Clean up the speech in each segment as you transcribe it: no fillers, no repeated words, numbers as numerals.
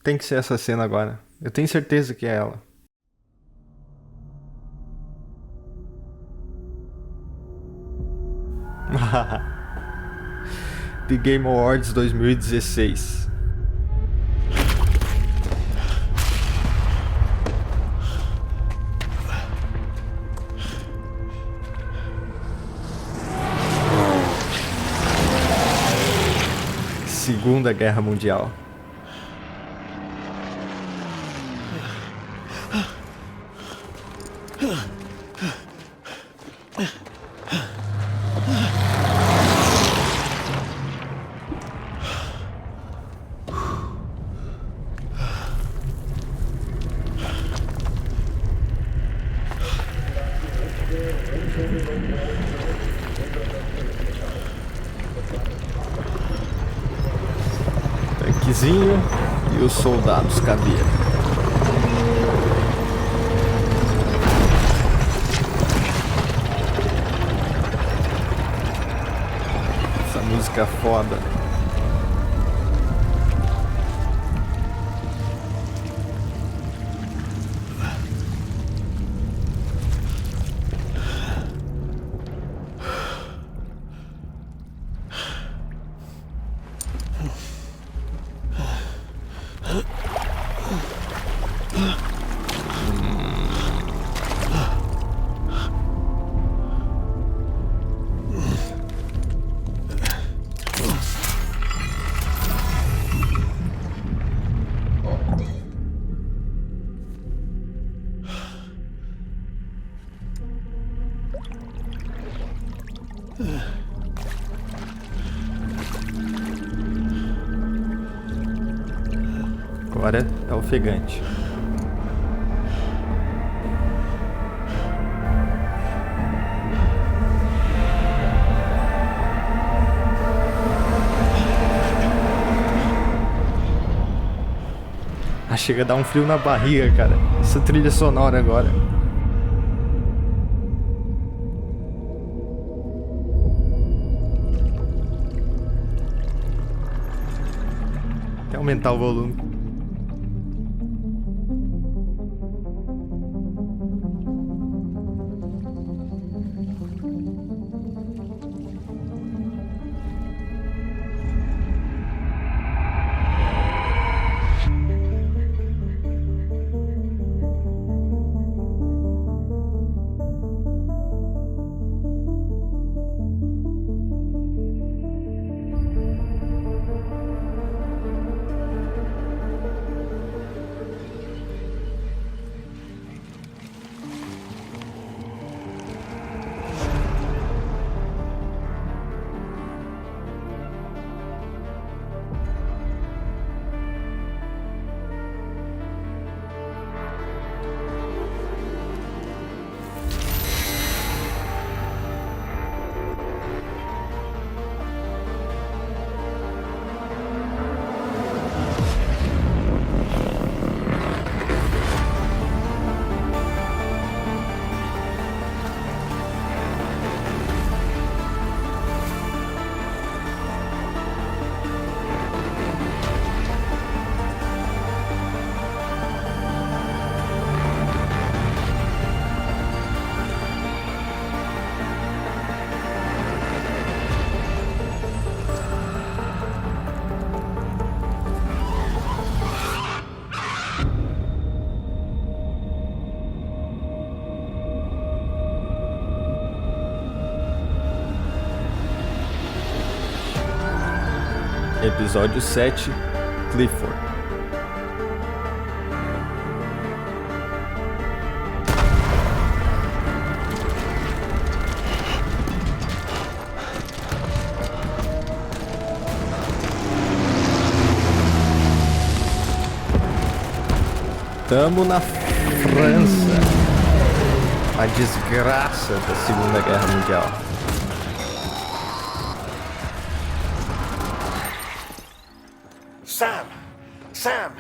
Tem que ser essa cena agora. Eu tenho certeza que é ela. The Game Awards 2016. Segunda Guerra Mundial. Tanquezinho e os soldados caveira. Essa música foda. Agora é ofegante. Ah, chega a dar um frio na barriga, cara. Essa trilha sonora agora. Até aumentar o volume. Episódio 7, Clifford. Tamo na França, a desgraça da Segunda Guerra Mundial. Sam!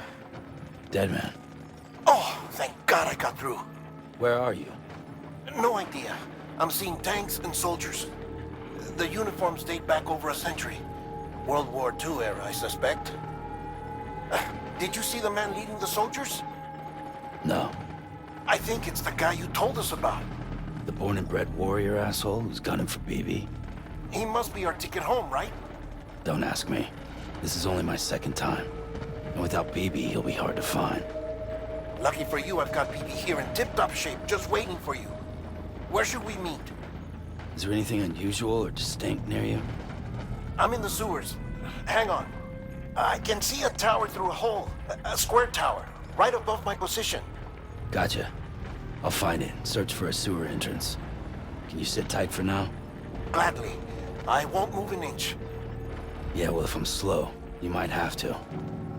Dead man. Oh, thank God I got through. Where are you? No idea. I'm seeing tanks and soldiers. The uniforms date back over a century. World War II era, I suspect. Did you see the man leading the soldiers? No. I think it's the guy you told us about. The born and bred warrior asshole who's gunning for BB? He must be our ticket home, right? Don't ask me. This is only my second time. And without BB, he'll be hard to find. Lucky for you, I've got BB here in tip-top shape, just waiting for you. Where should we meet? Is there anything unusual or distinct near you? I'm in the sewers. Hang on. I can see a tower through a hole. A square tower, right above my position. Gotcha. I'll find it and search for a sewer entrance. Can you sit tight for now? Gladly. I won't move an inch. Yeah, well, if I'm slow, you might have to.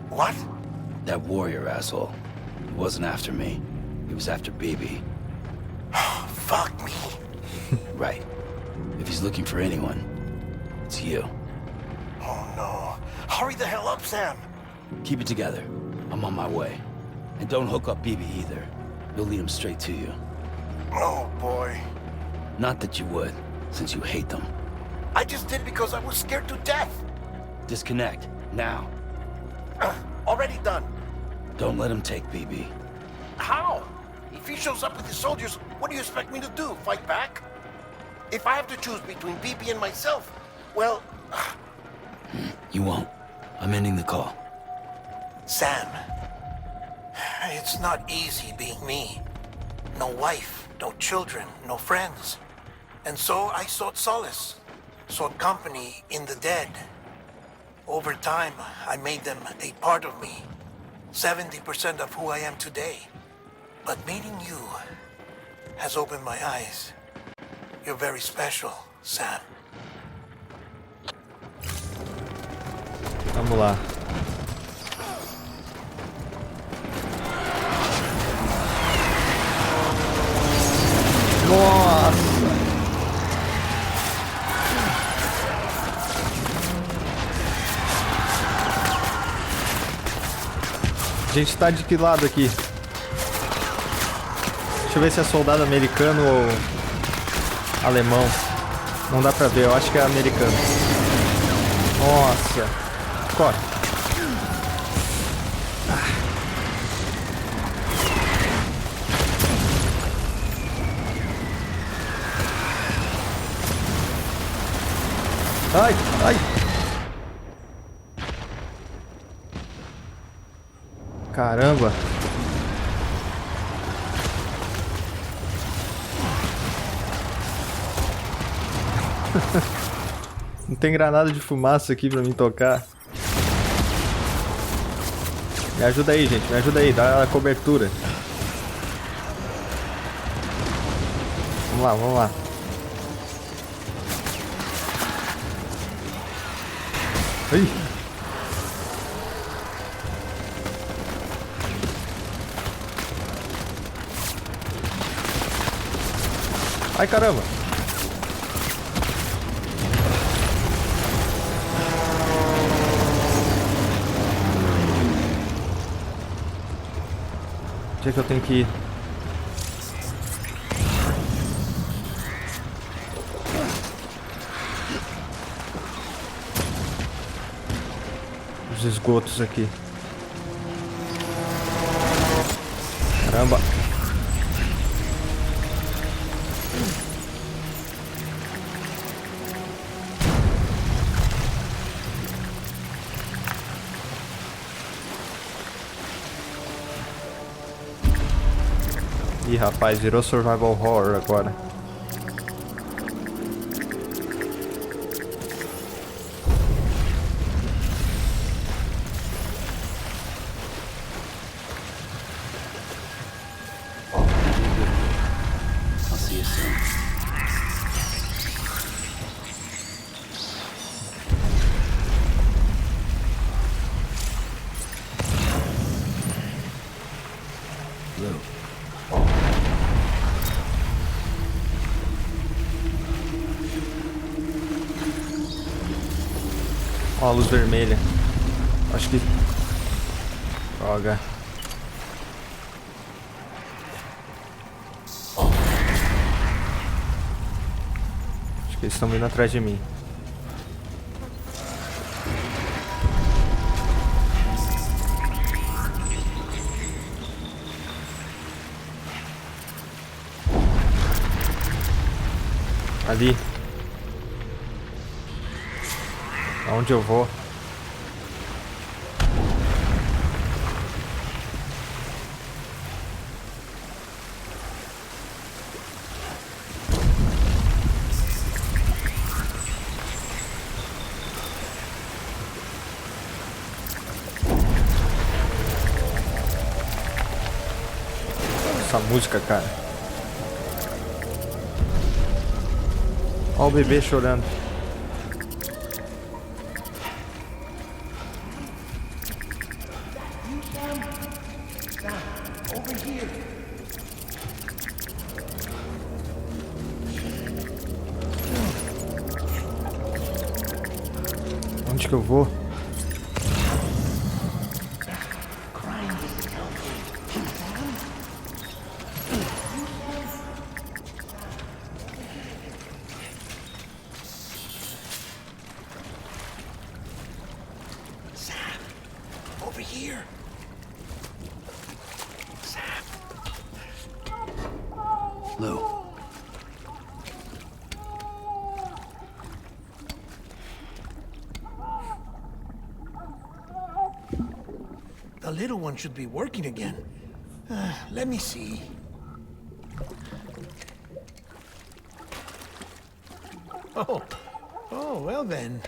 What? That warrior asshole. He wasn't after me. He was after BB. Fuck me. Right. If he's looking for anyone, it's you. Oh no. Hurry the hell up, Sam. Keep it together. I'm on my way. And don't hook up BB either. You'll lead him straight to you. Oh boy. Not that you would, since you hate them. I just did because I was scared to death. Disconnect, now. Already done. Don't let him take BB. How? If he shows up with his soldiers, what do you expect me to do? Fight back? If I have to choose between BB and myself, well... You won't. I'm ending the call. Sam, it's not easy being me. No wife, no children, no friends. And so I sought solace, sought company in the dead. Over time, I made them a part of me, 70% of who I am today. But meeting you has opened my eyes. You're very special, Sam. Vamos lá. Nossa! A gente tá de que lado aqui? Deixa eu ver se é soldado americano ou alemão. Não dá pra ver, eu acho que é americano. Nossa! Corre! Ai! Ai! Caramba! Não tem granada de fumaça aqui pra mim tocar. Me ajuda aí, gente. Me ajuda aí. Dá a cobertura. Vamos lá, vamos lá. Ai. Ai, caramba. Onde é que eu tenho que ir? Os esgotos aqui. Caramba. Ih, rapaz, virou survival horror agora. I'll see you soon. Blue. Ó, a luz vermelha. Acho que... Droga. Acho que eles estão vindo atrás de mim. Ali. Aonde eu vou? Essa música, cara. Olha o bebê chorando. Onde que eu vou? Over here. Sam. Lou. The little one should be working again. Let me see. Oh, well then.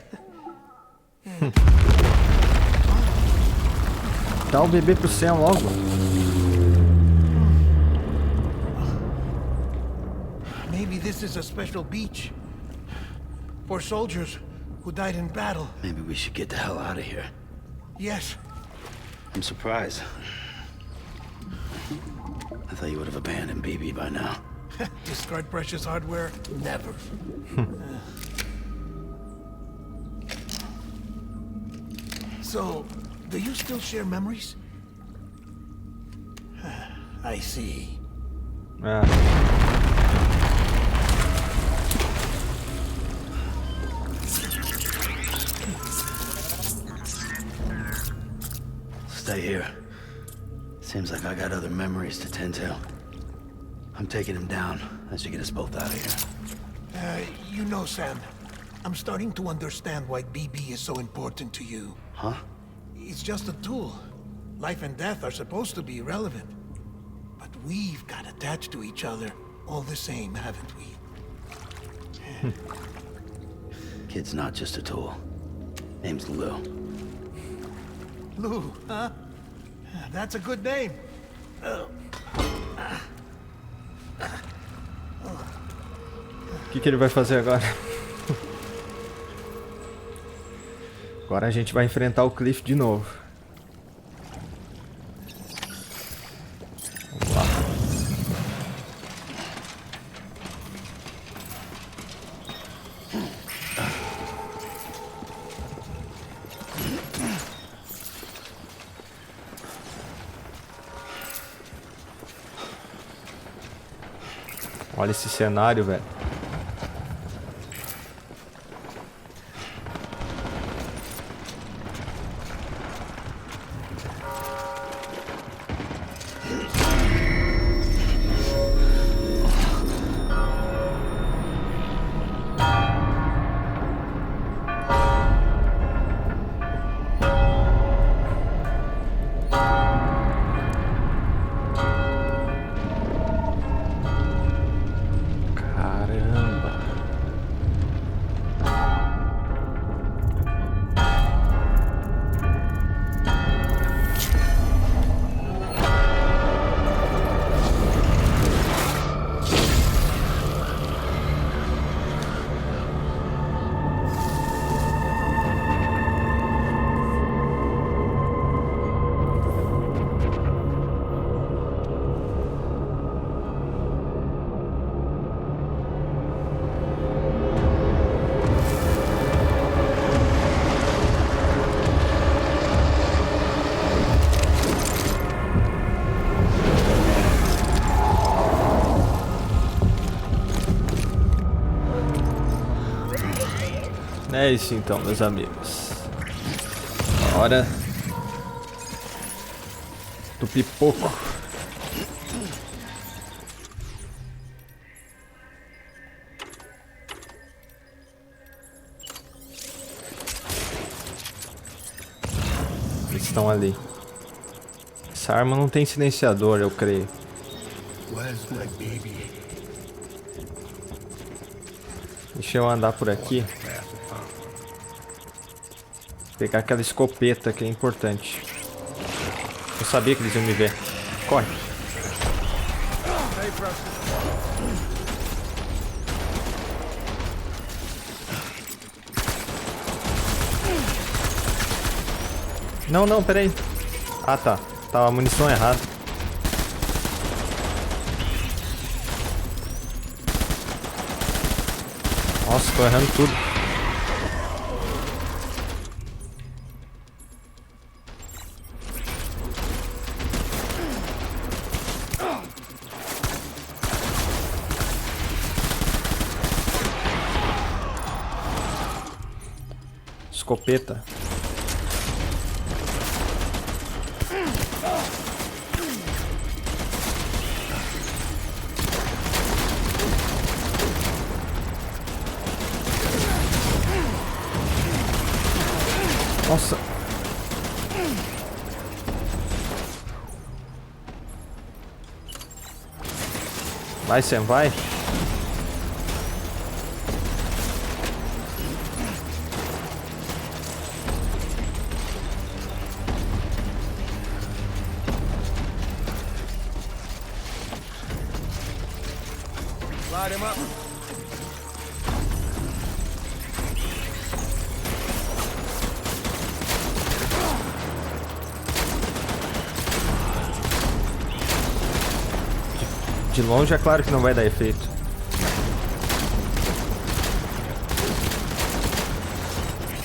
Dá o bebê pro céu logo. Maybe this is a special beach for soldiers who died in battle. Maybe we should get the hell out of here. Yes. I'm surprised. I thought you would have abandoned BB by now. Discard precious hardware? Never. So, do you still share memories? I see. Ah. Stay here. Seems like I got other memories to tend to. I'm taking him down. That should get us both out of here. You know, Sam, I'm starting to understand why BB is so important to you. Huh? It's just a tool. Life and death are supposed to be irrelevant. But we've got attached to each other all the same, haven't we? Kid's not just a tool. Name's Lou. Lou, huh? That's a good name. O que ele vai fazer agora? Agora a gente vai enfrentar o Cliff de novo. Vamos lá. Olha esse cenário, velho. É isso então, meus amigos. Hora do pipoco. estão ali. Essa arma não tem silenciador, eu creio. Deixa eu andar por aqui. Pegar aquela escopeta que é importante. Eu sabia que eles iam me ver. Corre. Não, peraí. Ah, tá. Tava a munição errada. Nossa, tô errando tudo. Escopeta. Nossa. Vai, Sam, vai. Light him up. De longe é claro que não vai dar efeito.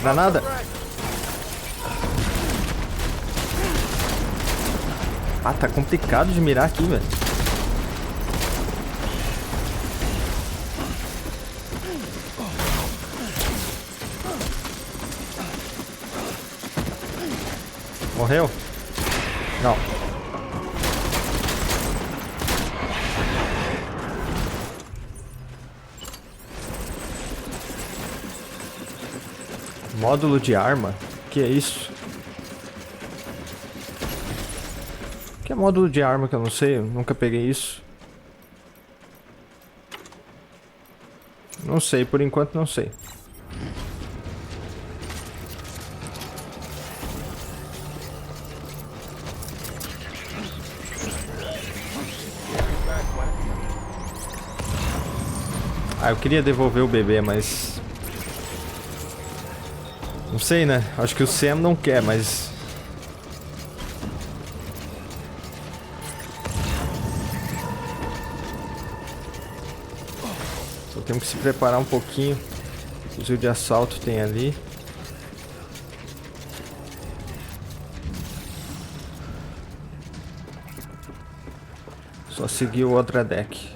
Granada. Ah, tá complicado de mirar aqui, velho. Morreu? Não. Módulo de arma? Que é isso? Que é módulo de arma que eu não sei? Eu nunca peguei isso. Não sei, por enquanto não sei. Ah, eu queria devolver o bebê, mas... Não sei, né? Acho que o Sam não quer, mas... Só temos que se preparar um pouquinho. Fuzil de assalto tem ali. Só seguir o outro deck.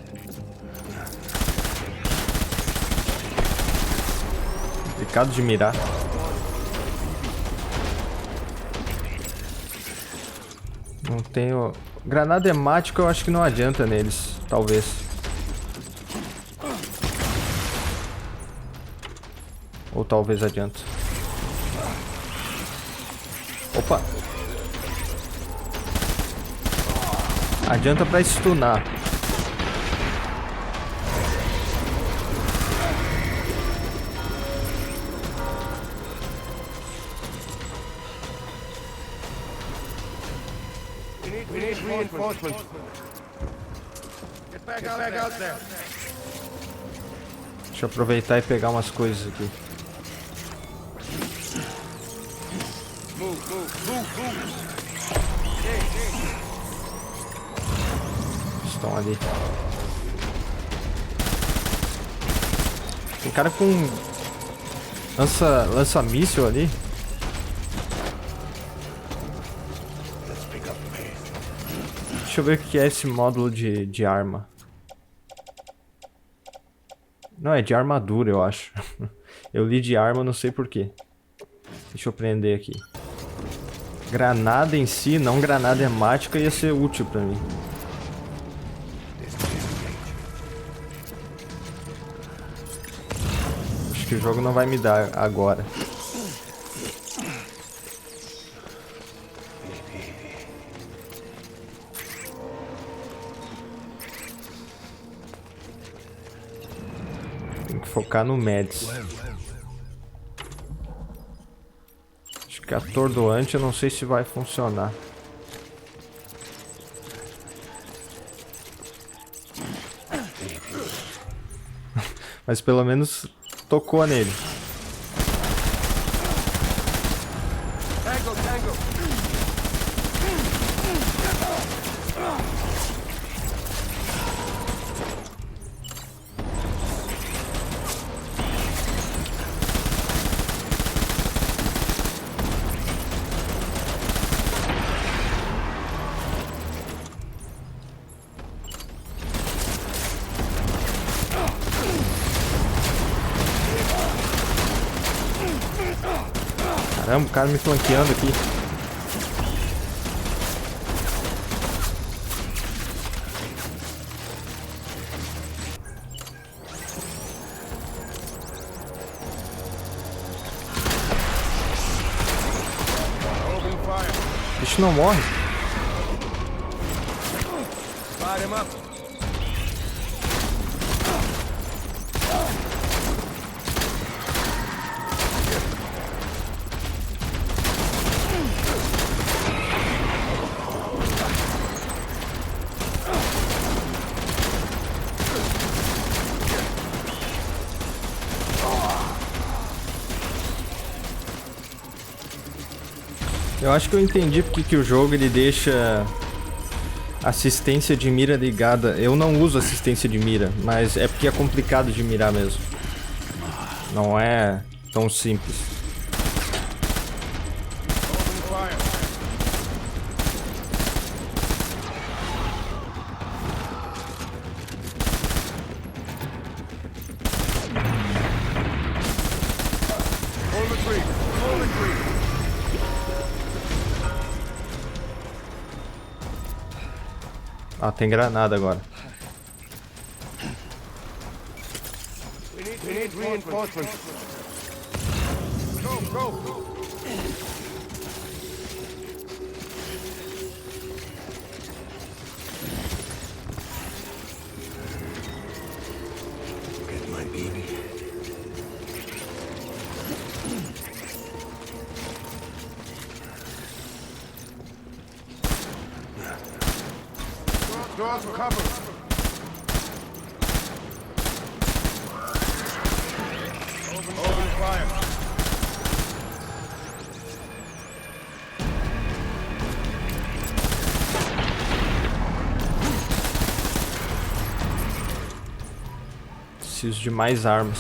Complicado de mirar. Não tenho... Granada hemática eu acho que não adianta neles, talvez. Ou talvez adianta. Opa! Adianta pra stunar. We need reinforcements. Get back out there. Deixa eu aproveitar e pegar umas coisas aqui. Move. Estão ali. Tem cara com lança-míssil ali. Deixa eu ver o que é esse módulo de arma. Não, é de armadura, eu acho. Eu li de arma, não sei porquê. Deixa eu prender aqui. Granada em si, não granada hemática, ia ser útil pra mim. Acho que o jogo não vai me dar agora. que focar no Meds. Acho que atordoante eu não sei se vai funcionar. Mas pelo menos tocou nele. Caramba, o cara me flanqueando aqui. O bicho não morre. Eu acho que eu entendi porque que o jogo ele deixa assistência de mira ligada. Eu não uso assistência de mira, mas é porque é complicado de mirar mesmo. Não é tão simples. Ah, tem granada agora. We need reinforcements. Go. Get my baby. Doors for cover. Open fire. Preciso de mais armas.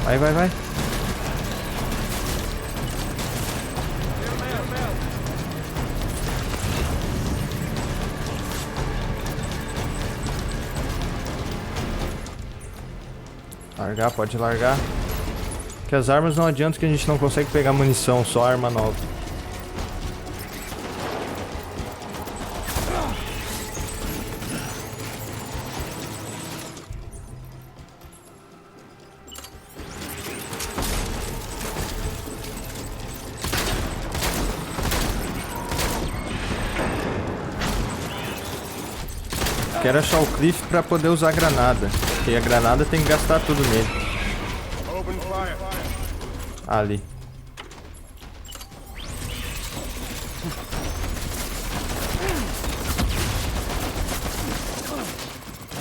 Vai. Largar, pode largar. Que as armas não adianta que a gente não consegue pegar munição, só arma nova. Quero achar o Cliff pra poder usar a granada. Porque a granada tem que gastar tudo nele. Open fire. Ali.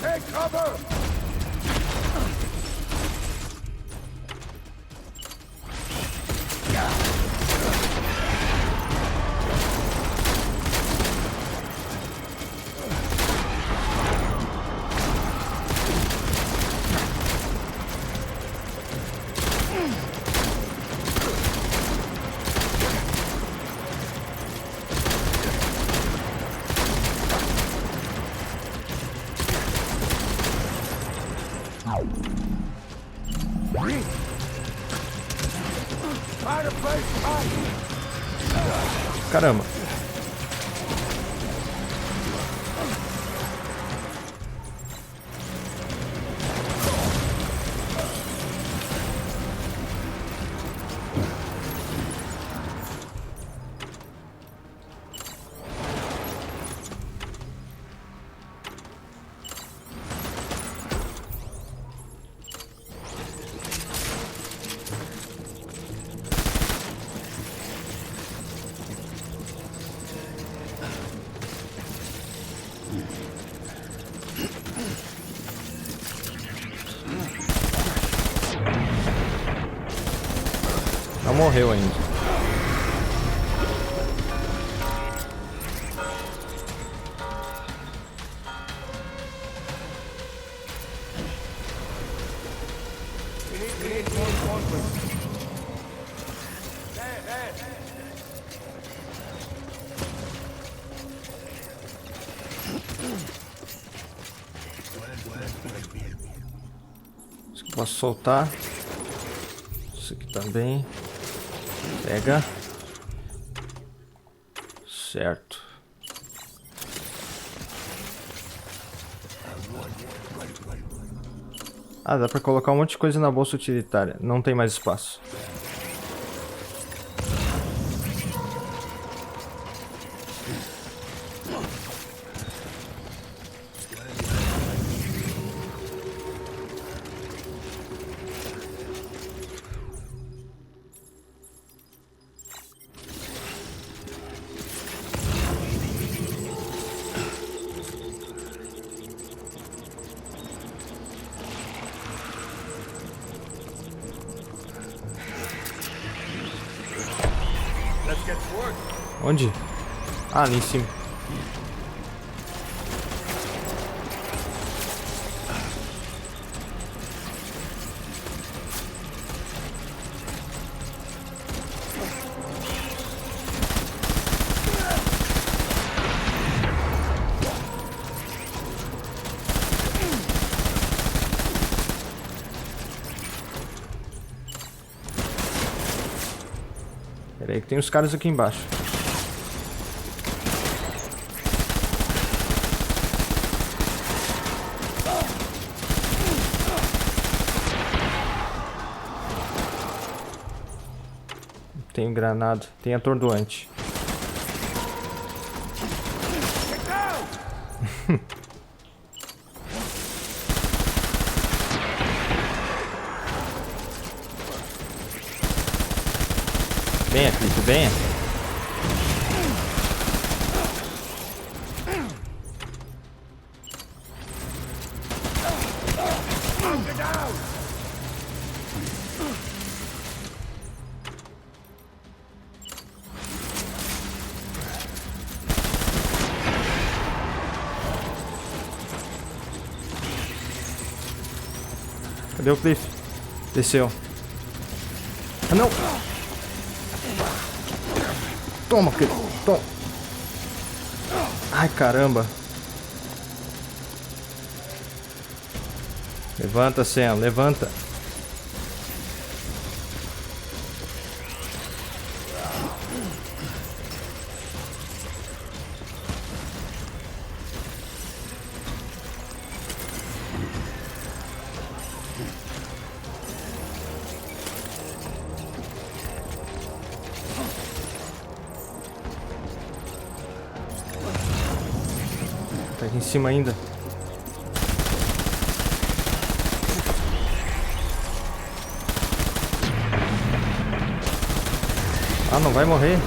Take cover. Caramba. morreu ainda. Isso aqui posso soltar. Isso aqui também. Pega. Certo. Ah, dá pra colocar um monte de coisa na bolsa utilitária. Não tem mais espaço. Onde? Ah, ali em cima. Pera aí que tem os caras aqui embaixo. Tem granada, tem atordoante. Venha, Clipe, venha. Cadê o Cliff? Desceu. Ah, não! Toma, Cliff. Toma. Ai, caramba. Levanta, Sam. Levanta. Tá aqui em cima ainda. Ah, não vai morrer.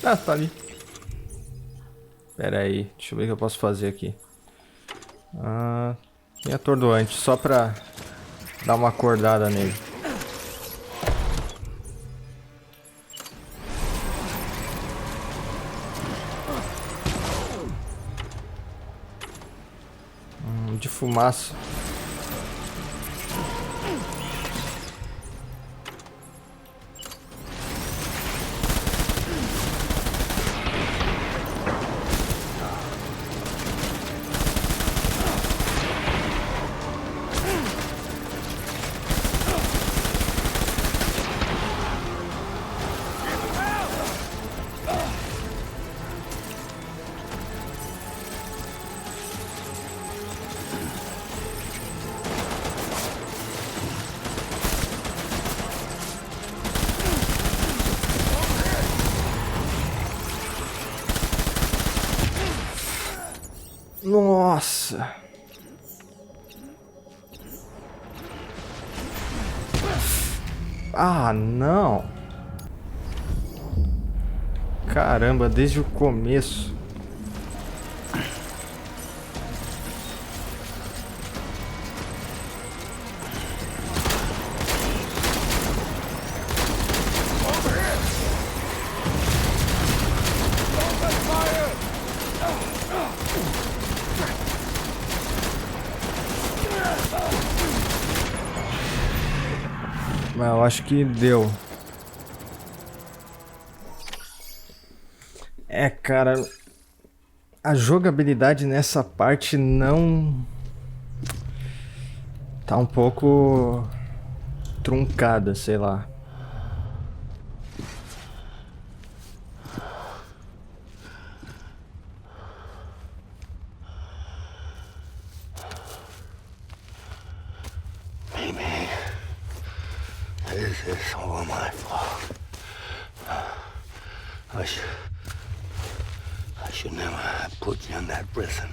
Ah, tá ali. Pera aí, deixa eu ver o que eu posso fazer aqui. Tem atordoante, só pra dar uma acordada nele. De fumaça. Nossa. Ah, não. Caramba, desde o começo. Mas eu acho que deu. É, cara, a jogabilidade nessa parte não tá um pouco truncada, sei lá. Maybe this is all my fault. I should never have put you in that prison.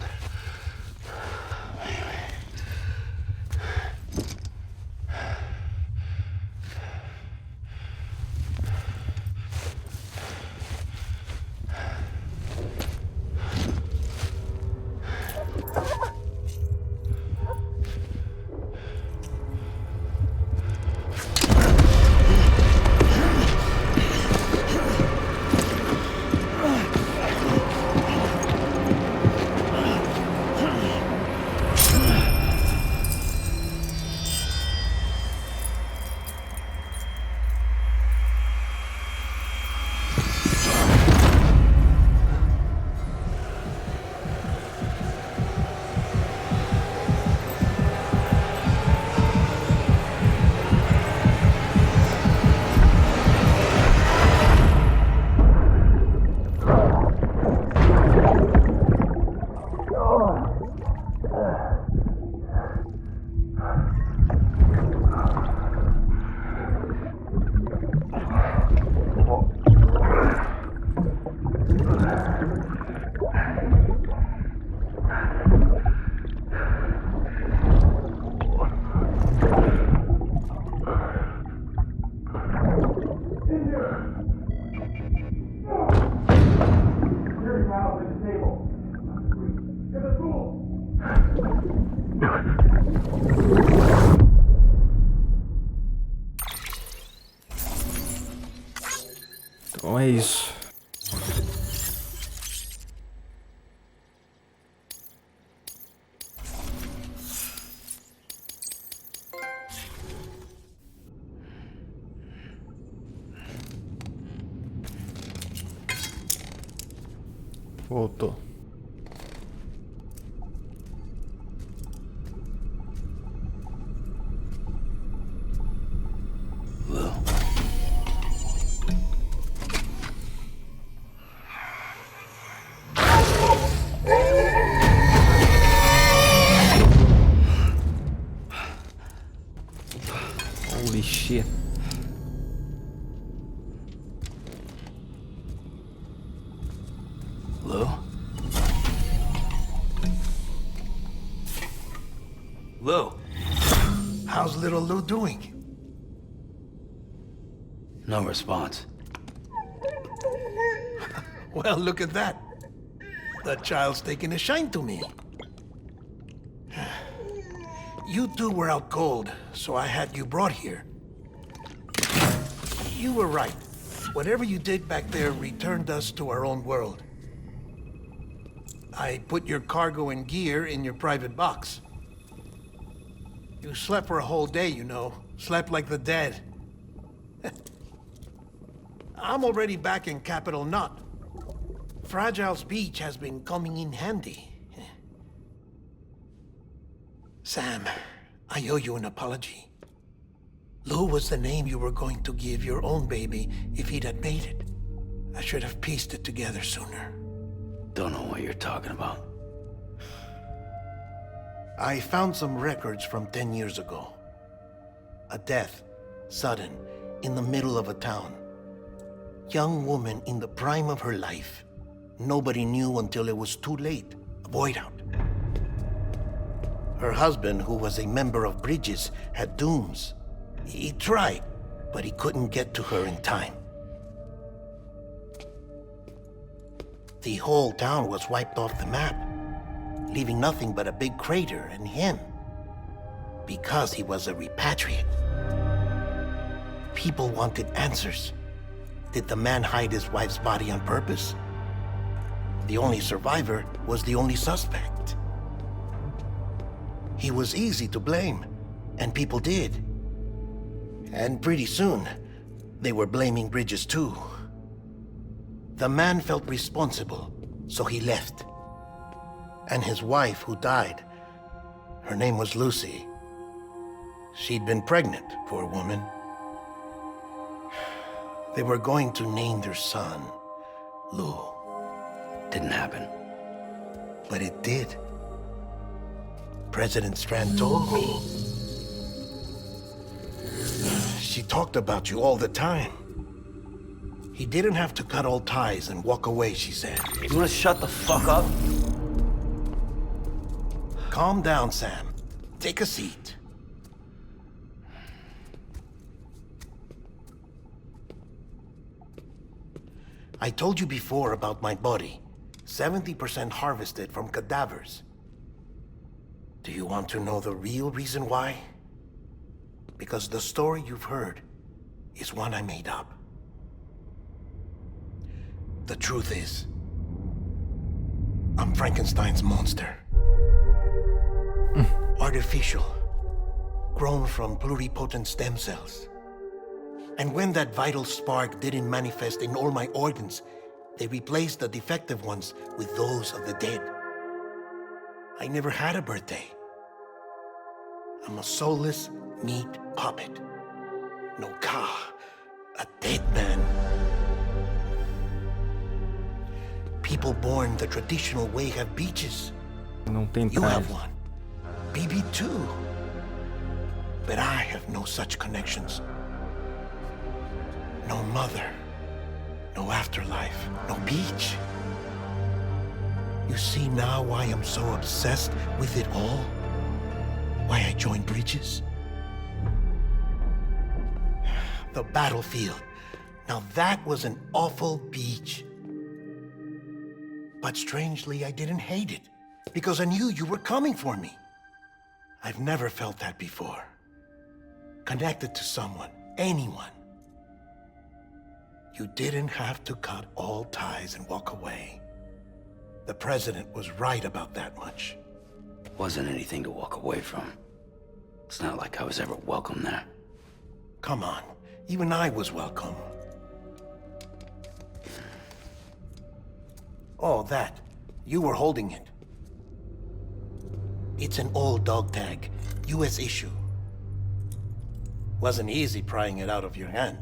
Então é isso. Voltou. Holy shit. Lou? Lou? How's little Lou doing? No response. Well, look at that. That child's taking a shine to me. You two were out cold, so I had you brought here. You were right. Whatever you did back there returned us to our own world. I put your cargo and gear in your private box. You slept for a whole day, you know. Slept like the dead. I'm already back in Capital Knot. Fragile's beach has been coming in handy. Sam, I owe you an apology. Lou was the name you were going to give your own baby if he'd had made it. I should have pieced it together sooner. Don't know what you're talking about. I found some records from 10 years ago. A death, sudden, in the middle of a town. Young woman in the prime of her life. Nobody knew until it was too late. A void out. Her husband, who was a member of Bridges, had dooms. He tried, but he couldn't get to her in time. The whole town was wiped off the map, leaving nothing but a big crater and him, because he was a repatriate. People wanted answers. Did the man hide his wife's body on purpose? The only survivor was the only suspect. He was easy to blame, and people did. And pretty soon, they were blaming Bridges too. The man felt responsible, so he left. And his wife, who died, her name was Lucy. She'd been pregnant, poor woman. They were going to name their son Lou. Didn't happen. But it did. President Strand told me. She talked about you all the time. He didn't have to cut all ties and walk away, she said. You wanna shut the fuck up? Calm down, Sam. Take a seat. I told you before about my body. 70% harvested from cadavers. Do you want to know the real reason why? Because the story you've heard is one I made up. The truth is, I'm Frankenstein's monster. Artificial, grown from pluripotent stem cells. And when that vital spark didn't manifest in all my organs, they replaced the defective ones with those of the dead. I never had a birthday. I'm a soulless meat puppet. No ka, a dead man. People born the traditional way have beaches. Não tem You praia. have one. BB too. But I have no such connections. No mother. No afterlife. No beach. You see now why I'm so obsessed with it all? Why I joined Bridges? The battlefield. Now that was an awful beach. But strangely, I didn't hate it, because I knew you were coming for me. I've never felt that before. Connected to someone, anyone. You didn't have to cut all ties and walk away. The president was right about that much. Wasn't anything to walk away from. It's not like I was ever welcome there. Come on, even I was welcome. Oh, that. You were holding it. It's an old dog tag, US issue. Wasn't easy prying it out of your hand.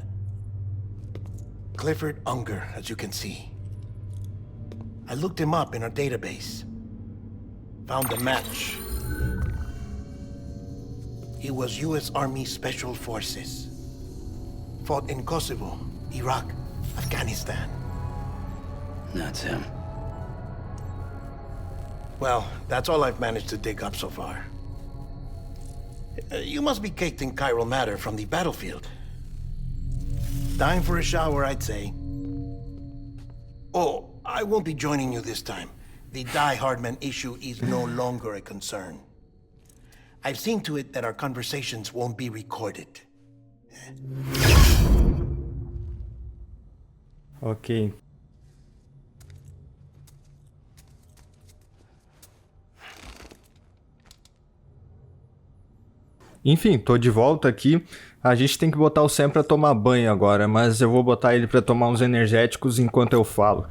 Clifford Unger, as you can see. I looked him up in our database. Found a match. He was US Army Special Forces. Fought in Kosovo, Iraq, Afghanistan. That's him. Well, that's all I've managed to dig up so far. You must be caked in chiral matter from the battlefield. Time for a shower, I'd say. Oh, I won't be joining you this time. The Die Hardman issue is no longer a concern. I've seen to it that our conversations won't be recorded. Ok. Enfim, tô de volta aqui. A gente tem que botar o Sam pra tomar banho agora, mas eu vou botar ele pra tomar uns energéticos enquanto eu falo.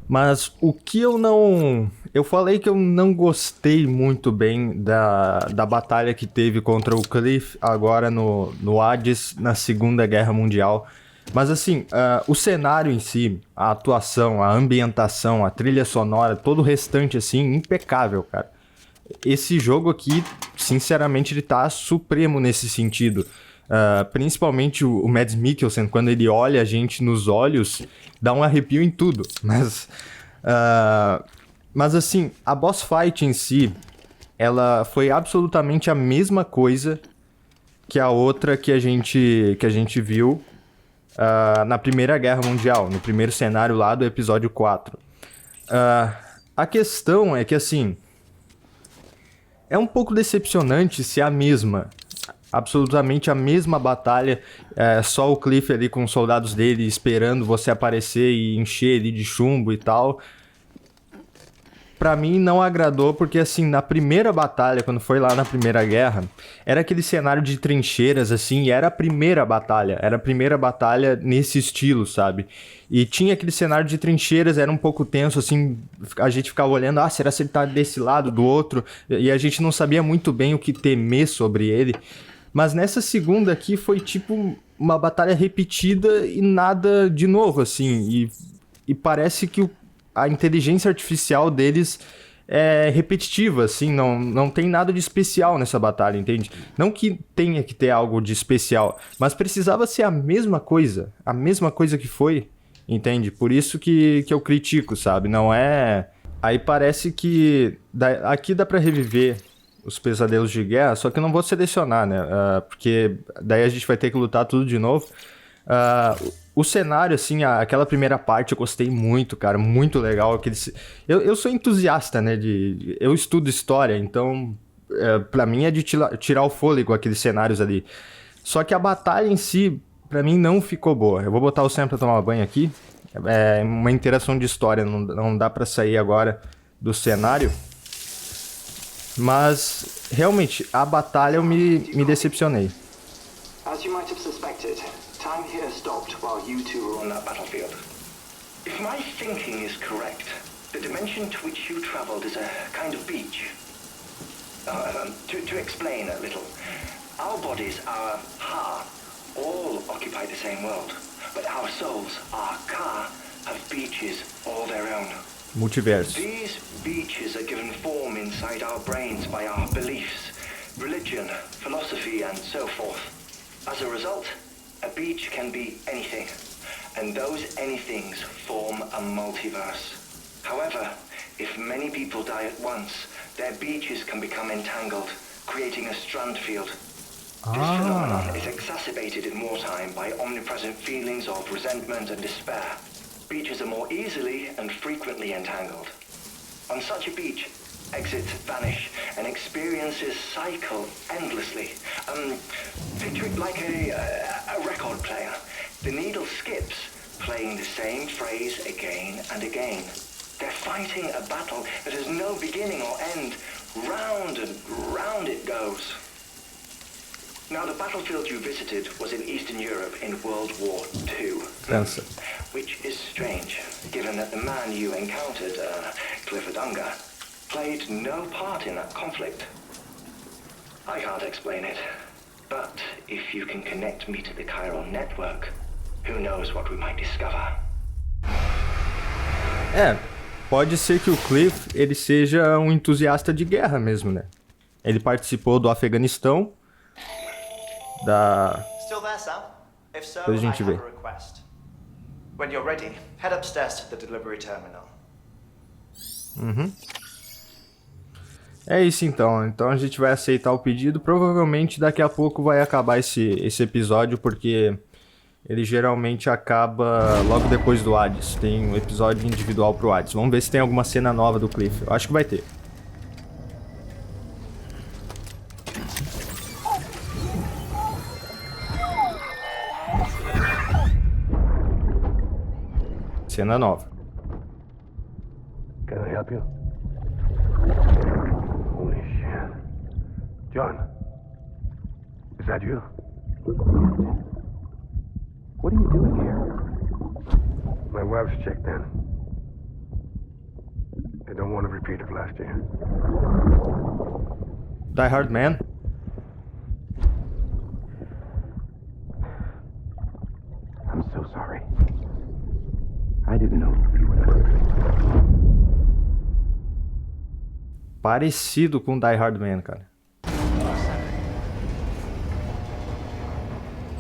Mas o que eu não... Eu falei que eu não gostei muito bem da batalha que teve contra o Cliff agora no Hades, na Segunda Guerra Mundial. Mas assim, o cenário em si, a atuação, a ambientação, a trilha sonora, todo o restante assim, impecável, cara. Esse jogo aqui, sinceramente, ele tá supremo nesse sentido. Principalmente o Mads Mikkelsen, quando ele olha a gente nos olhos, dá um arrepio em tudo. Mas assim, a boss fight em si, ela foi absolutamente a mesma coisa que a outra que a gente viu na Primeira Guerra Mundial, no primeiro cenário lá do episódio 4. A questão é que, assim, é um pouco decepcionante se a mesma, absolutamente a mesma batalha, só o Cliff ali com os soldados dele esperando você aparecer e encher ele de chumbo e tal. Pra mim não agradou porque, assim, na primeira batalha, quando foi lá na Primeira Guerra, era aquele cenário de trincheiras, assim, e era a primeira batalha nesse estilo, sabe? E tinha aquele cenário de trincheiras, era um pouco tenso, assim, a gente ficava olhando, será que ele tá desse lado, do outro? E a gente não sabia muito bem o que temer sobre ele. Mas nessa segunda aqui foi tipo uma batalha repetida e nada de novo, assim, e parece que a inteligência artificial deles é repetitiva, assim, não tem nada de especial nessa batalha, entende? Não que tenha que ter algo de especial, mas precisava ser a mesma coisa que foi, entende? Por isso que eu critico, sabe? Não é... Aí parece que aqui dá pra reviver os pesadelos de guerra, só que eu não vou selecionar, né? Porque daí a gente vai ter que lutar tudo de novo. O cenário, assim, aquela primeira parte eu gostei muito, cara, muito legal. Eu sou entusiasta, né, eu estudo história, então pra mim é de tirar o fôlego aqueles cenários ali. Só que a batalha em si, pra mim, não ficou boa. Eu vou botar o Sam pra tomar banho aqui. É uma interação de história, não dá pra sair agora do cenário. Mas, realmente, a batalha eu me decepcionei. As you might have suspected, time here stopped while you two were on that battlefield. If my thinking is correct, the dimension to which you traveled is a kind of beach. To explain a little, our bodies, our ha, all occupy the same world, but our souls, our ka, have beaches all their own. Multiverso. These beaches are given form inside our brains by our beliefs, religion, philosophy, and so forth. As a result, a beach can be anything, and those anythings form a multiverse. However, if many people die at once, their beaches can become entangled, creating a strand field. This phenomenon is exacerbated in wartime by omnipresent feelings of resentment and despair. Beaches are more easily and frequently entangled. On such a beach, exits vanish and experiences cycle endlessly. Picture it like a record player. The needle skips, playing the same phrase again and again. They're fighting a battle that has no beginning or end. Round and round it goes. Now, the battlefield you visited was in Eastern Europe in World War II. Which is strange, given that the man you encountered, Clifford Unger, played no part in that conflict. I can't explain it, but if you can connect me to the chiral network, who knows what we might discover. Pode ser que o Cliff, ele seja um entusiasta de guerra mesmo, né? Ele participou do Afeganistão, Still there, Sam? If so, Depois a gente I vê. have a request. When you're ready, head upstairs to the delivery terminal. É isso então. Então a gente vai aceitar o pedido. Provavelmente daqui a pouco vai acabar esse episódio, porque ele geralmente acaba logo depois do Hades. Tem um episódio individual pro Hades. Vamos ver se tem alguma cena nova do Cliff. Eu acho que vai ter. Cena nova. Can I help you? Holy shit. John, is that you? What are you doing here? My wife's checked in. I don't want to repeat of last year. Die Hard Man. I'm so sorry. I didn't know you were the... Parecido com Die Hard Man, cara.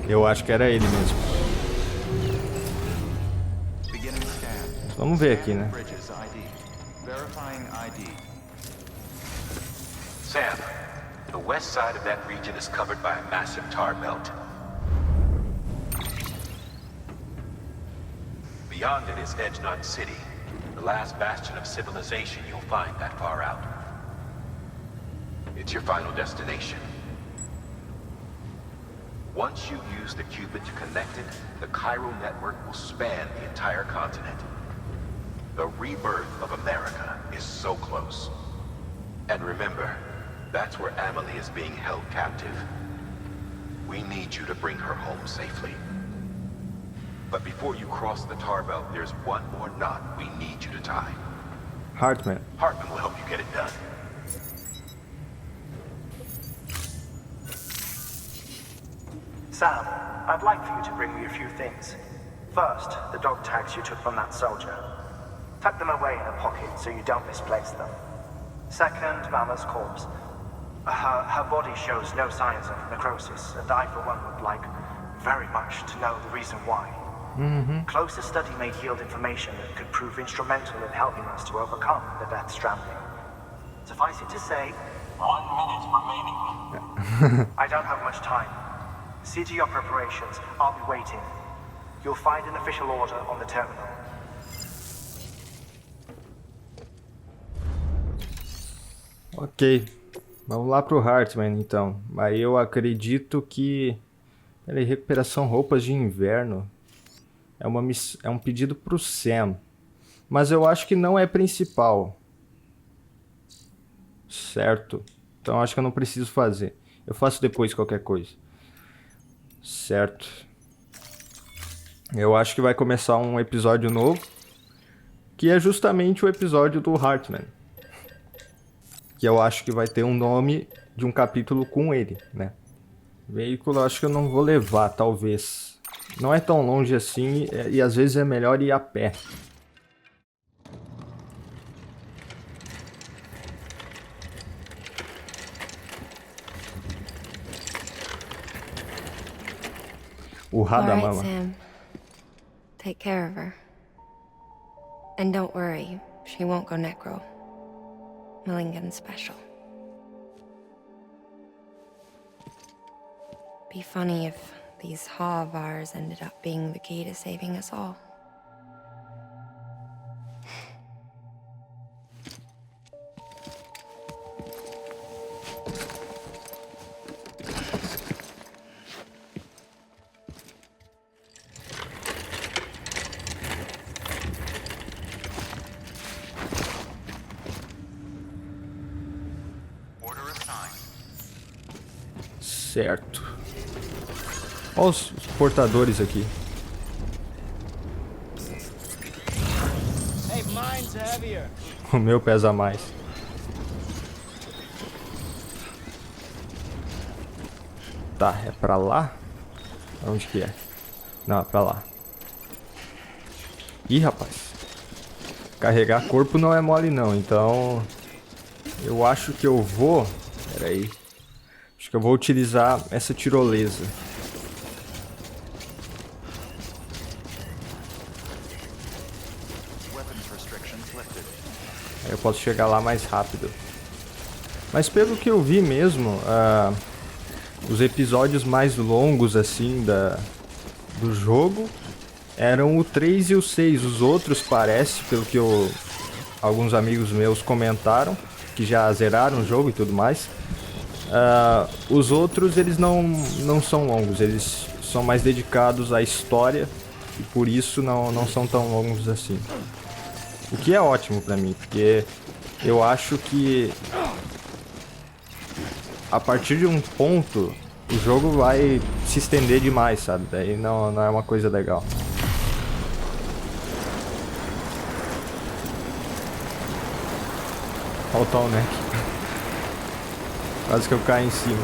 Eu acho que era ele mesmo. Vamos ver aqui, né? Sam, The west side of that region is covered by a massive tar belt. Beyond it is Edgenut City, the last bastion of civilization you'll find that far out. It's your final destination. Once you use the qubit to connect it, the chiral network will span the entire continent. The rebirth of America is so close. And remember, that's where Amelie is being held captive. We need you to bring her home safely. But before you cross the tar belt, there's one more knot we need you to tie. Hartman. Hartman will help you get it done. Sam, I'd like for you to bring me a few things. First, the dog tags you took from that soldier. Tuck them away in a pocket so you don't misplace them. Second, Mama's corpse. Her body shows no signs of necrosis, and I, for one, would like very much to know the reason why. Closer study may yield information that could prove instrumental in helping us to overcome the Death Stranding. Suffice it to say, 1 minute remaining. I don't have much time. See to your preparations. I'll be waiting. You'll find an official order on the terminal. Ok. Vamos lá pro Hartman, então. Aí eu acredito que... Peraí, recuperação roupas de inverno. É um pedido pro Sam. Mas eu acho que não é principal. Certo. Então acho que eu não preciso fazer. Eu faço depois qualquer coisa. Certo. Eu acho que vai começar um episódio novo. Que é justamente o episódio do Hartman. Que eu acho que vai ter um nome de um capítulo com ele, né? Veículo eu acho que eu não vou levar, talvez. Não é tão longe assim e às vezes é melhor ir a pé. O Radamama. Sam. Take care of her. And don't worry, she won't go necro. Millington's special. Be funny if these haw of ours ended up being the key to saving us all. Certo. Olha os portadores aqui. O meu pesa mais. Tá, é pra lá? Onde que é? Não, é pra lá. Ih, rapaz. Carregar corpo não é mole não, então... Eu acho que eu vou... Pera aí. Acho que eu vou utilizar essa tirolesa. Aí eu posso chegar lá mais rápido. Mas pelo que eu vi mesmo, os episódios mais longos assim do jogo eram o 3 e o 6. Os outros parece, pelo que alguns amigos meus comentaram, que já zeraram o jogo e tudo mais. Os outros eles não são longos, eles são mais dedicados à história e por isso não são tão longos assim. O que é ótimo pra mim, porque eu acho que a partir de um ponto o jogo vai se estender demais, sabe? Daí não é uma coisa legal. Olha o Tom, né? Quase que eu caio em cima.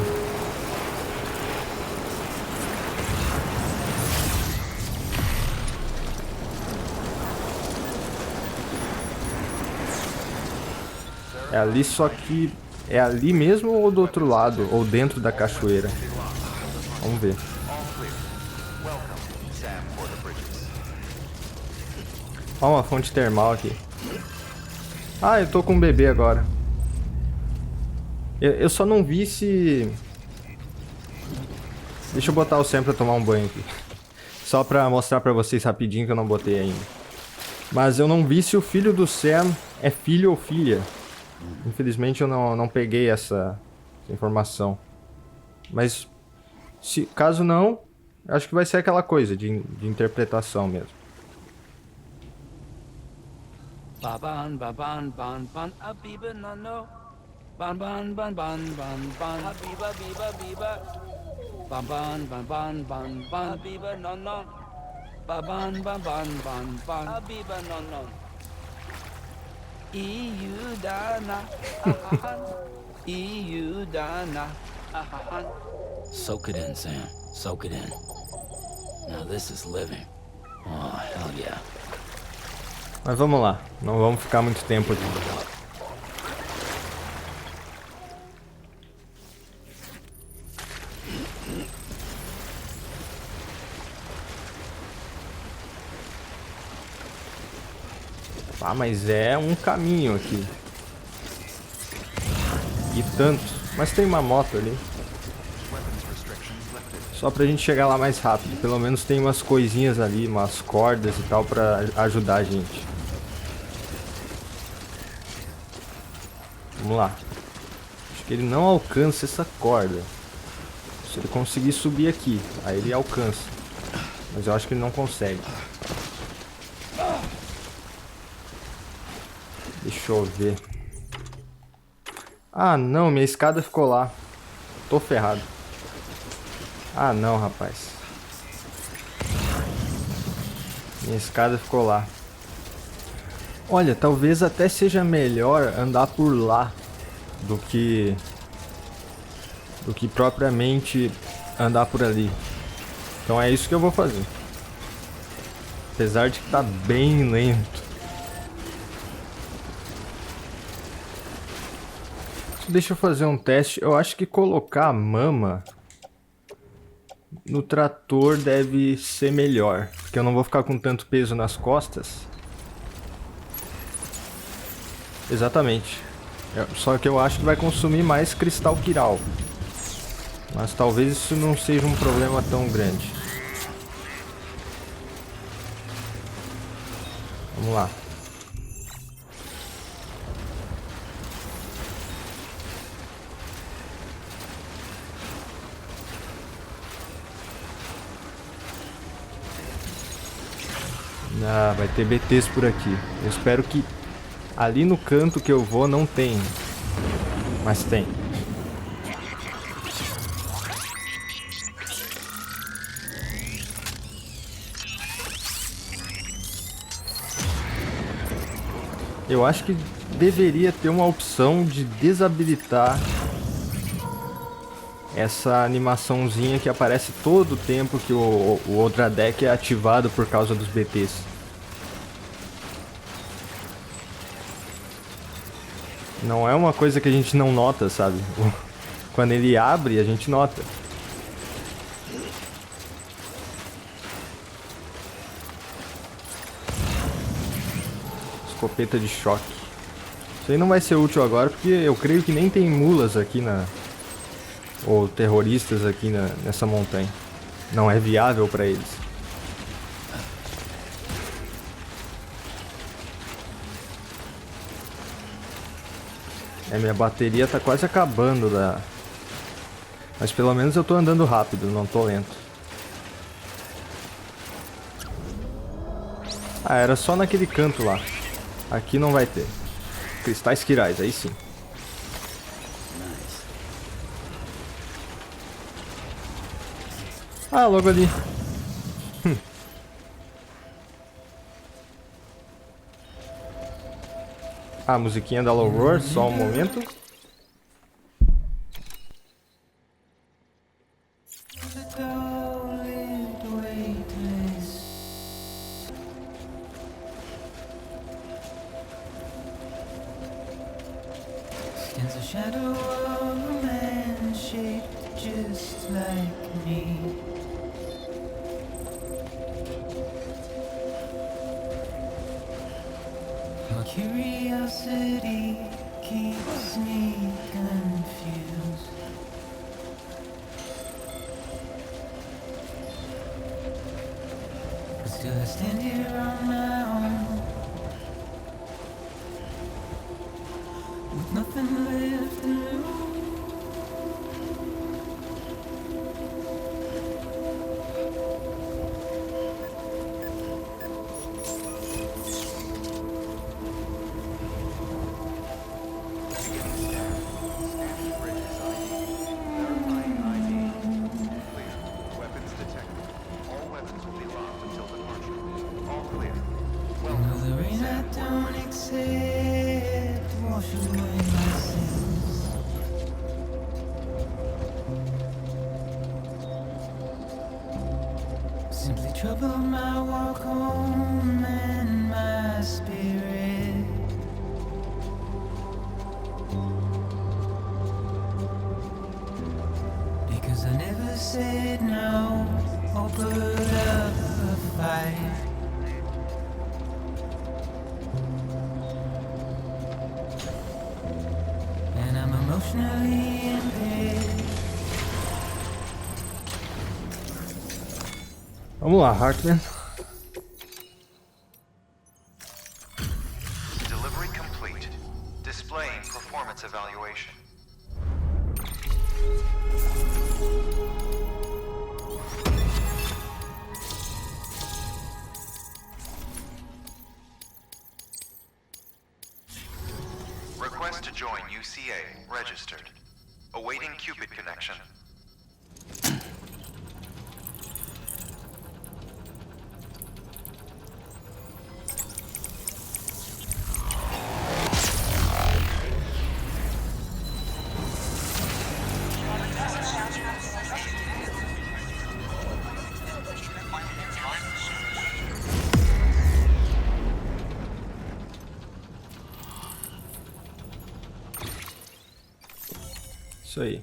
É ali, só que... É ali mesmo ou do outro lado? Ou dentro da cachoeira? Vamos ver. Ó, uma fonte termal aqui. Ah, eu tô com um bebê agora. Eu só não vi se... Deixa eu botar o Sam pra tomar um banho aqui. Só pra mostrar pra vocês rapidinho que eu não botei ainda. Mas eu não vi se o filho do Sam é filho ou filha. Infelizmente eu não peguei essa informação. Mas caso não, acho que vai ser aquela coisa de interpretação mesmo. Baban baban ban ban abiba no no. Ban ban ban ban ban ban abiba biba biba. Baban ban ban ban ban abiba no no. Baban ban ban ban ban abiba no no. EU dana ahahan. EU dana ahahan. Soak it in, Sam. Soak it in. Now this is living. Oh, hell yeah. Mas vamos lá, não vamos ficar muito tempo aqui. Ah, mas é um caminho aqui. E tanto. Mas tem uma moto ali. Só pra gente chegar lá mais rápido. Pelo menos tem umas coisinhas ali, umas cordas e tal pra ajudar a gente. Vamos lá. Acho que ele não alcança essa corda. Se ele conseguir subir aqui, aí ele alcança. Mas eu acho que ele não consegue. Deixa eu ver. Ah, não, minha escada ficou lá. Tô ferrado. Ah, não, rapaz. Minha escada ficou lá. Olha, talvez até seja melhor andar por lá do que propriamente andar por ali. Então é isso que eu vou fazer. Apesar de que tá bem lento. Deixa eu fazer um teste. Eu acho que colocar a mama no trator deve ser melhor, porque eu não vou ficar com tanto peso nas costas. Exatamente. Só que eu acho que vai consumir mais cristal quiral. Mas talvez isso não seja um problema tão grande. Vamos lá. Ah, vai ter BTs por aqui. Eu espero que ali no canto que eu vou não tenha. Mas tem. Eu acho que deveria ter uma opção de desabilitar essa animaçãozinha que aparece todo o tempo que o outra deck é ativado por causa dos BTs. Não é uma coisa que a gente não nota, sabe? Quando ele abre, a gente nota. Escopeta de choque. Isso aí não vai ser útil agora, porque eu creio que nem tem mulas aqui ou terroristas aqui nessa montanha. Não é viável para eles. Minha bateria tá quase acabando Mas pelo menos eu tô andando rápido, não tô lento. Ah, era só naquele canto lá. Aqui não vai ter. Cristais quirais, aí sim. Ah, logo ali. Ah, a musiquinha da Low Roar, só um momento. Stands a shadow of a man shaped just like me. Your curiosity keeps me confused. But still I stand here on my own, with nothing left to lose. Simply trouble my walk home and my spirit. Because I never said no or put up a fight. And I'm emotionally impaired. Vamos lá, Hartman. Delivery complete. Displaying performance evaluation. Request to join UCA. Registered. Awaiting Cupid connection. Isso aí.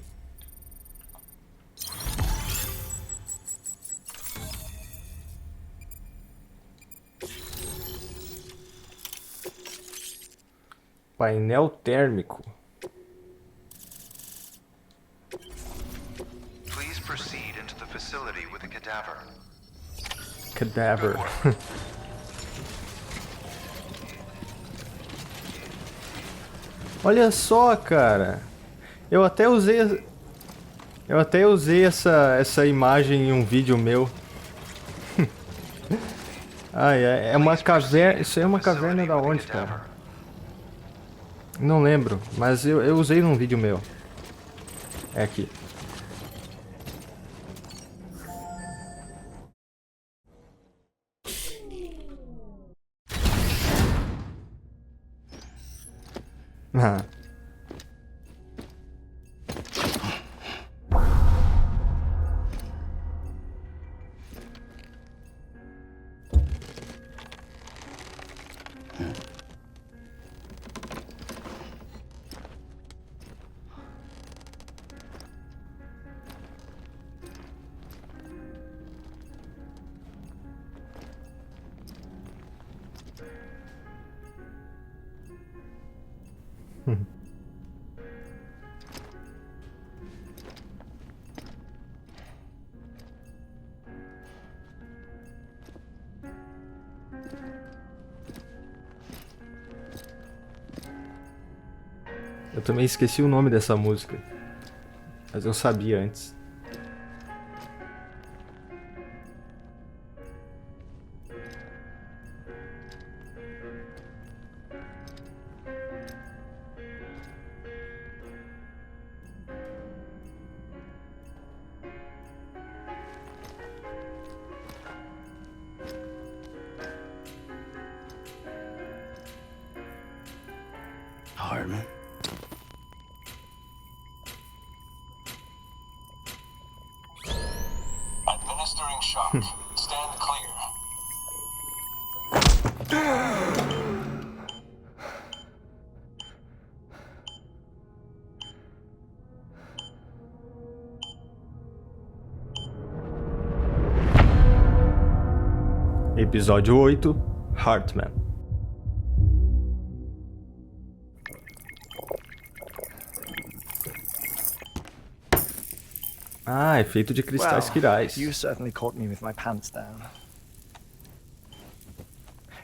Painel térmico. Please proceed into the facility with a cadaver. Cadaver. Olha só, cara. Eu até usei essa imagem em um vídeo meu. Ai, é uma caverna. Isso é uma caverna da onde, cara? Não lembro, mas eu usei num vídeo meu. É aqui. Ah. Eu também esqueci o nome dessa música, mas eu sabia antes. Hartman. Administering shock. Stand clear. Episódio 8, Hartman. Ah, é feito de cristais quirais. You certainly caught me with my pants down.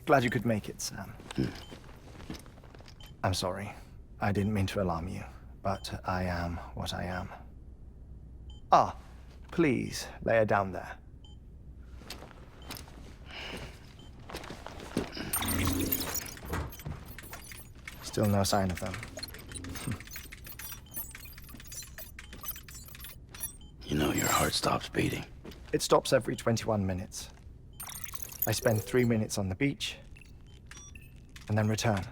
Glad you could make it, Sam. I'm sorry. I didn't mean to alarm you, but I am what I am. Ah, please lay her down there. Still no sign of them. You know your heart stops beating. It stops every 21 minutes. I spend 3 minutes on the beach, and then return.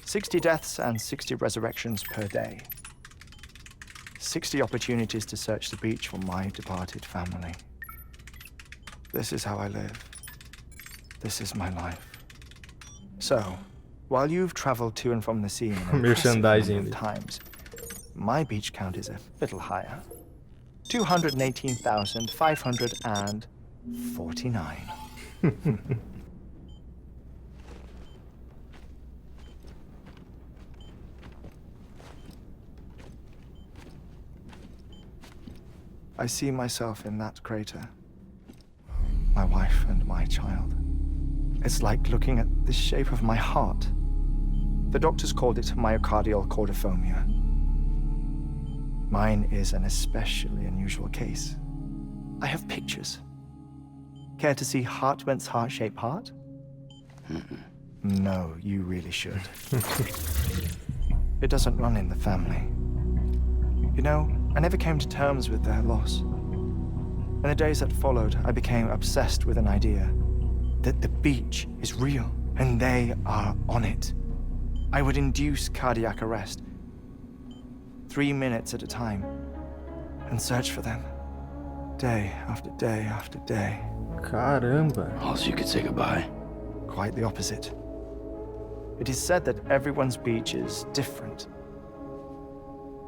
60 deaths and 60 resurrections per day. 60 opportunities to search the beach for my departed family. This is how I live. This is my life. So, while you've traveled to and from the scene an impressive number of times, my beach count is a little higher. 218,549. I see myself in that crater. My wife and my child. It's like looking at the shape of my heart. The doctors called it myocardial cordiformia. Mine is an especially unusual case. I have pictures. Care to see Hartman's heart-shaped heart? No, you really should. It doesn't run in the family. You know, I never came to terms with their loss. In the days that followed, I became obsessed with an idea that the beach is real and they are on it. I would induce cardiac arrest, 3 minutes at a time, and search for them, day after day after day. Caramba. Also, you could say goodbye. Quite the opposite. It is said that everyone's beach is different.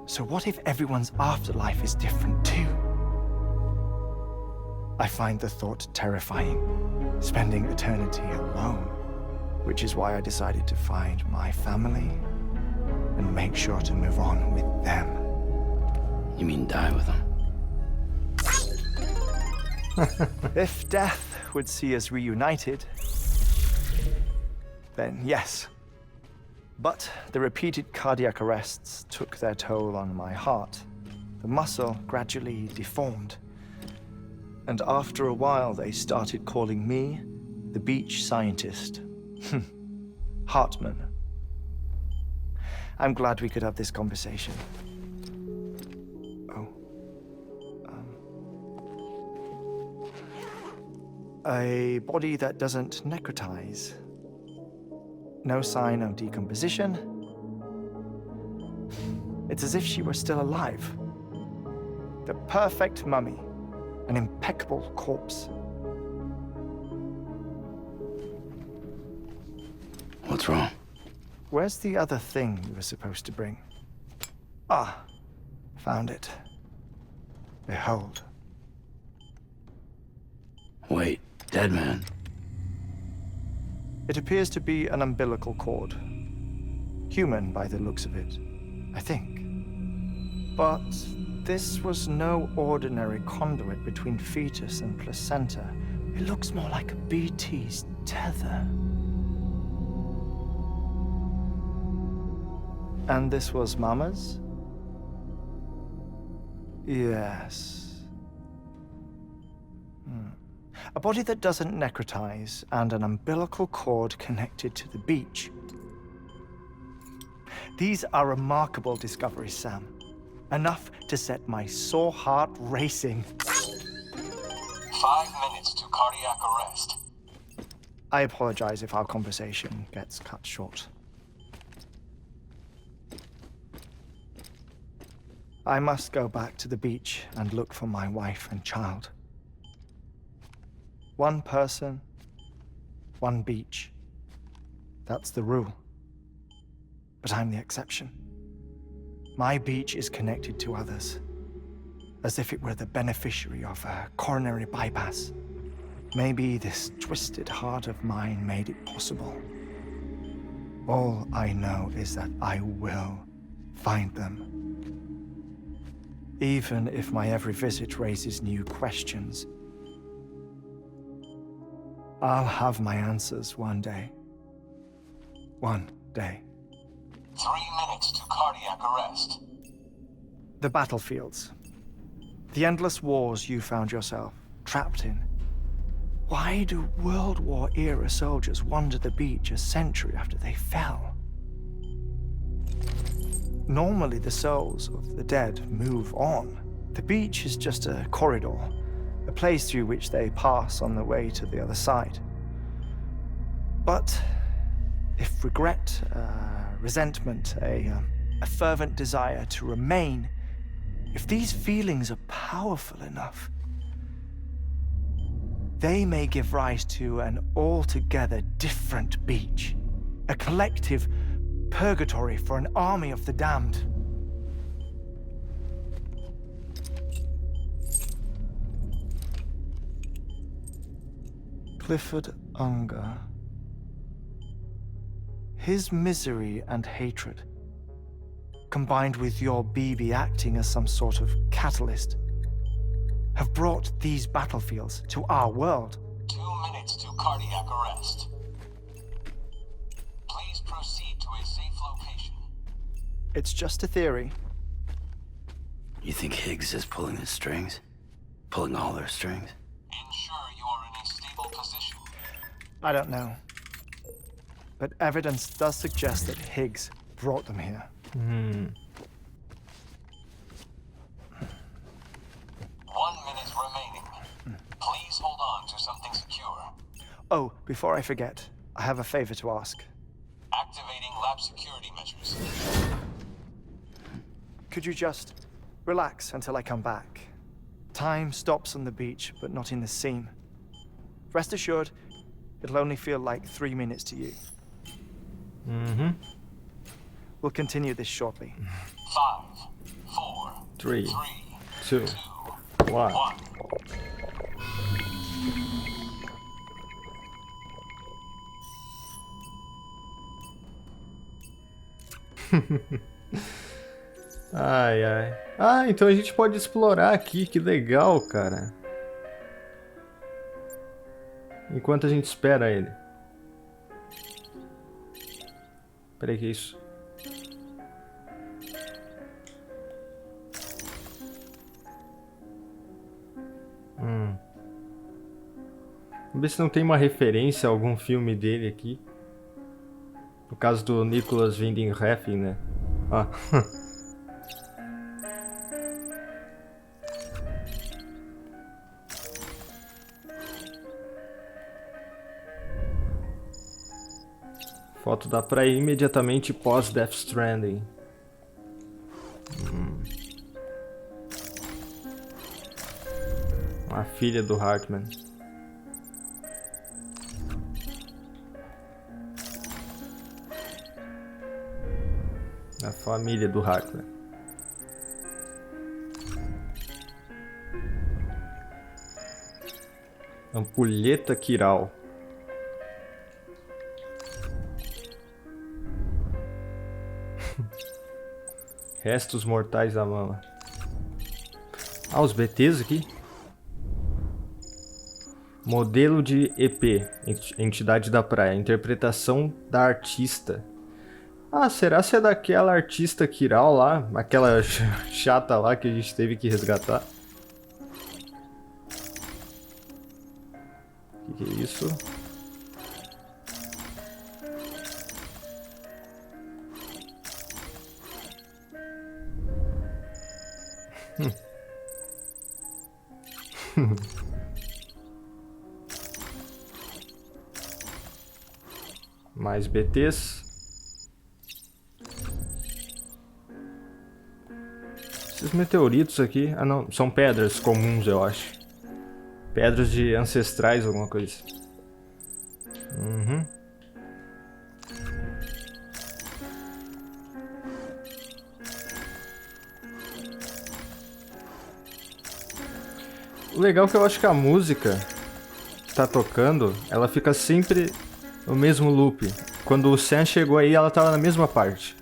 So what if everyone's afterlife is different too? I find the thought terrifying, spending eternity alone, which is why I decided to find my family and make sure to move on with them. You mean die with them? If death would see us reunited, then yes. But the repeated cardiac arrests took their toll on my heart. The muscle gradually deformed. And after a while, they started calling me the beach scientist. Hartman. I'm glad we could have this conversation. A body that doesn't necrotize. No sign of decomposition. It's as if she were still alive. The perfect mummy. An impeccable corpse. What's wrong? Where's the other thing you were supposed to bring? Ah, found it. Behold. Wait, dead man. It appears to be an umbilical cord. Human by the looks of it, I think. But this was no ordinary conduit between fetus and placenta. It looks more like a BT's tether. And this was Mama's? Yes. A body that doesn't necrotize and an umbilical cord connected to the beach. These are remarkable discoveries, Sam. Enough to set my sore heart racing. 5 minutes to cardiac arrest. I apologize if our conversation gets cut short. I must go back to the beach and look for my wife and child. One person, one beach. That's the rule. But I'm the exception. My beach is connected to others, as if it were the beneficiary of a coronary bypass. Maybe this twisted heart of mine made it possible. All I know is that I will find them. even if my every visit raises new questions. I'll have my answers one day. One day. 3 minutes to cardiac arrest. The battlefields. The endless wars you found yourself trapped in. Why do World War-era soldiers wander the beach a century after they fell? Normally, the souls of the dead move on. The beach is just a corridor, a place through which they pass on the way to the other side. But if regret, resentment, a fervent desire to remain, if these feelings are powerful enough, they may give rise to an altogether different beach, a collective purgatory for an army of the damned. Clifford Unger. His misery and hatred, combined with your BB acting as some sort of catalyst, have brought these battlefields to our world. 2 minutes to cardiac arrest. Please proceed to a safe location. It's just a theory. You think Higgs is pulling the strings? Pulling all their strings? Ensure you are in a stable position. I don't know. But evidence does suggest that Higgs brought them here. 1 minute remaining. Please hold on to something secure. Oh, before I forget, I have a favor to ask. Activating lab security measures. Could you just relax until I come back? Time stops on the beach, but not in the scene. Rest assured, it'll only feel like 3 minutes to you. We'll continue this shortly. 5, 4, 3, 2, 2, 1. 1. Ai, ai. Ah, então a gente pode explorar aqui, que legal, cara. Enquanto a gente espera ele. Peraí, que é isso? Vamos ver se não tem uma referência a algum filme dele aqui. No caso do Nicholas Winding Refn, né? Ah. Foto da praia imediatamente pós Death Stranding. A filha do Hartman. A família do Hartman. Ampulheta quiral. Restos mortais da mama. Ah, os BTs aqui. Modelo de EP, entidade da praia. Interpretação da artista. Ah, será se é daquela artista Kiral lá? Aquela chata lá que a gente teve que resgatar? O que é isso? Mais BTs. Esses meteoritos aqui... Ah não, são pedras comuns, eu acho. Pedras de ancestrais, alguma coisa. O legal é que eu acho que a música que tá tocando, ela fica sempre no mesmo loop. Quando o Sam chegou aí, ela tava na mesma parte.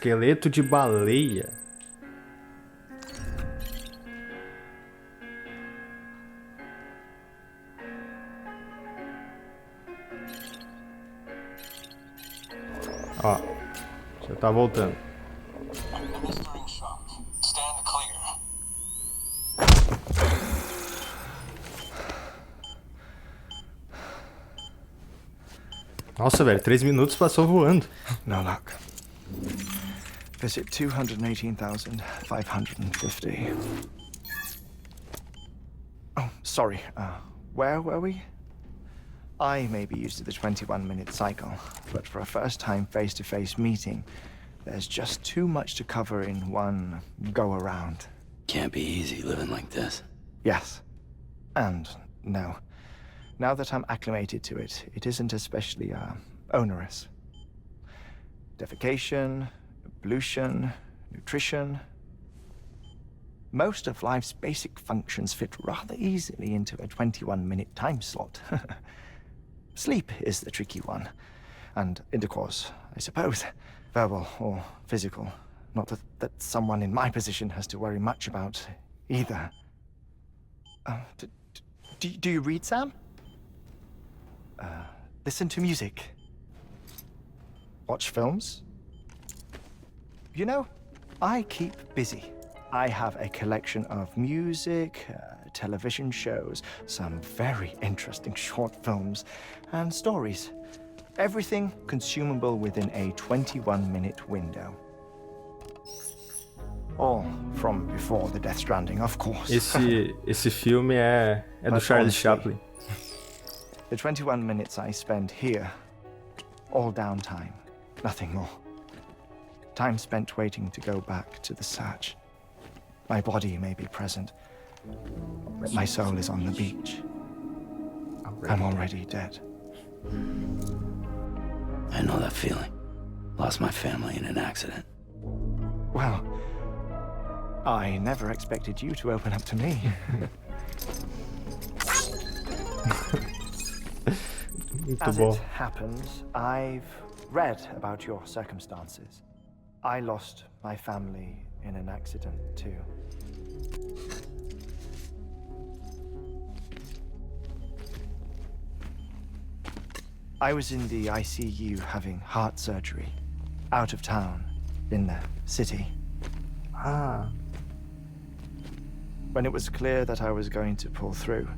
Esqueleto de baleia. Ó, já tá voltando. Administering shock. Stand clear. Nossa, velho, 3 minutos passou voando. No luck. Visit 218,550. Oh, sorry. Where were we? I may be used to the 21-minute cycle, but for a first-time face-to-face meeting, there's just too much to cover in one go-around. Can't be easy living like this. Yes. And no. Now that I'm acclimated to it, it isn't especially, onerous. Defecation, pollution, nutrition. Most of life's basic functions fit rather easily into a 21-minute time slot. Sleep is the tricky one. And intercourse, I suppose. Verbal or physical. Not that someone in my position has to worry much about either. Do you read, Sam? Listen to music. Watch films. You know, I keep busy. I have a collection of music, television shows, some very interesting short films, and stories. Everything consumable within a 21-minute window. All from before the Death Stranding, of course. Esse filme é do Charlie Chaplin. The 21 minutes I spend here, all downtime, nothing more. Time spent waiting to go back to the search. My body may be present, but my soul is on the beach. I'm already dead. I know that feeling. Lost my family in an accident. Well, I never expected you to open up to me. As it happens, I've read about your circumstances. I lost my family in an accident too. I was in the ICU having heart surgery, out of town, in the city. When it was clear that I was going to pull through,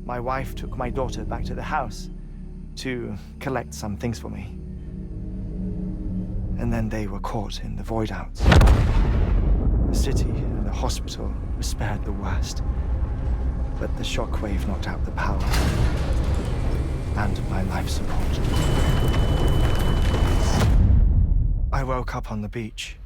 my wife took my daughter back to the house to collect some things for me. And then they were caught in the void outs. The city and the hospital were spared the worst, but the shockwave knocked out the power and my life support. I woke up on the beach.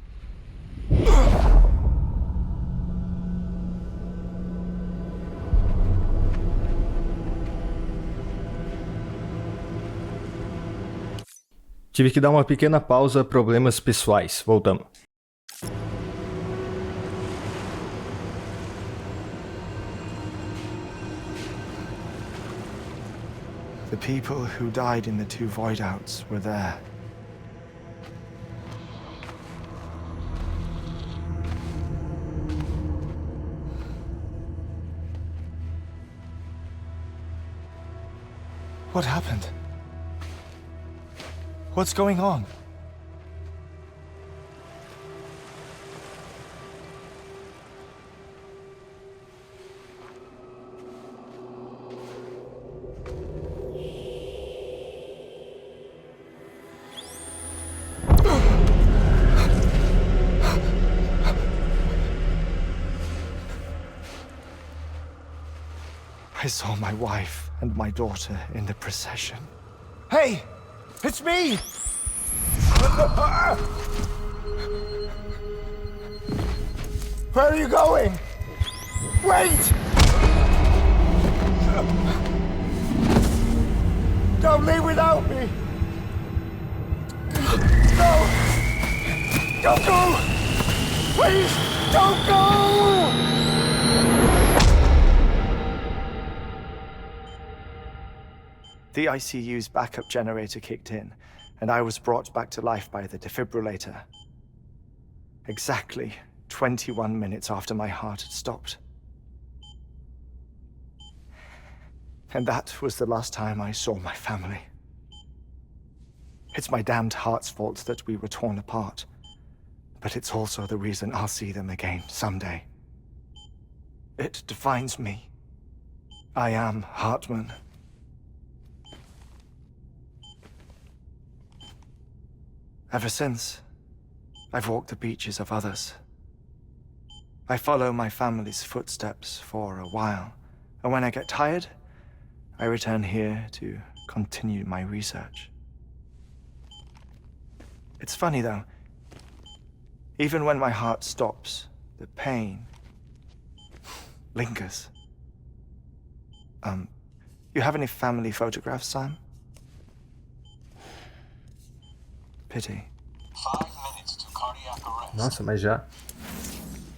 Tive que dar uma pequena pausa, problemas pessoais. Voltamos. The people who died in the 2 void outs were there. What happened? What's going on? I saw my wife and my daughter in the procession. Hey! It's me! Where are you going? Wait! Don't leave without me! No! Don't go! Please, don't go! The ICU's backup generator kicked in, and I was brought back to life by the defibrillator. Exactly 21 minutes after my heart had stopped. And that was the last time I saw my family. It's my damned heart's fault that we were torn apart, but it's also the reason I'll see them again someday. It defines me. I am Hartman. Ever since, I've walked the beaches of others. I follow my family's footsteps for a while, and when I get tired, I return here to continue my research. It's funny though, even when my heart stops, the pain lingers. You have any family photographs, Sam? Pity. 5 minutes to cardiac arrest. Nossa, mas já.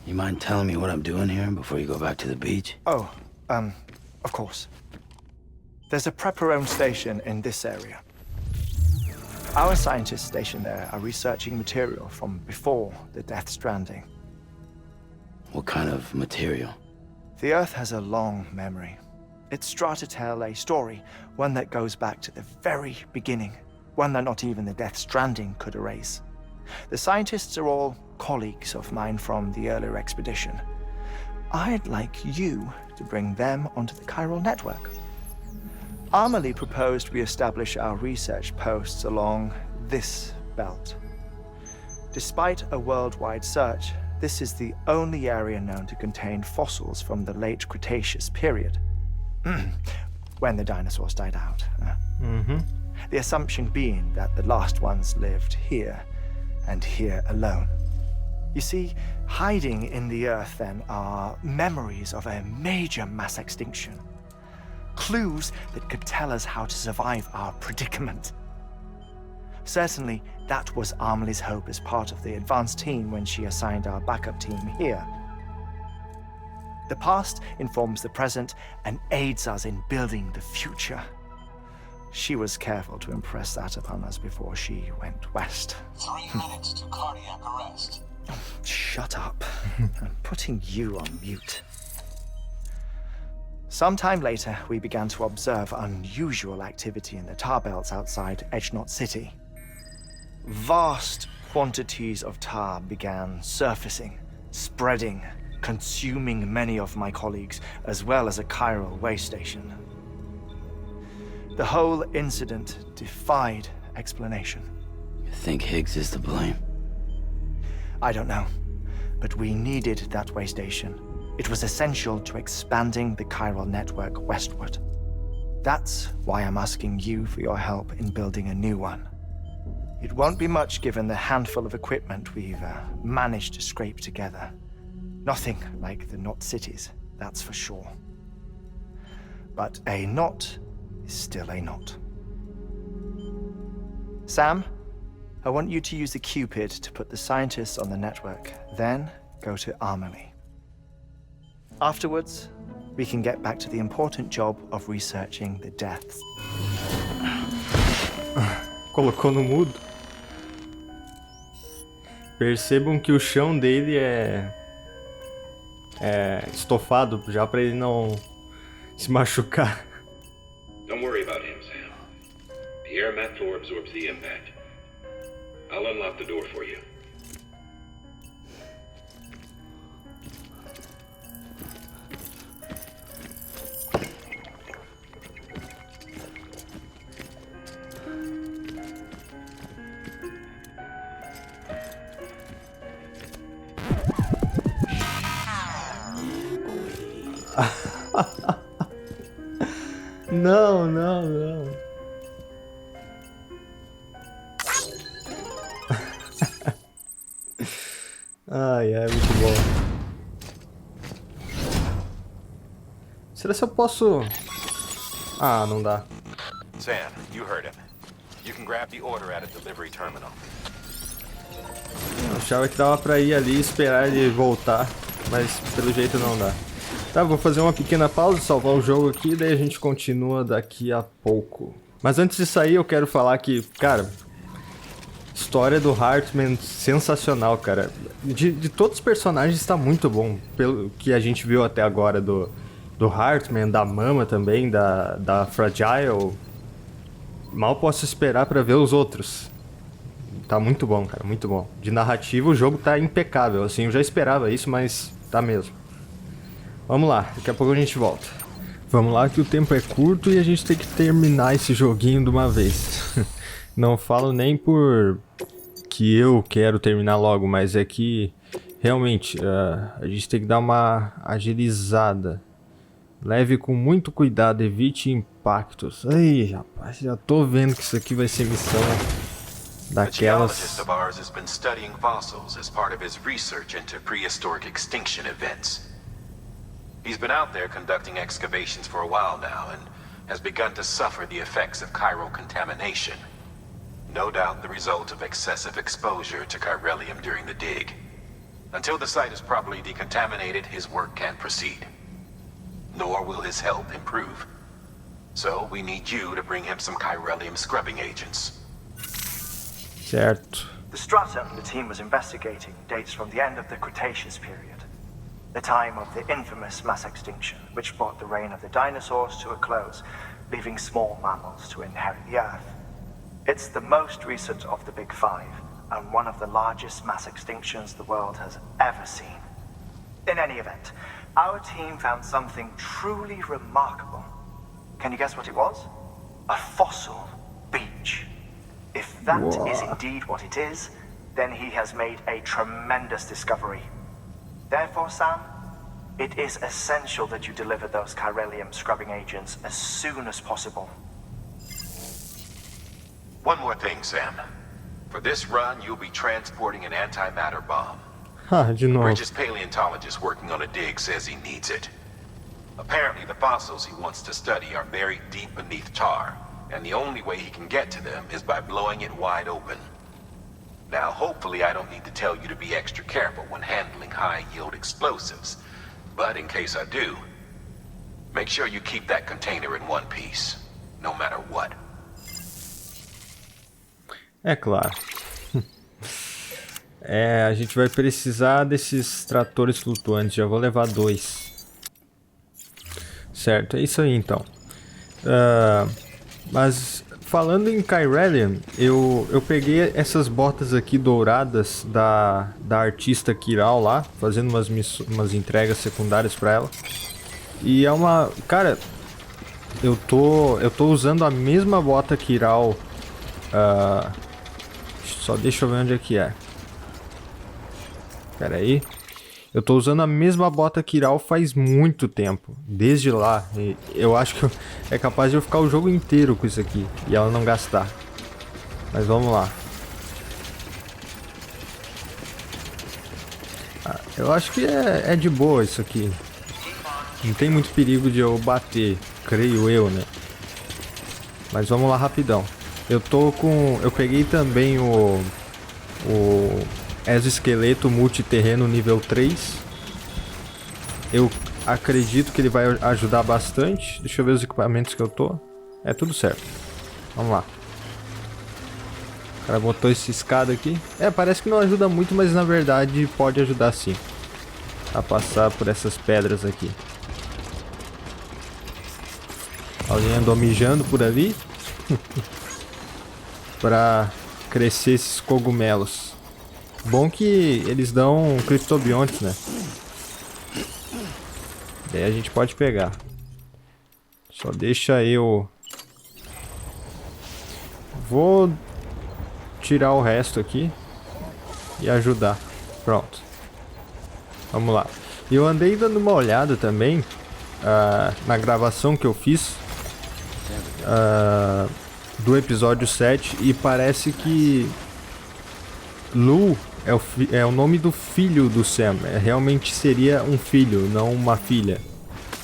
You mind telling me what I'm doing here before you go back to the beach? Oh, of course. There's a prepper-owned station in this area. Our scientists stationed there are researching material from before the Death Stranding. What kind of material? The Earth has a long memory. It's trying to tell a story, one that goes back to the very beginning, one that not even the Death Stranding could erase. The scientists are all colleagues of mine from the earlier expedition. I'd like you to bring them onto the chiral network. Amelie proposed we establish our research posts along this belt. Despite a worldwide search, this is the only area known to contain fossils from the late Cretaceous period, when the dinosaurs died out. The assumption being that the last ones lived here, and here alone. You see, hiding in the Earth then are memories of a major mass extinction. Clues that could tell us how to survive our predicament. Certainly, that was Amelie's hope as part of the advanced team when she assigned our backup team here. The past informs the present and aids us in building the future. She was careful to impress that upon us before she went west. 3 minutes to cardiac arrest. Shut up. I'm putting you on mute. Sometime later, we began to observe unusual activity in the tar belts outside Edgenot City. Vast quantities of tar began surfacing, spreading, consuming many of my colleagues, as well as a chiral way station. The whole incident defied explanation. You think Higgs is to blame? I don't know, but we needed that way station. It was essential to expanding the chiral network westward. That's why I'm asking you for your help in building a new one. It won't be much given the handful of equipment we've managed to scrape together. Nothing like the knot cities, that's for sure. But a knot is still a knot. Sam, I want you to use the Cupid to put the scientists on the network, then go to Amelie. Afterwards, we can get back to the important job of researching the deaths. Colocou no mudo. Percebam que o chão dele é estofado já para ele não se machucar. Don't worry about him, Sam. The air mat floor absorbs the impact. I'll unlock the door for you. Não, não, não. Ai, é muito bom. Será que eu posso... Ah, não dá. Sam, you heard him. You can grab the order at a delivery terminal. Eu achava que dava pra ir ali e esperar ele voltar, mas pelo jeito não dá. Tá, vou fazer uma pequena pausa, salvar o jogo aqui, daí a gente continua daqui a pouco. Mas antes de sair eu quero falar que, cara, história do Hartman sensacional, cara. De todos os personagens está muito bom. Pelo que a gente viu até agora do Hartman, da Mama também, da Fragile. Mal posso esperar pra ver os outros. Tá muito bom, cara, muito bom. De narrativa o jogo tá impecável, assim, eu já esperava isso, mas tá mesmo. Vamos lá, daqui a pouco a gente volta. Vamos lá que o tempo é curto e a gente tem que terminar esse joguinho de uma vez. Não falo nem por que eu quero terminar logo, mas é que realmente a gente tem que dar uma agilizada. Leve com muito cuidado, evite impactos. Ai, rapaz, já tô vendo que isso aqui vai ser missão daquelas. A geologist of ours has been studying fossils as part of his research into prehistoric extinction events. He's been out there conducting excavations for a while now and has begun to suffer the effects of chiral contamination. No doubt the result of excessive exposure to chiralium during the dig. Until the site is properly decontaminated, his work can't proceed. Nor will his health improve. So we need you to bring him some chiralium scrubbing agents. Certo. The stratum the team was investigating dates from the end of the Cretaceous period, the time of the infamous mass extinction, which brought the reign of the dinosaurs to a close, leaving small mammals to inherit the Earth. It's the most recent of the Big Five, and one of the largest mass extinctions the world has ever seen. In any event, our team found something truly remarkable. Can you guess what it was? A fossil beach. If that is indeed what it is, then he has made a tremendous discovery. Therefore, Sam, it is essential that you deliver those chiralium scrubbing agents as soon as possible. One more thing, Sam. For this run, you'll be transporting an antimatter bomb. De novo. Bridges paleontologist working on a dig says he needs it. Apparently, the fossils he wants to study are buried deep beneath tar, and the only way he can get to them is by blowing it wide open. Now, hopefully I don't need to tell you to be extra careful when handling high-yield explosives, but in case I do, make sure you keep that container in one piece, no matter what. É claro. A gente vai precisar desses tratores flutuantes, já vou levar 2. Certo, é isso aí então. Mas falando em chiralium, eu peguei essas botas aqui douradas da artista Kiral lá, fazendo umas entregas secundárias pra ela. E é uma... Cara, eu tô usando a mesma bota Kiral. Só deixa eu ver onde é que é. Pera aí. Eu tô usando a mesma bota Kiral faz muito tempo. Desde lá. E eu acho que é capaz de eu ficar o jogo inteiro com isso aqui. E ela não gastar. Mas vamos lá. Eu acho que é de boa isso aqui. Não tem muito perigo de eu bater. Creio eu, né? Mas vamos lá rapidão. Eu peguei também o exoesqueleto multiterreno nível 3. Eu acredito que ele vai ajudar bastante. Deixa eu ver os equipamentos que eu tô. É tudo certo. Vamos lá. O cara botou essa escada aqui. Parece que não ajuda muito, mas na verdade pode ajudar sim. A passar por essas pedras aqui. Alguém andou mijando por ali. Pra crescer esses cogumelos. Bom que eles dão criptobiontes, né? Daí a gente pode pegar. Só deixa eu... Vou tirar o resto aqui e ajudar. Pronto. Vamos lá. Eu andei dando uma olhada também na gravação que eu fiz do episódio 7 e parece que Lou é o nome do filho do Sam. Realmente seria um filho, não uma filha.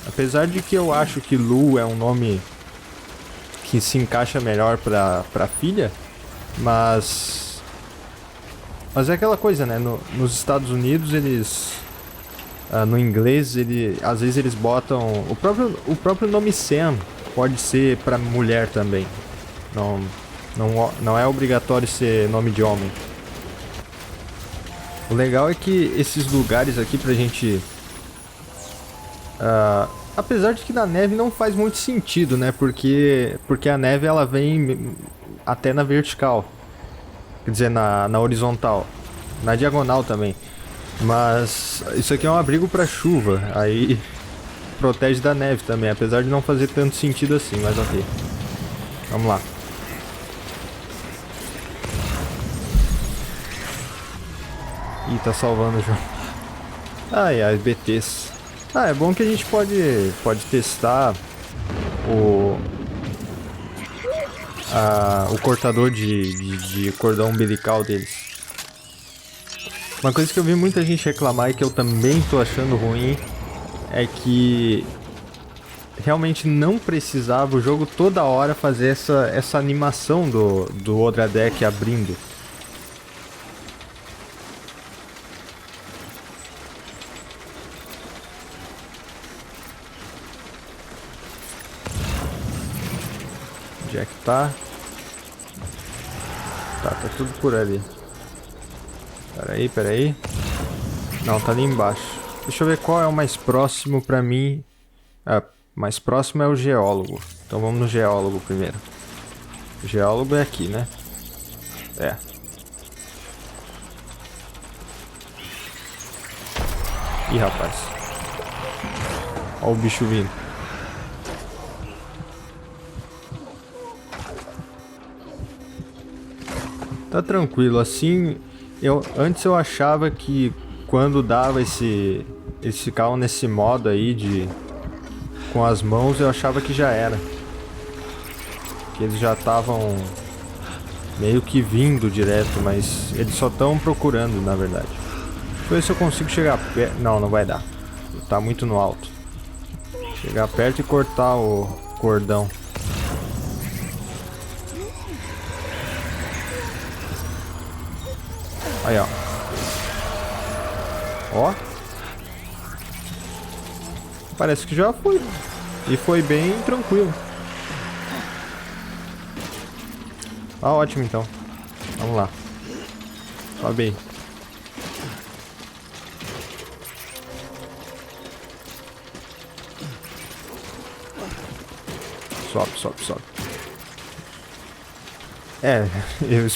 Apesar de que eu acho que Lou é um nome que se encaixa melhor pra filha, mas é aquela coisa, né? Nos Estados Unidos eles no inglês às vezes eles botam o próprio nome Sam pode ser pra mulher também. Não é obrigatório ser nome de homem. O legal é que esses lugares aqui pra gente... apesar de que na neve não faz muito sentido, né? Porque a neve ela vem até na vertical. Quer dizer, na horizontal. Na diagonal também. Mas isso aqui é um abrigo pra chuva. Aí protege da neve também. Apesar de não fazer tanto sentido assim, mas ok. Vamos lá. Ih, tá salvando o jogo. Ai, ai, BTs. É bom que a gente pode testar o cortador de cordão umbilical deles. Uma coisa que eu vi muita gente reclamar e que eu também tô achando ruim é que realmente não precisava o jogo toda hora fazer essa animação do outra deck abrindo. Onde é que tá? Tá tudo por ali. Peraí. Não, tá ali embaixo. Deixa eu ver qual é o mais próximo pra mim. Mais próximo é o geólogo. Então vamos no geólogo primeiro. O geólogo é aqui, né? É. Ih, rapaz. Olha o bicho vindo. Tá tranquilo, assim... Antes eu achava que quando dava eles ficavam nesse modo aí com as mãos, eu achava que já era. Que eles já estavam meio que vindo direto, mas eles só estão procurando, na verdade. Deixa eu ver se eu consigo chegar perto. Não vai dar. Tá muito no alto. Chegar perto e cortar o cordão. Aí, ó. Ó. Parece que já foi. E foi bem tranquilo. Ótimo, então. Vamos lá. Sobe aí. Sobe. Eu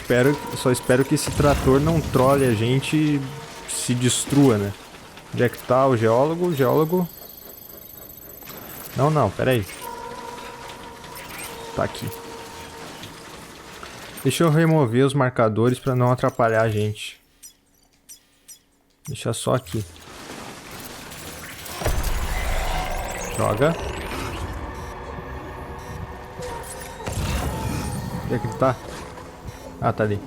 só espero que esse trator não trole a gente e se destrua, né? Onde é que tá o geólogo? Geólogo? Não, peraí. Tá aqui. Deixa eu remover os marcadores pra não atrapalhar a gente. Deixa só aqui. Joga. Onde é que ele tá? Ah, tá ali.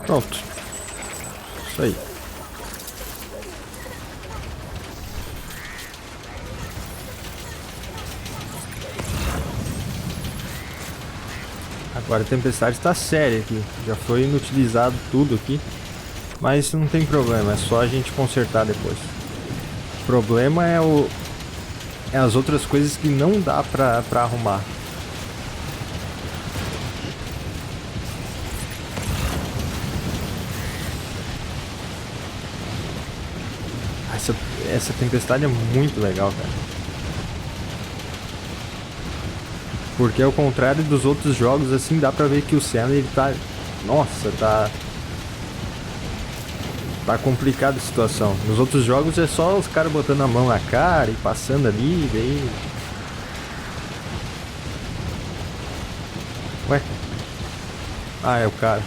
Pronto. Isso aí. Agora a tempestade está séria aqui. Já foi inutilizado tudo aqui. Mas não tem problema, é só a gente consertar depois. O problema é as outras coisas que não dá pra arrumar. Essa tempestade é muito legal, cara. Porque ao contrário dos outros jogos, assim, dá pra ver que o Sam, ele tá... Nossa, tá complicada a situação. Nos outros jogos é só os caras botando a mão na cara e passando ali, daí... Ué? Ah, é o cara.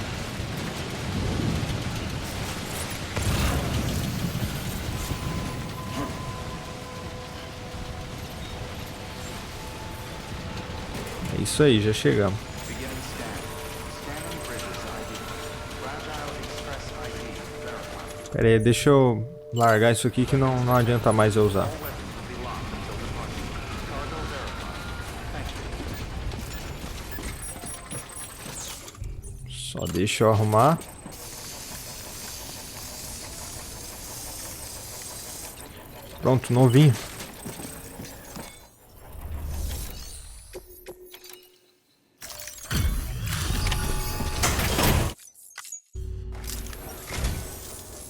É isso aí, já chegamos. Pera aí, deixa eu largar isso aqui que não adianta mais eu usar. Só deixa eu arrumar. Pronto, novinho.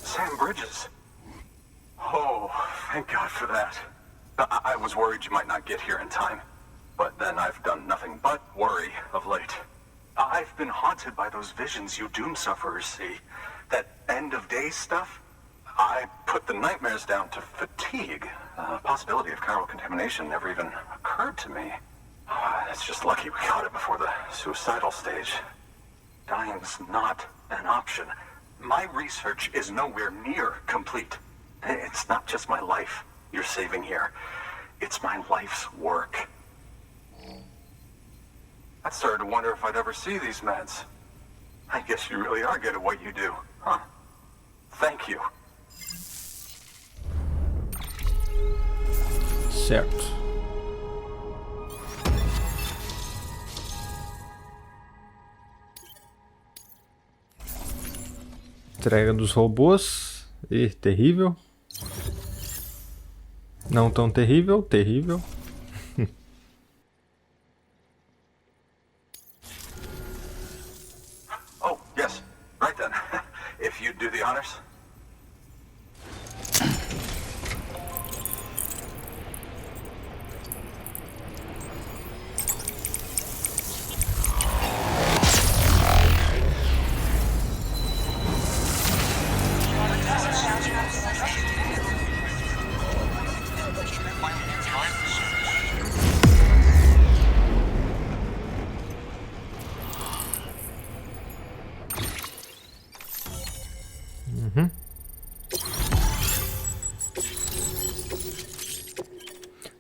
Sam Bridges. Oh, thank God for that. I was worried you might not get here in time. But then I've done nothing but worry of late. I've been haunted by those visions you doom sufferers see. That end of days stuff. I put the nightmares down to fatigue. The possibility of chiral contamination never even occurred to me. It's just lucky we caught it before the suicidal stage. Dying's not an option. My research is nowhere near complete. It's not just my life you're saving here. It's my life's work. I started to wonder if I'd ever see these meds. I guess you really are good at what you do, huh? Thank you. Certo. Entrega dos robôs. Ih, terrível. Não tão terrível, terrível. Oh, yes. Right then. If you'd do the honors.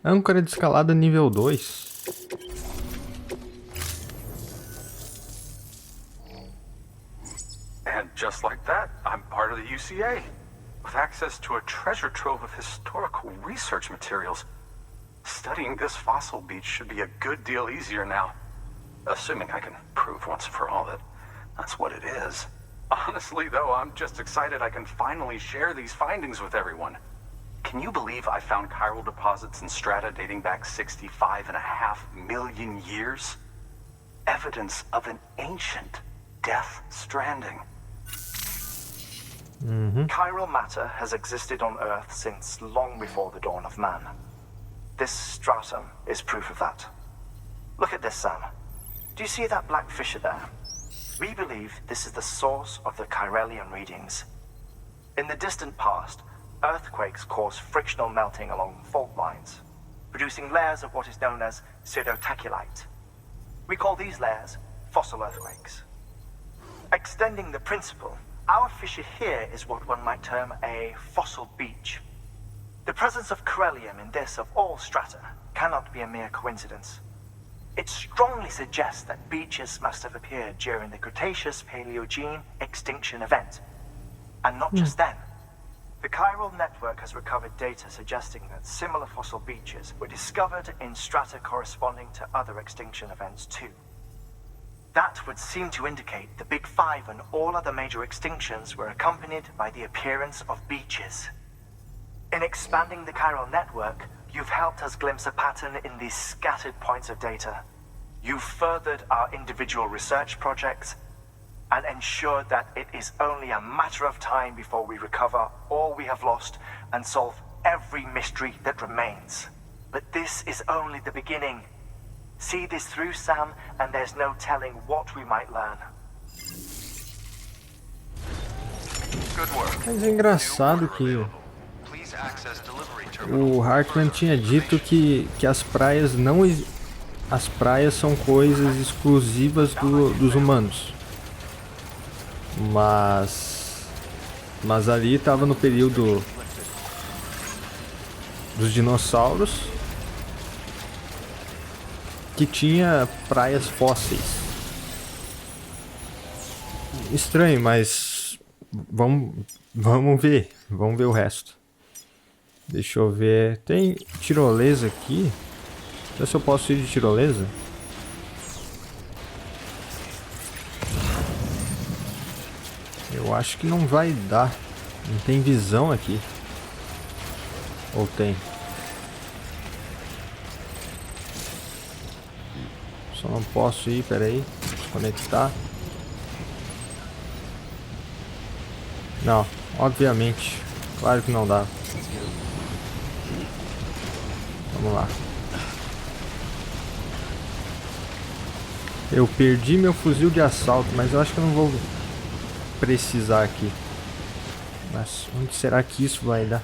Âncora de escalada nível 2. And just like that, I'm part of the UCA, with access to a treasure trove of historical research materials. Studying this fossil beach should be a good deal easier now, assuming I can prove once for all that that's what it is. Honestly, though, I'm just excited I can finally share these findings with everyone. Can you believe I found chiral deposits in strata dating back 65.5 million years? Evidence of an ancient Death Stranding. Chiral matter has existed on Earth since long before the dawn of man. This stratum is proof of that. Look at this, Sam. Do you see that black fissure there? We believe this is the source of the Chiralian readings. In the distant past, earthquakes cause frictional melting along fault lines, producing layers of what is known as pseudotachylite. We call these layers fossil earthquakes. Extending the principle, our fissure here is what one might term a fossil beach. The presence of chiralium in this of all strata cannot be a mere coincidence. It strongly suggests that beaches must have appeared during the Cretaceous-Paleogene extinction event. And not just then. The chiral network has recovered data suggesting that similar fossil beaches were discovered in strata corresponding to other extinction events too. That would seem to indicate the Big Five and all other major extinctions were accompanied by the appearance of beaches. In expanding the chiral network, you've helped us glimpse a pattern in these scattered points of data. You've furthered our individual research projects and ensured that it is only a matter of time before we recover all we have lost and solve every mystery that remains. But this is only the beginning. See this through, Sam, and there's no telling what we might learn. Mas é engraçado que o Hartman tinha dito que as praias não... As praias são coisas exclusivas dos humanos. Mas ali estava no período dos dinossauros, que tinha praias fósseis. Estranho, mas Vamos ver o resto. Deixa eu ver. Tem tirolesa aqui? Deixa eu ver se eu posso ir de tirolesa. Eu acho que não vai dar. Não tem visão aqui. Ou tem? Só não posso ir, peraí. Desconectar. Não, obviamente. Claro que não dá. Vamos lá. Eu perdi meu fuzil de assalto, mas eu acho que eu não vou precisar aqui. Mas onde será que isso vai dar?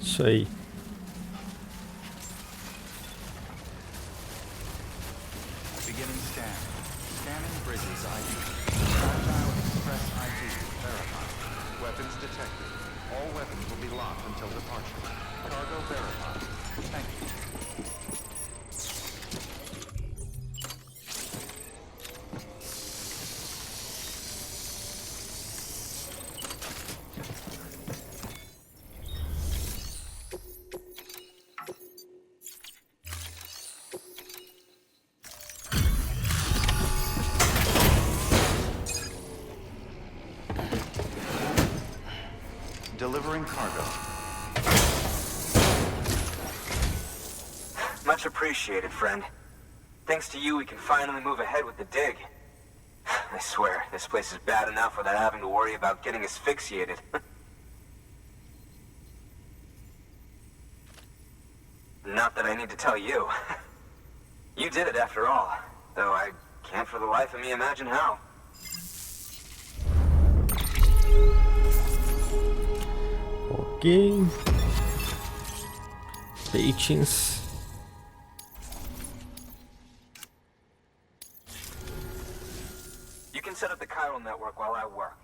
Isso aí. Beginning scan. Scanning bridges ID. Fragile express ID verified. Weapons detected. All weapons will be locked until departure. Cargo verified. Thank you. Delivering cargo. Much appreciated, friend. Thanks to you, we can finally move ahead with the dig. I swear, this place is bad enough without having to worry about getting asphyxiated. Not that I need to tell you. You did it after all, though I can't for the life of me imagine how. aqui. Patience. You can set up the chiral network while I work.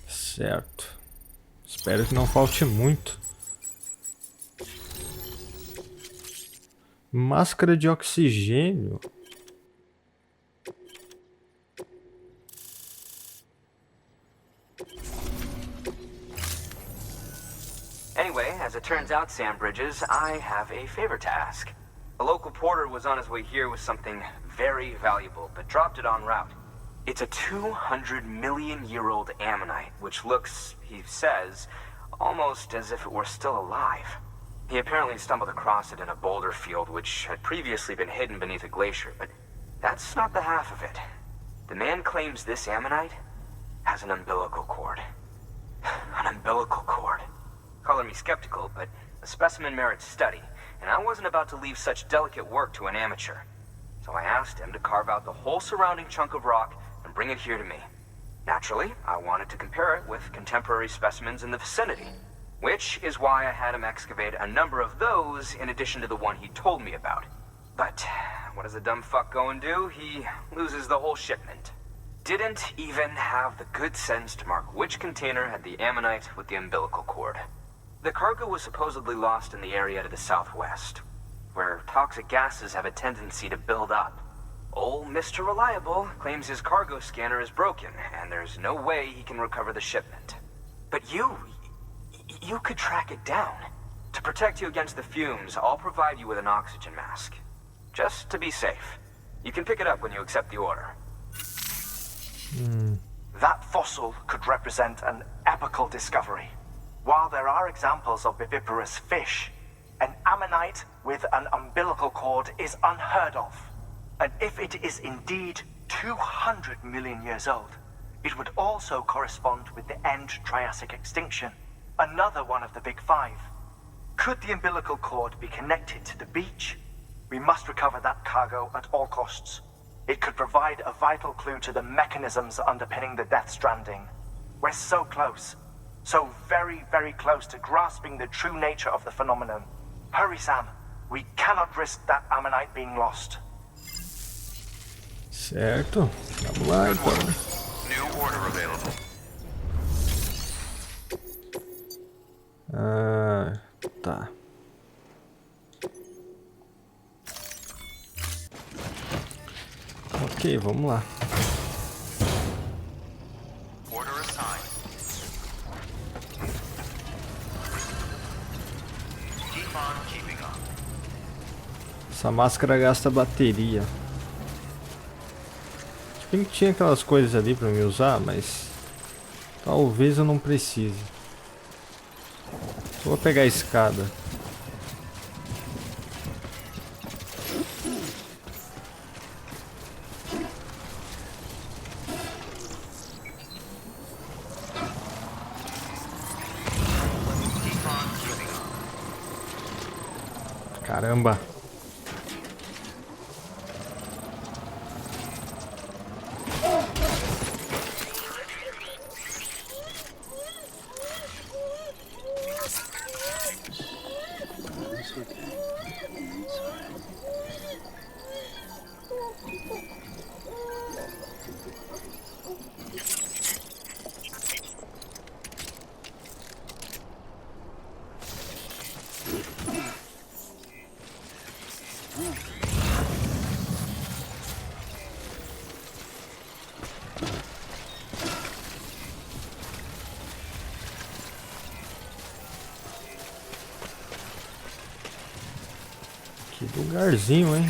Certo. Espero que não falte muito. Máscara de oxigênio. Anyway, as it turns out, Sam Bridges, I have a favor to ask. A local porter was on his way here with something very valuable, but dropped it en route. It's a 200-million-year-old ammonite, which looks, he says, almost as if it were still alive. He apparently stumbled across it in a boulder field, which had previously been hidden beneath a glacier, but that's not the half of it. The man claims this ammonite has an umbilical cord. An umbilical cord. Color me skeptical, but the specimen merits study, and I wasn't about to leave such delicate work to an amateur. So I asked him to carve out the whole surrounding chunk of rock and bring it here to me. Naturally, I wanted to compare it with contemporary specimens in the vicinity, which is why I had him excavate a number of those in addition to the one he told me about. But what does the dumb fuck go and do? He loses the whole shipment. Didn't even have the good sense to mark which container had the ammonite with the umbilical cord. The cargo was supposedly lost in the area to the southwest, where toxic gases have a tendency to build up. Old Mr. Reliable claims his cargo scanner is broken, and there's no way he can recover the shipment. But you could track it down. To protect you against the fumes, I'll provide you with an oxygen mask. Just to be safe. You can pick it up when you accept the order. That fossil could represent an epical discovery. While there are examples of viviparous fish, an ammonite with an umbilical cord is unheard of. And if it is indeed 200 million years old, it would also correspond with the end Triassic extinction, another one of the big five. Could the umbilical cord be connected to the beach? We must recover that cargo at all costs. It could provide a vital clue to the mechanisms underpinning the Death Stranding. We're so close. So very, very close to grasping the true nature of the phenomenon. Hurry, Sam. We cannot risk that ammonite being lost. Certo. Vamos lá, então. New order available. Tá. Ok, vamos lá. Order assigned. Keep on keeping on. Essa máscara gasta bateria. Bem que tinha aquelas coisas ali pra me usar, mas talvez eu não precise. Vou pegar a escada. Caramba. Que lugarzinho, hein?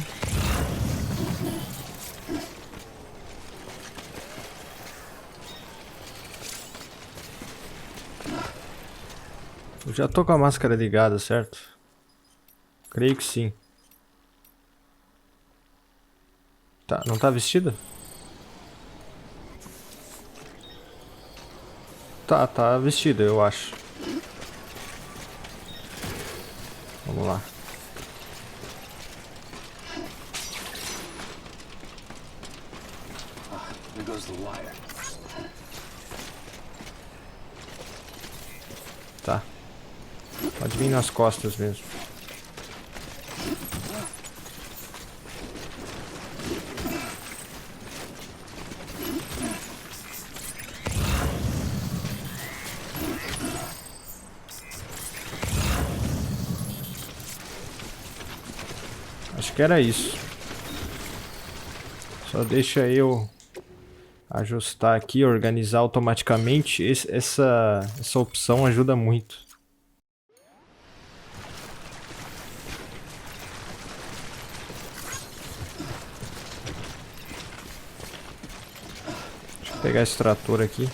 Eu já tô com a máscara ligada, certo? Creio que sim. Tá, não tá vestida? Tá vestida, eu acho. Vamos lá. There goes the wire. Tá. Pode vir nas costas mesmo. Acho que era isso. Só deixa eu ajustar aqui, organizar automaticamente. Essa opção ajuda muito. Deixa eu pegar esse trator aqui.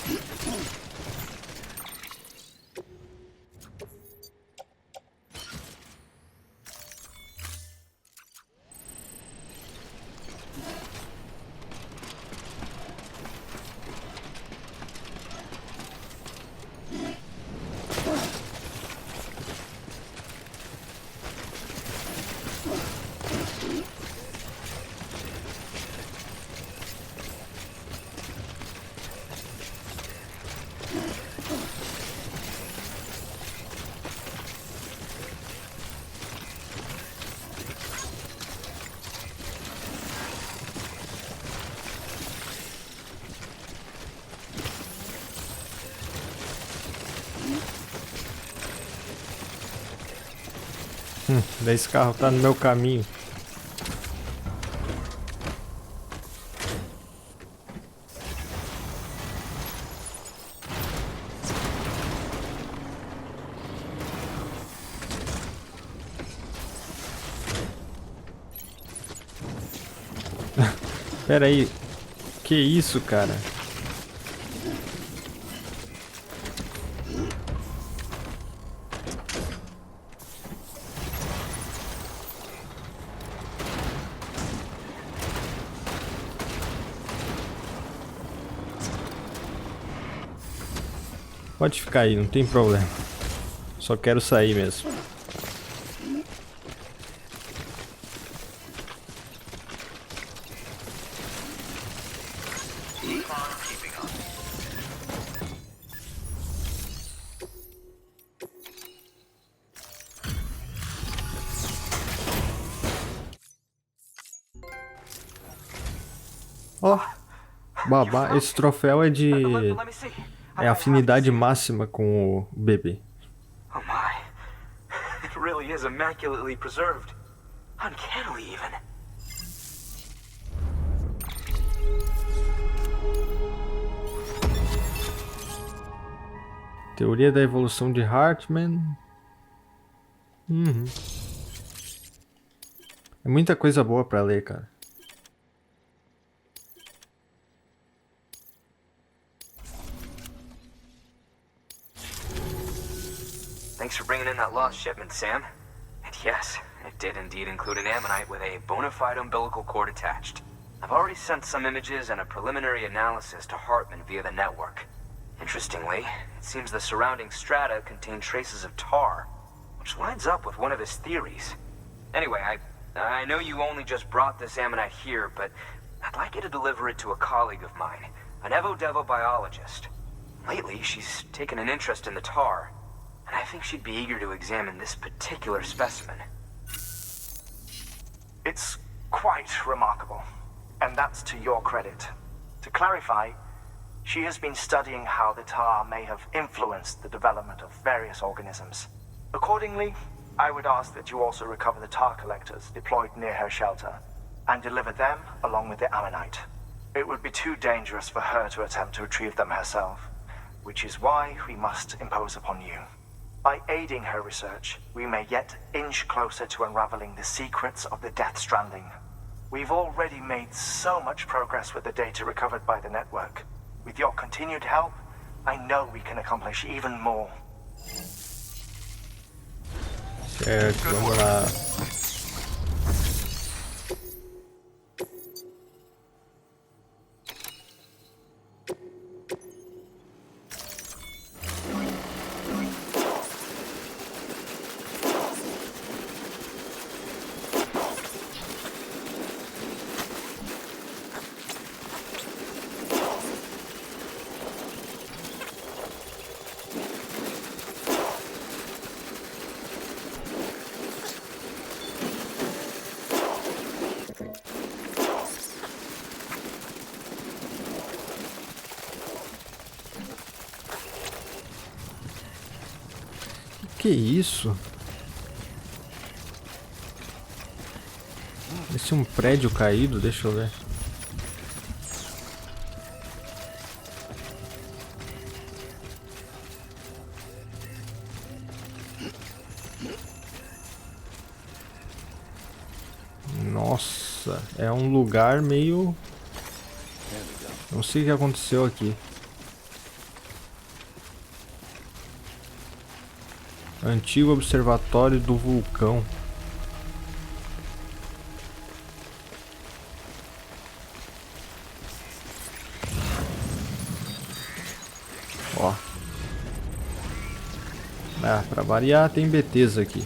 Daí esse carro tá no meu caminho. Pera aí. Que isso, cara? Pode ficar aí, não tem problema. Só quero sair mesmo. Ó, babá, esse troféu é de... é afinidade máxima com o bebê. Oh my. It really is immaculately preserved. Uncannily even. Teoria da evolução de Hartman. É muita coisa boa pra ler, cara. Thanks for bringing in that lost shipment, Sam. And yes, it did indeed include an ammonite with a bona fide umbilical cord attached. I've already sent some images and a preliminary analysis to Hartman via the network. Interestingly, it seems the surrounding strata contain traces of tar, which lines up with one of his theories. Anyway, I know you only just brought this ammonite here, but I'd like you to deliver it to a colleague of mine, an Evo-Devo biologist. Lately, she's taken an interest in the tar, and I think she'd be eager to examine this particular specimen. It's quite remarkable, and that's to your credit. To clarify, she has been studying how the tar may have influenced the development of various organisms. Accordingly, I would ask that you also recover the tar collectors deployed near her shelter and deliver them along with the ammonite. It would be too dangerous for her to attempt to retrieve them herself, which is why we must impose upon you. By aiding her research, we may yet inch closer to unraveling the secrets of the Death Stranding. We've already made so much progress with the data recovered by the network. With your continued help, I know we can accomplish even more. Certo, vamos lá. Que isso? Esse é um prédio caído, deixa eu ver. Nossa, é um lugar meio... Não sei o que aconteceu aqui. Antigo observatório do vulcão. Ó. Ah, pra variar tem BTs aqui.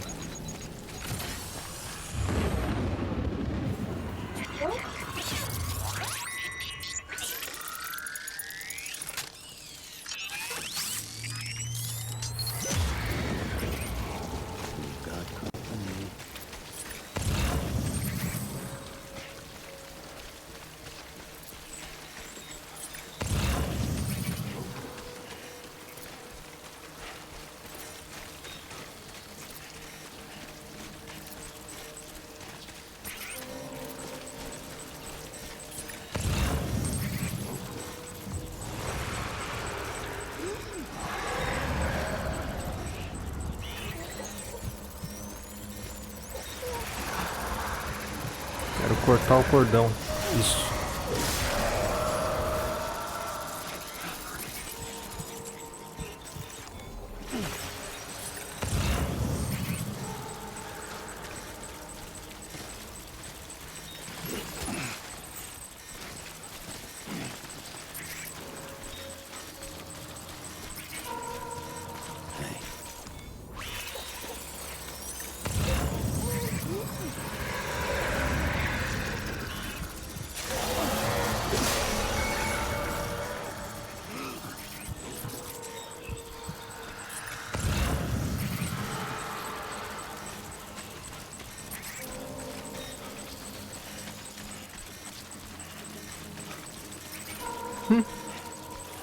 Quero cortar o cordão. Isso.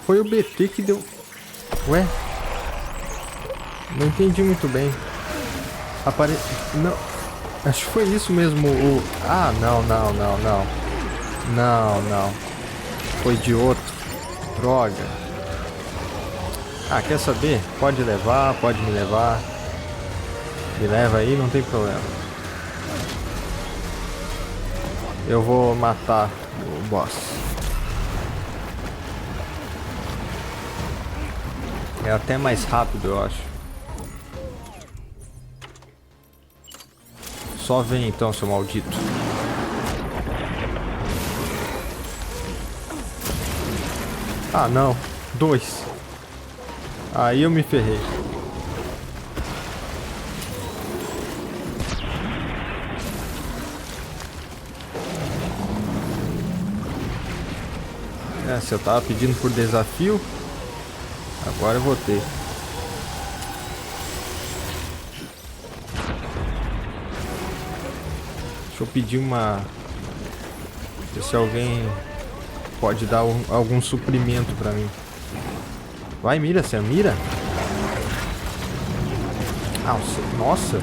Foi o BT que deu... Ué? Não entendi muito bem. Não. Acho que foi isso mesmo. Ah, não. Não. Foi de outro. Droga. Ah, quer saber? Pode levar, pode me levar. Me leva aí, não tem problema. Eu vou matar o boss. É até mais rápido, eu acho. Só vem então, seu maldito. Ah, não. 2. Aí eu me ferrei. É, se eu tava pedindo por desafio, agora eu vou ter. Deixa eu pedir uma... Ver se alguém pode dar algum suprimento pra mim. Vai, mira, você mira? Ah, nossa.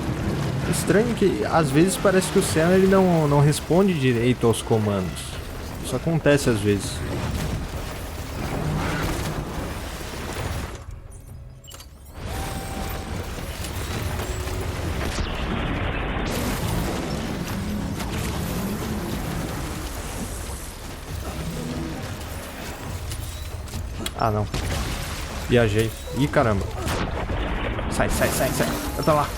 Estranho que às vezes parece que o Sam ele não responde direito aos comandos. Isso acontece às vezes. Ah, não. Viajei. Ih, caramba. Sai. Vai pra lá.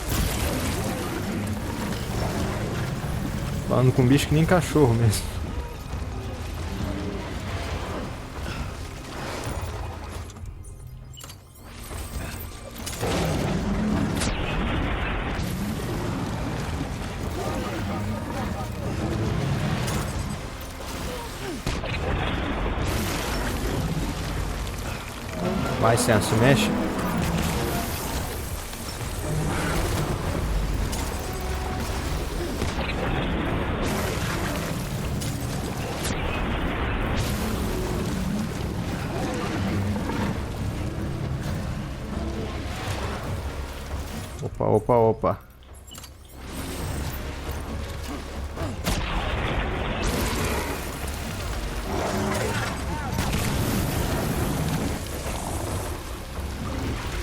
Falando com bicho que nem cachorro mesmo. Vai, Sam, se mexe. Opa.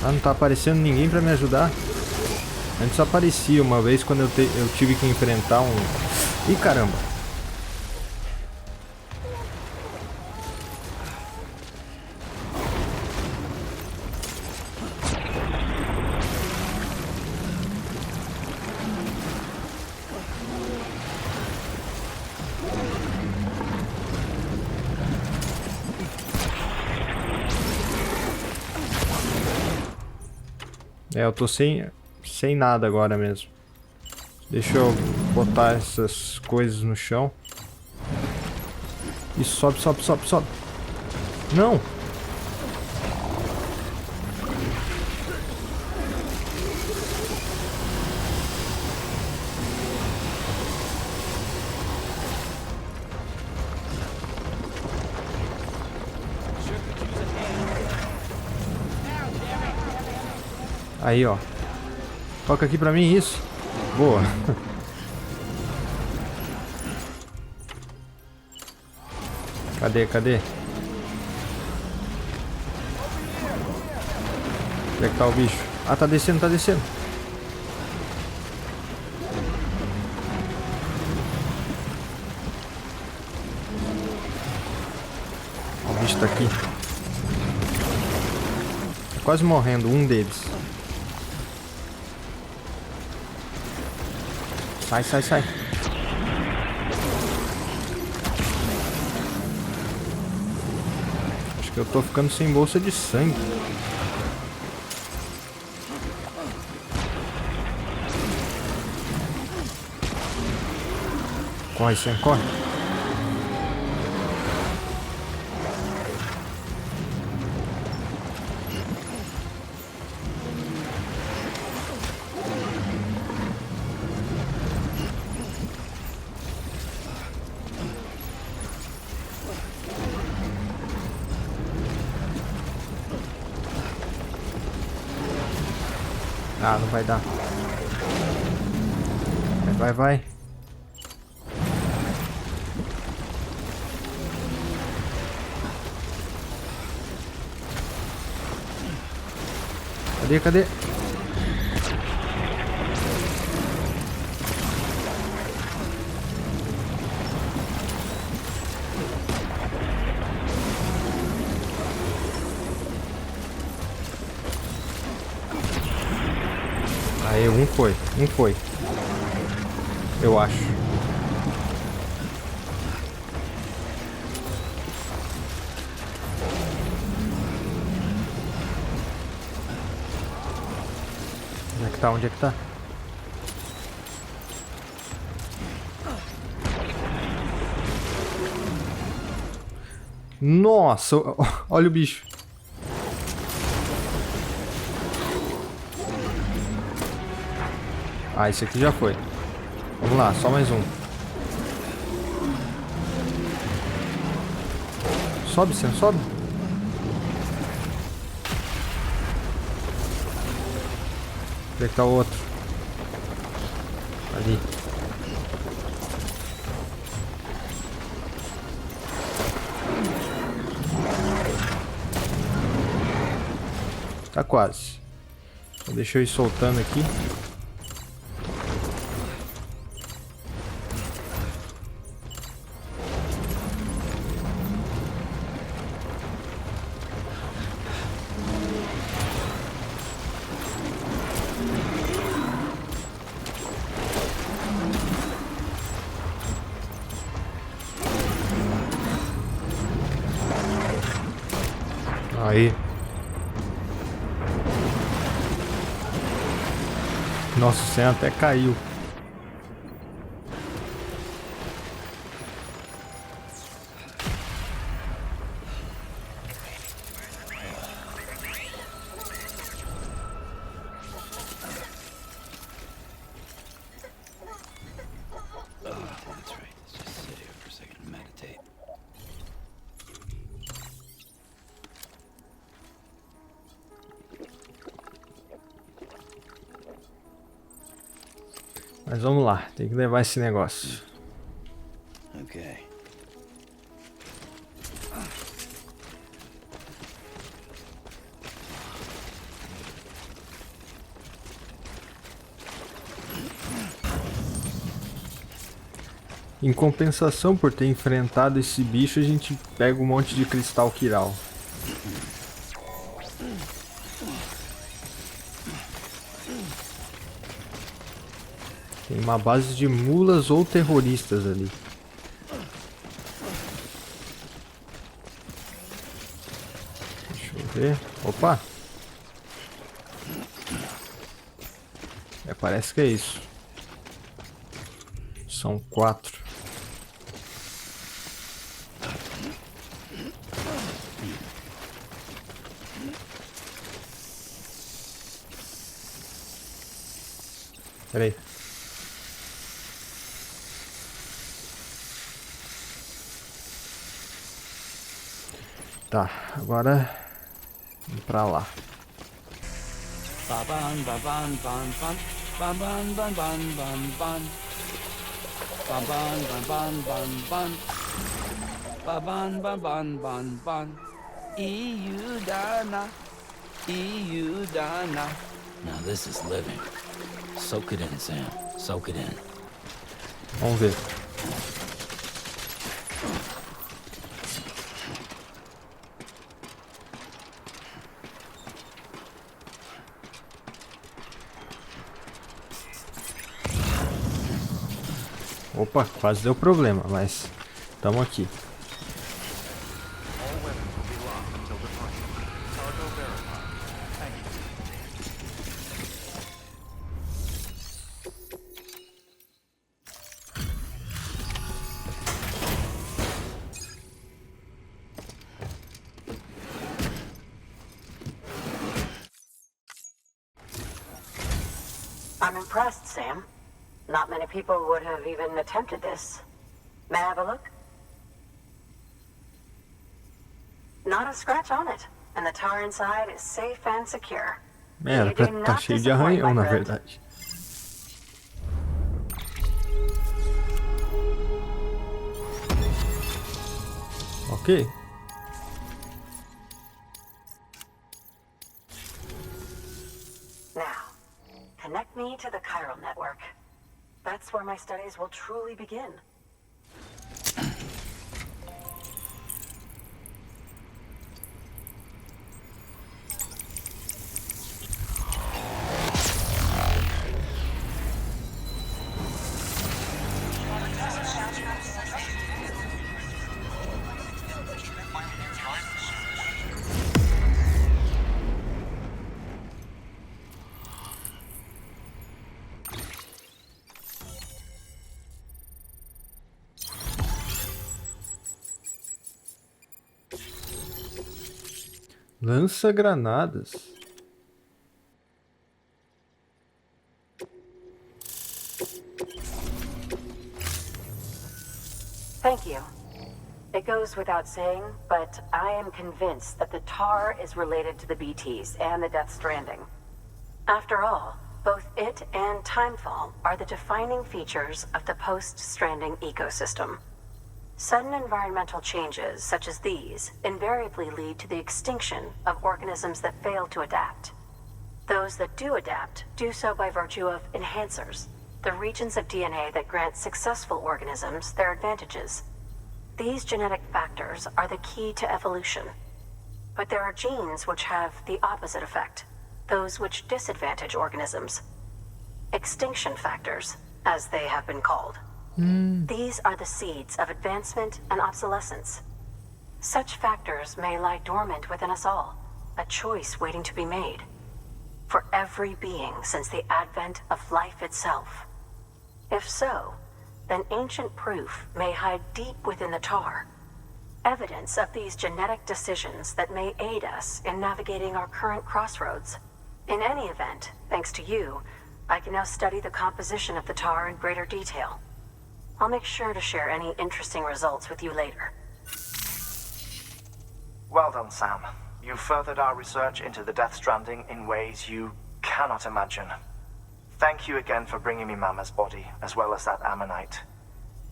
Ah, não tá aparecendo ninguém pra me ajudar. Antes aparecia uma vez quando eu tive que enfrentar um... Ih, caramba! Eu tô sem nada agora mesmo. Deixa eu botar essas coisas no chão. E sobe. Não! Aí, ó. Toca aqui pra mim isso. Boa. Cadê? Onde é que tá o bicho? Ah, tá descendo. O bicho tá aqui. Tá quase morrendo, um deles. Sai. Acho que eu tô ficando sem bolsa de sangue. Corre, Sam, corre. Ah, não vai dar. Vai. Cadê? Aí, um foi. Eu acho. Onde é que tá? Nossa, olha o bicho. Ah, esse aqui já foi. Vamos lá, só mais um. Sobe, Sam, sobe. Onde é que tá o outro? Ali. Tá quase. Então deixa eu ir soltando aqui. Aí. Nossa, o Sam até caiu. Mas vamos lá, tem que levar esse negócio. Okay. Em compensação por ter enfrentado esse bicho, a gente pega um monte de cristal quiral. Tem uma base de mulas ou terroristas ali. Deixa eu ver. Opa! Parece que é isso. São 4. Peraí. Tá, agora vamos pra lá. Baban, baban, ban, ban, baban, ban, ban, ban, ban. Baban, ban, ban, ban, ban. Baban, ban, ban, ban, ban. Iudana, Iudana. Now this is living. Soak it in, Sam. Soak it in. Vamos ver. Opa, quase deu problema, mas estamos aqui. I'm impressed, Sam. Not many people would have even attempted this. May I have a look? Not a scratch on it, and the tar inside is safe and secure. Era pra tá cheio de arranhão, na verdade. Ok. Now, connect me to the chiral network. That's where my studies will truly begin. Lança-granadas. Thank you. It goes without saying, but I am convinced that the tar is related to the BTs and the Death Stranding. After all, both it and Timefall are the defining features of the post-Stranding ecosystem. Sudden environmental changes such as these invariably lead to the extinction of organisms that fail to adapt. Those that do adapt do so by virtue of enhancers, the regions of DNA that grant successful organisms their advantages. These genetic factors are the key to evolution. But there are genes which have the opposite effect, those which disadvantage organisms. Extinction factors, as they have been called. These are the seeds of advancement and obsolescence. Such factors may lie dormant within us all, a choice waiting to be made. For every being since the advent of life itself. If so, then ancient proof may hide deep within the tar. Evidence of these genetic decisions that may aid us in navigating our current crossroads. In any event, thanks to you, I can now study the composition of the tar in greater detail. I'll make sure to share any interesting results with you later. Well done, Sam. You furthered our research into the Death Stranding in ways you cannot imagine. Thank you again for bringing me Mama's body, as well as that ammonite.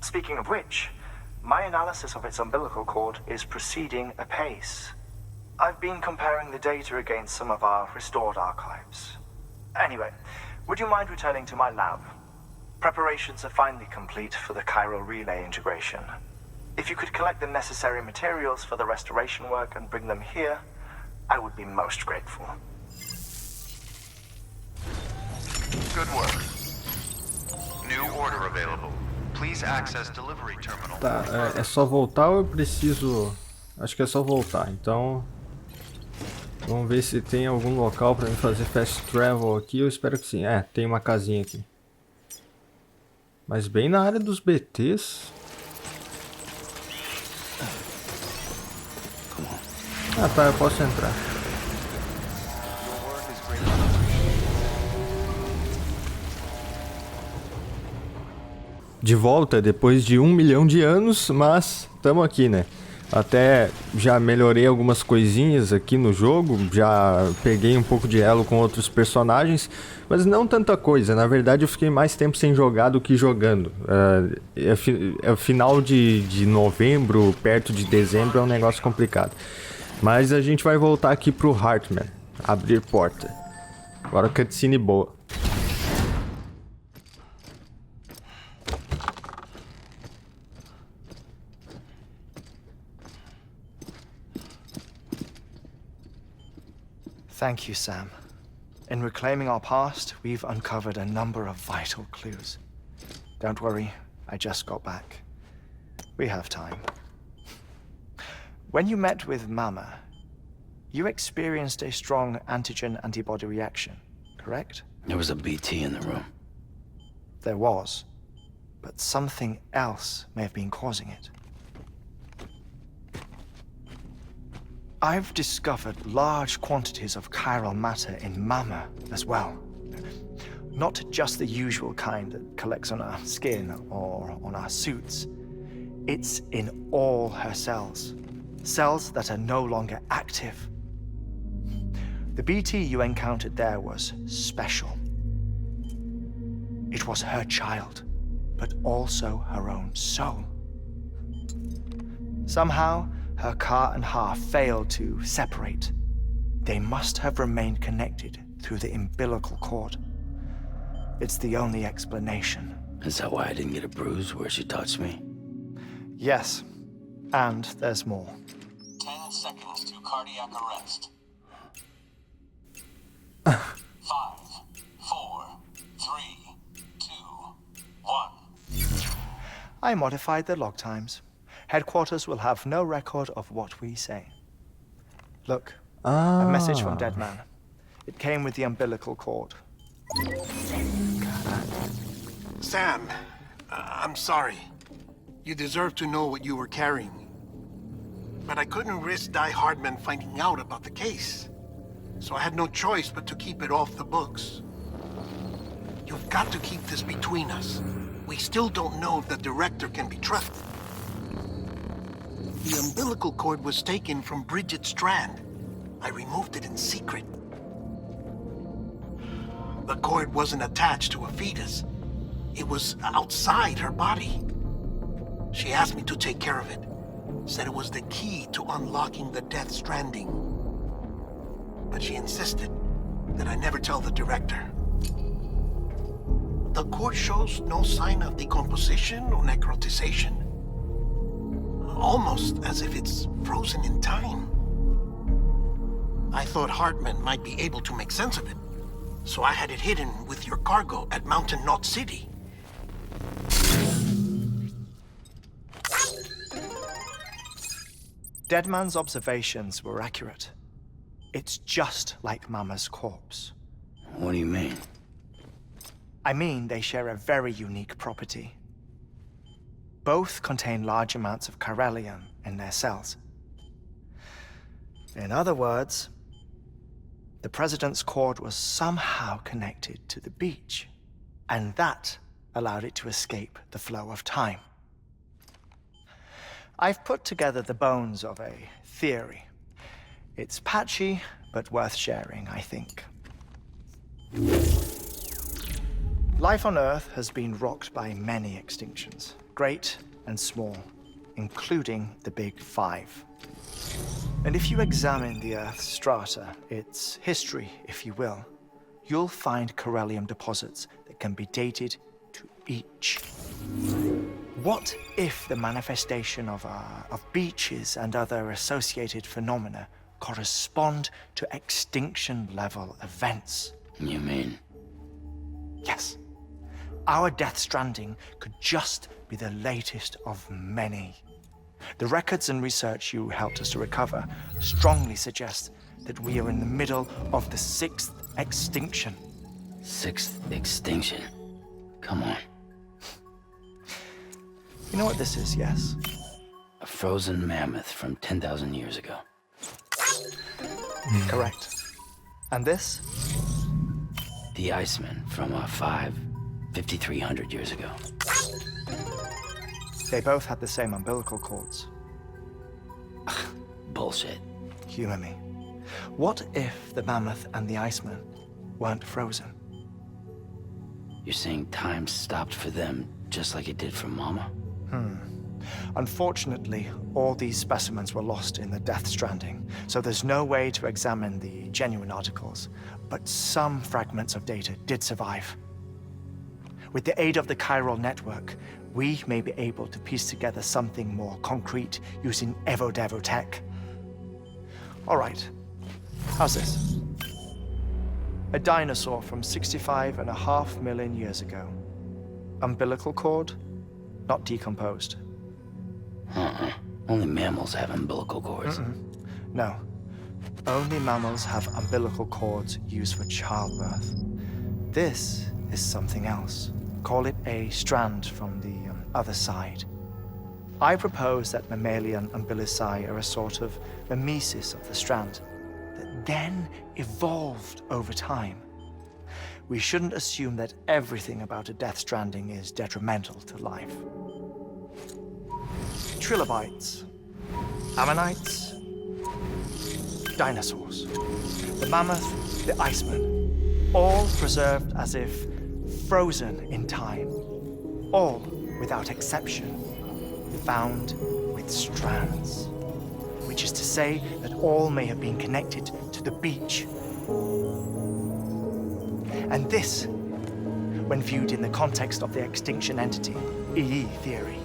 Speaking of which, my analysis of its umbilical cord is proceeding apace. I've been comparing the data against some of our restored archives. Anyway, would you mind returning to my lab? Preparations are finally complete for the chiral relay integration. If you could collect the necessary materials for the restoration work and bring them here, I would be most grateful. Good work. New order available. Please access delivery terminal. Tá, é só voltar ou eu preciso... Acho que é só voltar, então... Vamos ver se tem algum local pra mim fazer fast travel aqui, eu espero que sim. É, tem uma casinha aqui. Mas bem na área dos BTs. Ah tá, eu posso entrar. De volta depois de 1 milhão de anos, mas estamos aqui, né? Até já melhorei algumas coisinhas aqui no jogo, já peguei um pouco de elo com outros personagens, mas não tanta coisa. Na verdade eu fiquei mais tempo sem jogar do que jogando. É final de novembro, perto de dezembro, é um negócio complicado. Mas a gente vai voltar aqui pro Hartman, abrir porta. Agora cutscene boa. Thank you, Sam. In reclaiming our past, we've uncovered a number of vital clues. Don't worry, I just got back. We have time. When you met with Mama, you experienced a strong antigen-antibody reaction, correct? There was a BT in the room. There was, but something else may have been causing it. I've discovered large quantities of chiral matter in Mama as well. Not just the usual kind that collects on our skin or on our suits. It's in all her cells. Cells that are no longer active. The BT you encountered there was special. It was her child, but also her own soul. Somehow, her car and half failed to separate. They must have remained connected through the umbilical cord. It's the only explanation. Is that why I didn't get a bruise where she touched me? Yes, and there's more. 10 seconds to cardiac arrest. 5, 4, 3, 2, 1. I modified the log times. Headquarters will have no record of what we say. Look, a message from Deadman. It came with the umbilical cord. Sam, I'm sorry. You deserve to know what you were carrying. But I couldn't risk Die Hardman finding out about the case. So I had no choice but to keep it off the books. You've got to keep this between us. We still don't know if the director can be trusted. The umbilical cord was taken from Bridget Strand. I removed it in secret. The cord wasn't attached to a fetus. It was outside her body. She asked me to take care of it. Said it was the key to unlocking the Death Stranding. But she insisted that I never tell the director. The cord shows no sign of decomposition or necrotization. Almost as if it's frozen in time. I thought Hartman might be able to make sense of it, so I had it hidden with your cargo at Mountain Knot City. Deadman's observations were accurate. It's just like Mama's corpse. What do you mean? I mean, they share a very unique property. Both contain large amounts of chiralium in their cells. In other words, the president's cord was somehow connected to the beach, and that allowed it to escape the flow of time. I've put together the bones of a theory. It's patchy, but worth sharing, I think. Life on Earth has been rocked by many extinctions, great and small, including the Big Five. And if you examine the Earth's strata, its history, if you will, you'll find chiralium deposits that can be dated to each. What if the manifestation of beaches and other associated phenomena correspond to extinction-level events? You mean? Yes. Our Death Stranding could just be the latest of many. The records and research you helped us to recover strongly suggest that we are in the middle of the 6th extinction. 6th extinction? Come on. You know what this is, yes? A frozen mammoth from 10,000 years ago. Correct. And this? The Iceman from 5,300 years ago. They both had the same umbilical cords. Bullshit. Humor me. What if the mammoth and the Iceman weren't frozen? You're saying time stopped for them just like it did for Mama? Unfortunately, all these specimens were lost in the Death Stranding, so there's no way to examine the genuine articles, but some fragments of data did survive. With the aid of the chiral network, we may be able to piece together something more concrete using Evo-Devo tech. All right, how's this? A dinosaur from 65.5 million years ago. Umbilical cord, not decomposed. Only mammals have umbilical cords. No. Only mammals have umbilical cords used for childbirth. This is something else. Call it a strand from the other side. I propose that mammalian umbilici are a sort of mimesis of the strand that then evolved over time. We shouldn't assume that everything about a Death Stranding is detrimental to life. Trilobites, ammonites, dinosaurs, the mammoth, the Iceman, all preserved as if frozen in time, all without exception, found with strands, which is to say that all may have been connected to the beach. And this, when viewed in the context of the extinction entity, EE theory,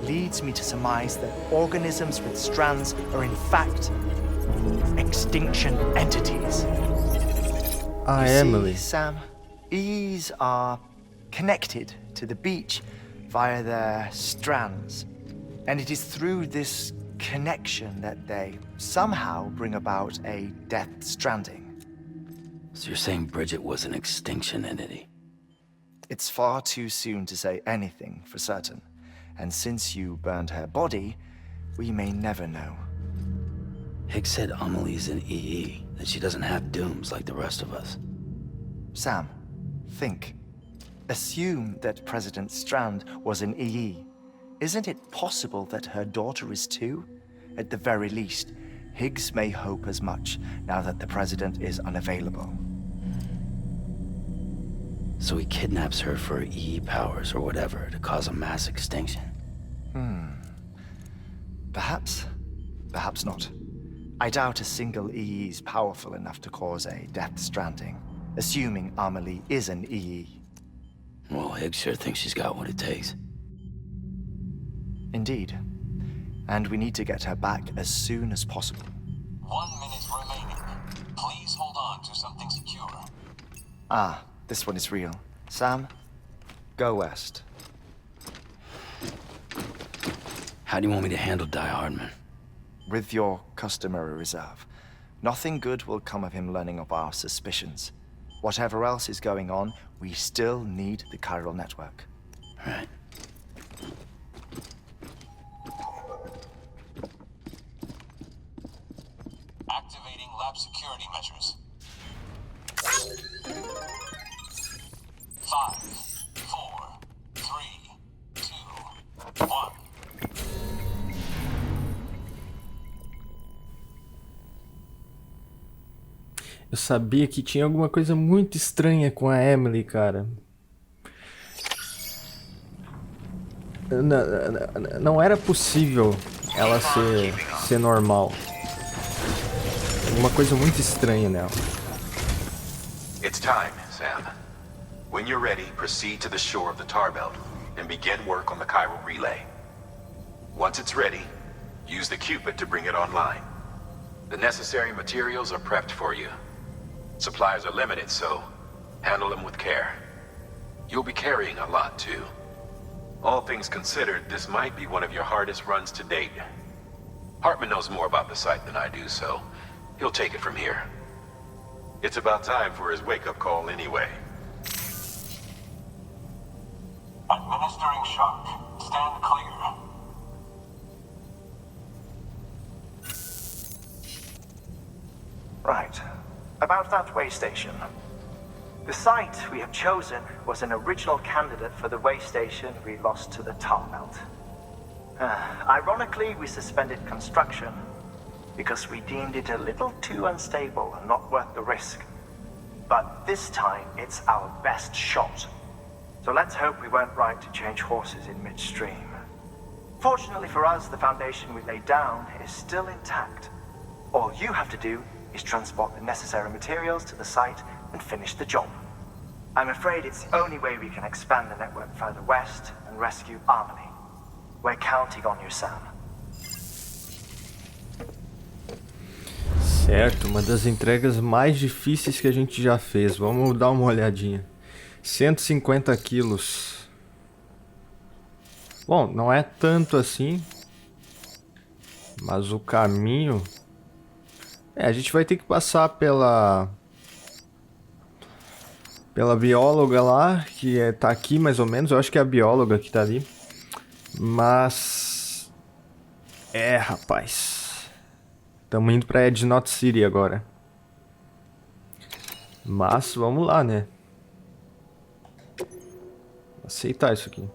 leads me to surmise that organisms with strands are in fact extinction entities. Emily. See, Sam, EEs are connected to the beach via their strands, and it is through this connection that they somehow bring about a Death Stranding. So you're saying Bridget was an extinction entity? It's far too soon to say anything for certain, and since you burned her body, we may never know. Higgs said Amelie's an EE, that she doesn't have dooms like the rest of us. Sam, think. Assume that President Strand was an EE. Isn't it possible that her daughter is too? At the very least, Higgs may hope as much now that the president is unavailable. So he kidnaps her for EE powers or whatever to cause a mass extinction? Perhaps. Perhaps not. I doubt a single EE is powerful enough to cause a Death Stranding, assuming Amelie is an EE. Well, Higgs sure thinks she's got what it takes. Indeed. And we need to get her back as soon as possible. 1 minute remaining. Please hold on to something secure. Ah, this one is real. Sam, go west. How do you want me to handle Die Hardman? With your customary reserve. Nothing good will come of him learning of our suspicions. Whatever else is going on, we still need the chiral network. Right. Activating lab security measures. 5, 4, 3, 2, 1. Eu sabia que tinha alguma coisa muito estranha com a Emily, cara. Não era possível ela ser normal. Alguma coisa muito estranha nela. It's time, Sam. When you're ready, proceed to the shore of the tar belt and begin work on the chiral relay. Once it's ready, use the Cupid to bring it online. The necessary materials are prepped for you. Supplies are limited, so handle them with care. You'll be carrying a lot, too. All things considered, this might be one of your hardest runs to date. Hartman knows more about the site than I do, so he'll take it from here. It's about time for his wake-up call anyway. Administering shock. Stand clear. Right. About that way station. The site we have chosen was an original candidate for the way station we lost to the tar belt. Ironically, we suspended construction because we deemed it a little too unstable and not worth the risk. But this time, it's our best shot. So let's hope we weren't right to change horses in midstream. Fortunately for us, the foundation we laid down is still intact. All you have to do is transport the necessary materials to the site and finish the job. I'm afraid it's the only way we can expand the network further west and rescue Harmony. We're counting on you, Sam. Certo, uma das entregas mais difíceis que a gente já fez. Vamos dar uma olhadinha. 150 quilos. Bom, não é tanto assim. Mas o caminho... a gente vai ter que passar pela bióloga lá, que tá aqui mais ou menos. Eu acho que é a bióloga que tá ali. Mas... rapaz. Estamos indo pra Edge Knot City agora. Mas, vamos lá, né? Aceitar isso aqui.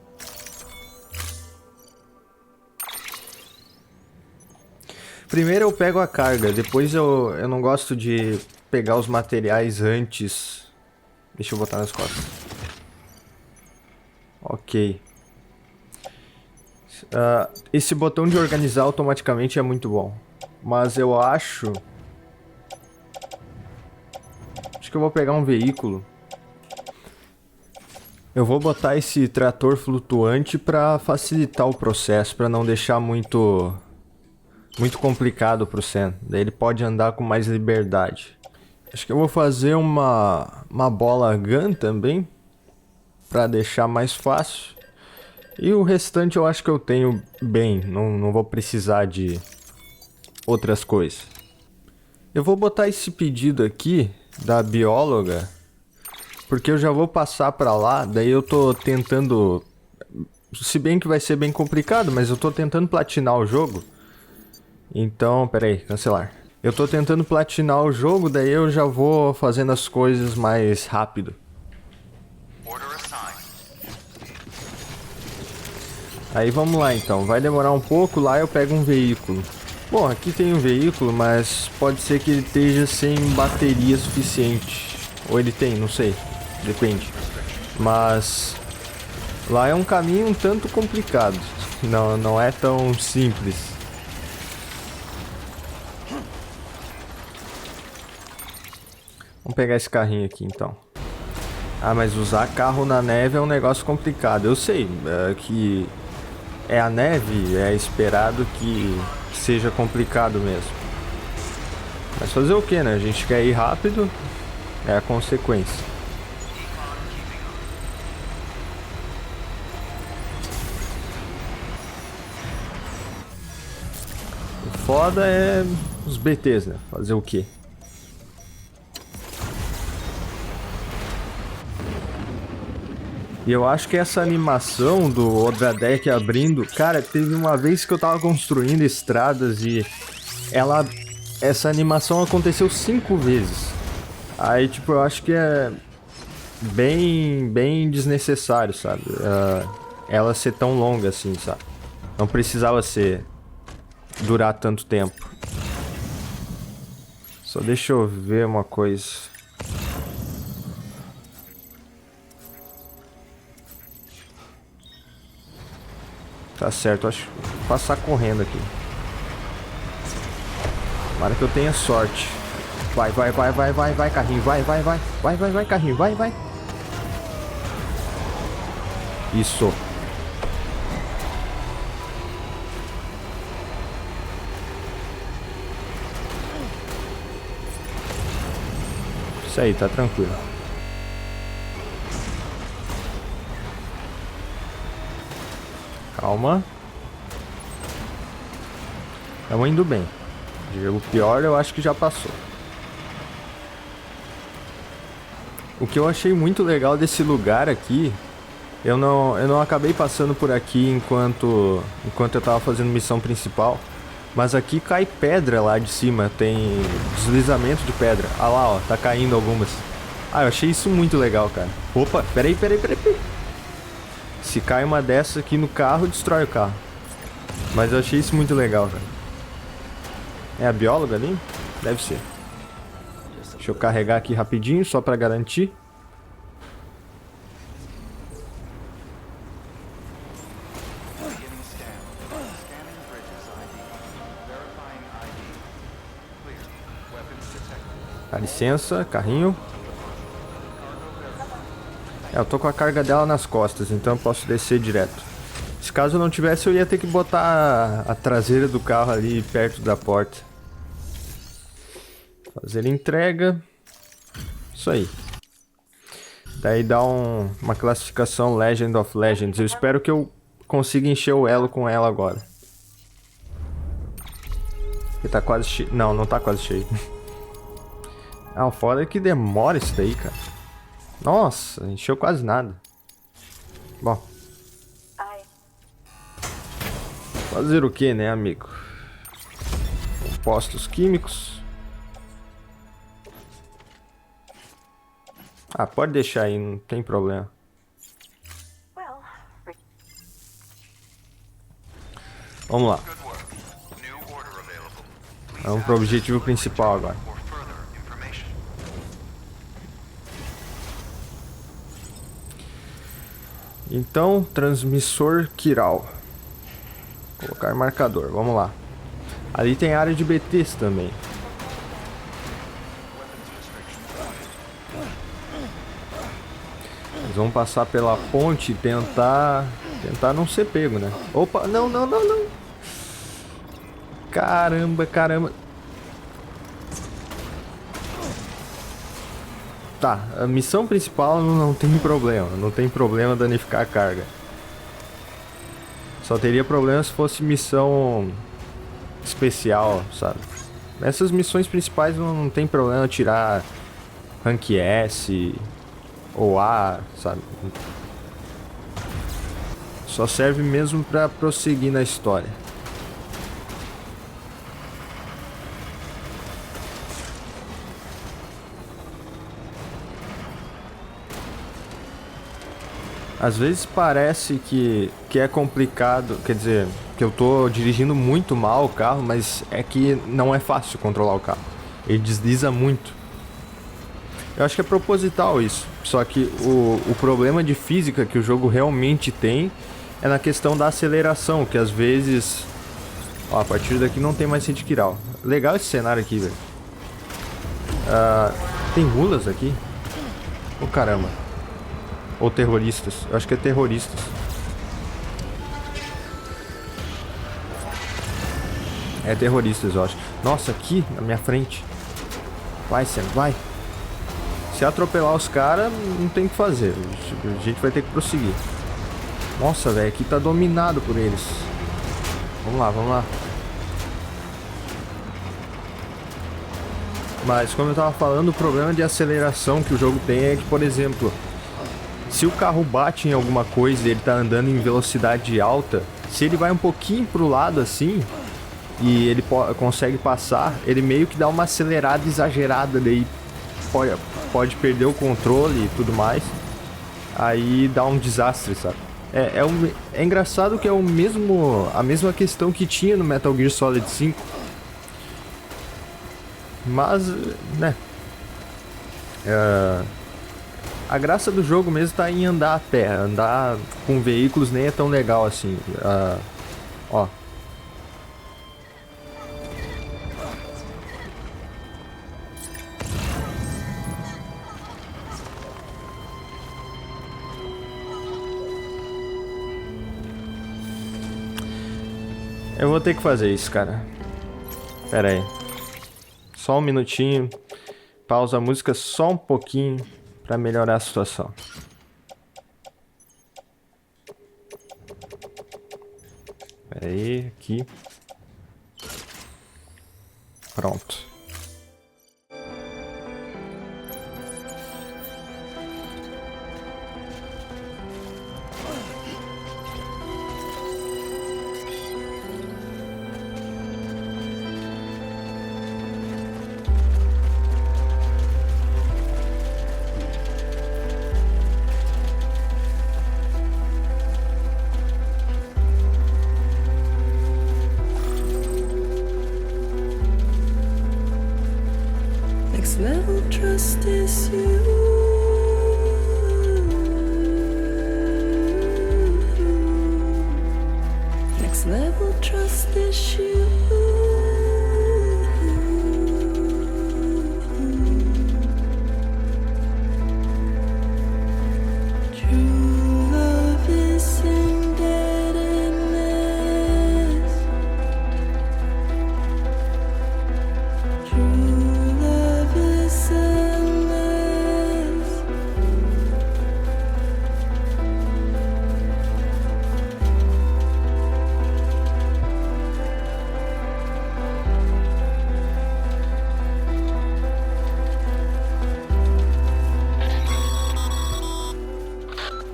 Primeiro eu pego a carga, depois eu não gosto de pegar os materiais antes. Deixa eu botar nas costas. Ok. Esse botão de organizar automaticamente é muito bom. Mas eu acho que eu vou pegar um veículo. Eu vou botar esse trator flutuante para facilitar o processo, para não deixar muito complicado pro Sam. Daí ele pode andar com mais liberdade. Acho que eu vou fazer uma bola gun também, para deixar mais fácil. E o restante eu acho que eu tenho bem, não vou precisar de outras coisas. Eu vou botar esse pedido aqui da bióloga, porque eu já vou passar para lá. Daí eu tô tentando, se bem que vai ser bem complicado, mas eu tô tentando platinar o jogo. Então, peraí, cancelar. Eu tô tentando platinar o jogo, daí eu já vou fazendo as coisas mais rápido. Aí vamos lá então, vai demorar um pouco, lá eu pego um veículo. Bom, aqui tem um veículo, mas pode ser que ele esteja sem bateria suficiente. Ou ele tem, não sei, depende. Mas lá é um caminho um tanto complicado, não é tão simples. Vamos pegar esse carrinho aqui então. Ah, mas usar carro na neve é um negócio complicado. Eu sei que é a neve, é esperado que seja complicado mesmo. Mas fazer o que, né? A gente quer ir rápido, é a consequência. O foda é os BTs, né? Fazer o que? E eu acho que essa animação do Odradeck abrindo... Cara, teve uma vez que eu tava construindo estradas e essa animação aconteceu 5 vezes. Aí, tipo, eu acho que é bem desnecessário, sabe? Ela ser tão longa assim, sabe? Não precisava durar tanto tempo. Só deixa eu ver uma coisa. Tá certo, acho que vou passar correndo aqui. Tomara que eu tenha sorte. Vai, carrinho, vai, carrinho, vai. Isso. Isso aí, tá tranquilo. Calma. Estamos indo bem. O pior eu acho que já passou. O que eu achei muito legal desse lugar aqui, eu não acabei passando por aqui enquanto eu tava fazendo missão principal, mas aqui cai pedra lá de cima, tem deslizamento de pedra. Ah lá, ó, tá caindo algumas. Ah, eu achei isso muito legal, cara. Opa, peraí. Se cai uma dessa aqui no carro, destrói o carro. Mas eu achei isso muito legal, cara. É a bióloga ali? Deve ser. Deixa eu carregar aqui rapidinho, só pra garantir. Dá licença, carrinho. Eu tô com a carga dela nas costas, então eu posso descer direto. Se caso eu não tivesse, eu ia ter que botar a traseira do carro ali perto da porta. Fazer entrega. Isso aí. Daí dá uma classificação Legend of Legends. Eu espero que eu consiga encher o elo com ela agora. Porque tá quase cheio. Não tá quase cheio. Ah, o foda é que demora isso daí, cara. Nossa, encheu quase nada. Bom. Fazer o que, né, amigo? Compostos químicos. Ah, pode deixar aí, não tem problema. Vamos lá. Vamos pro objetivo principal agora. Então, transmissor quiral. Colocar marcador, vamos lá. Ali tem área de BTs também. Nós vamos passar pela ponte e tentar não ser pego, né? Opa, não. Caramba. Tá, a missão principal não tem problema danificar a carga. Só teria problema se fosse missão especial, sabe? Essas missões principais não tem problema tirar rank S ou A, sabe? Só serve mesmo pra prosseguir na história. Às vezes parece que é complicado, quer dizer, que eu tô dirigindo muito mal o carro, mas é que não é fácil controlar o carro. Ele desliza muito. Eu acho que é proposital isso, só que o problema de física que o jogo realmente tem é na questão da aceleração, que às vezes... Ó, a partir daqui não tem mais hit kill. Legal esse cenário aqui, velho. Tem mulas aqui? Ô, caramba. Ou terroristas. Eu acho que é terroristas. É terroristas, eu acho. Nossa, aqui na minha frente. Vai, Sam, vai. Se atropelar os caras, não tem o que fazer. A gente vai ter que prosseguir. Nossa, velho, aqui tá dominado por eles. Vamos lá. Mas como eu tava falando, o problema de aceleração que o jogo tem é que, por exemplo... se o carro bate em alguma coisa e ele tá andando em velocidade alta, se ele vai um pouquinho pro lado assim e ele consegue passar, ele meio que dá uma acelerada exagerada, daí pode perder o controle e tudo mais. Aí dá um desastre, sabe? É engraçado que é a mesma questão que tinha no Metal Gear Solid 5. Mas, né? A graça do jogo mesmo tá em andar a pé. Andar com veículos nem é tão legal assim. Ó. Eu vou ter que fazer isso, cara. Pera aí. Só um minutinho. Pausa a música só um pouquinho pra melhorar a situação. Pera aí, aqui. Pronto. Level trust is you. Next level trust is you. True love is indebtedness. True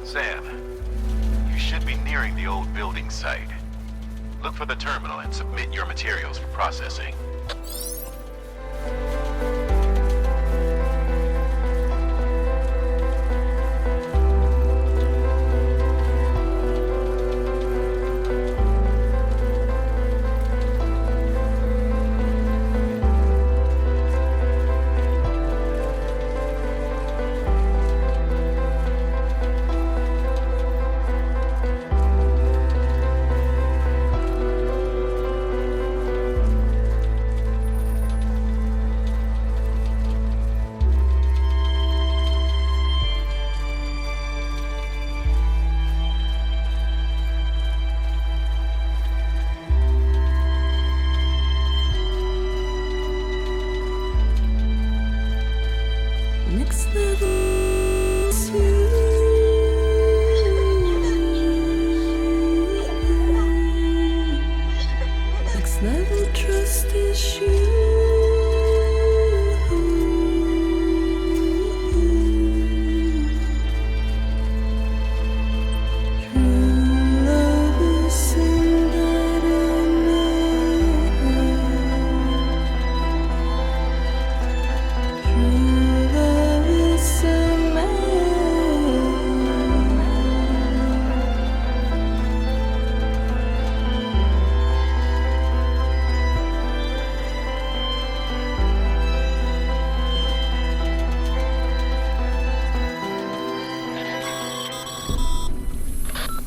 Sam, you should be nearing the old building site. Look for the terminal and submit your materials for processing. Next level is you. Next level trust is you.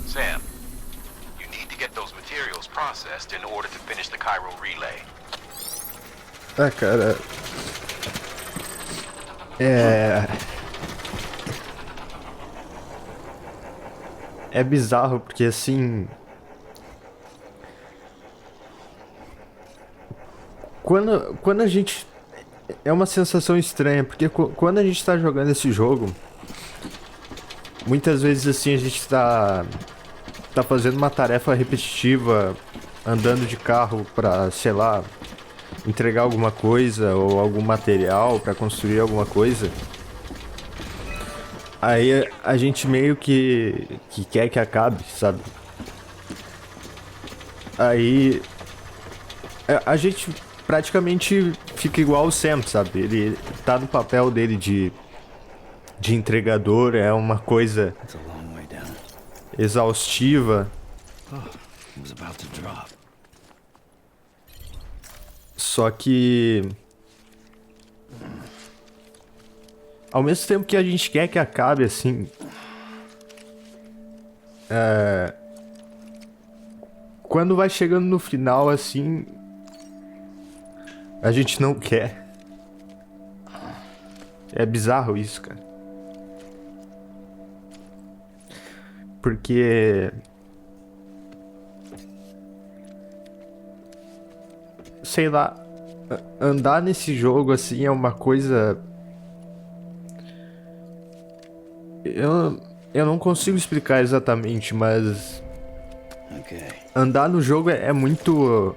Sam, you need to get those materials processed in order to finish the Cairo relay. Cara. É bizarro porque assim. Quando a gente. É uma sensação estranha, porque quando a gente tá jogando esse jogo, muitas vezes assim a gente tá fazendo uma tarefa repetitiva, andando de carro pra, sei lá, entregar alguma coisa ou algum material pra construir alguma coisa. Aí a gente meio que quer que acabe, sabe? Aí a gente praticamente fica igual o Sam, sabe? Ele tá no papel dele de entregador, é uma coisa exaustiva. Só que ao mesmo tempo que a gente quer que acabe assim, quando vai chegando no final assim, a gente não quer. É bizarro isso, cara. Porque sei lá, andar nesse jogo assim é uma coisa. Eu não consigo explicar exatamente, mas andar no jogo é muito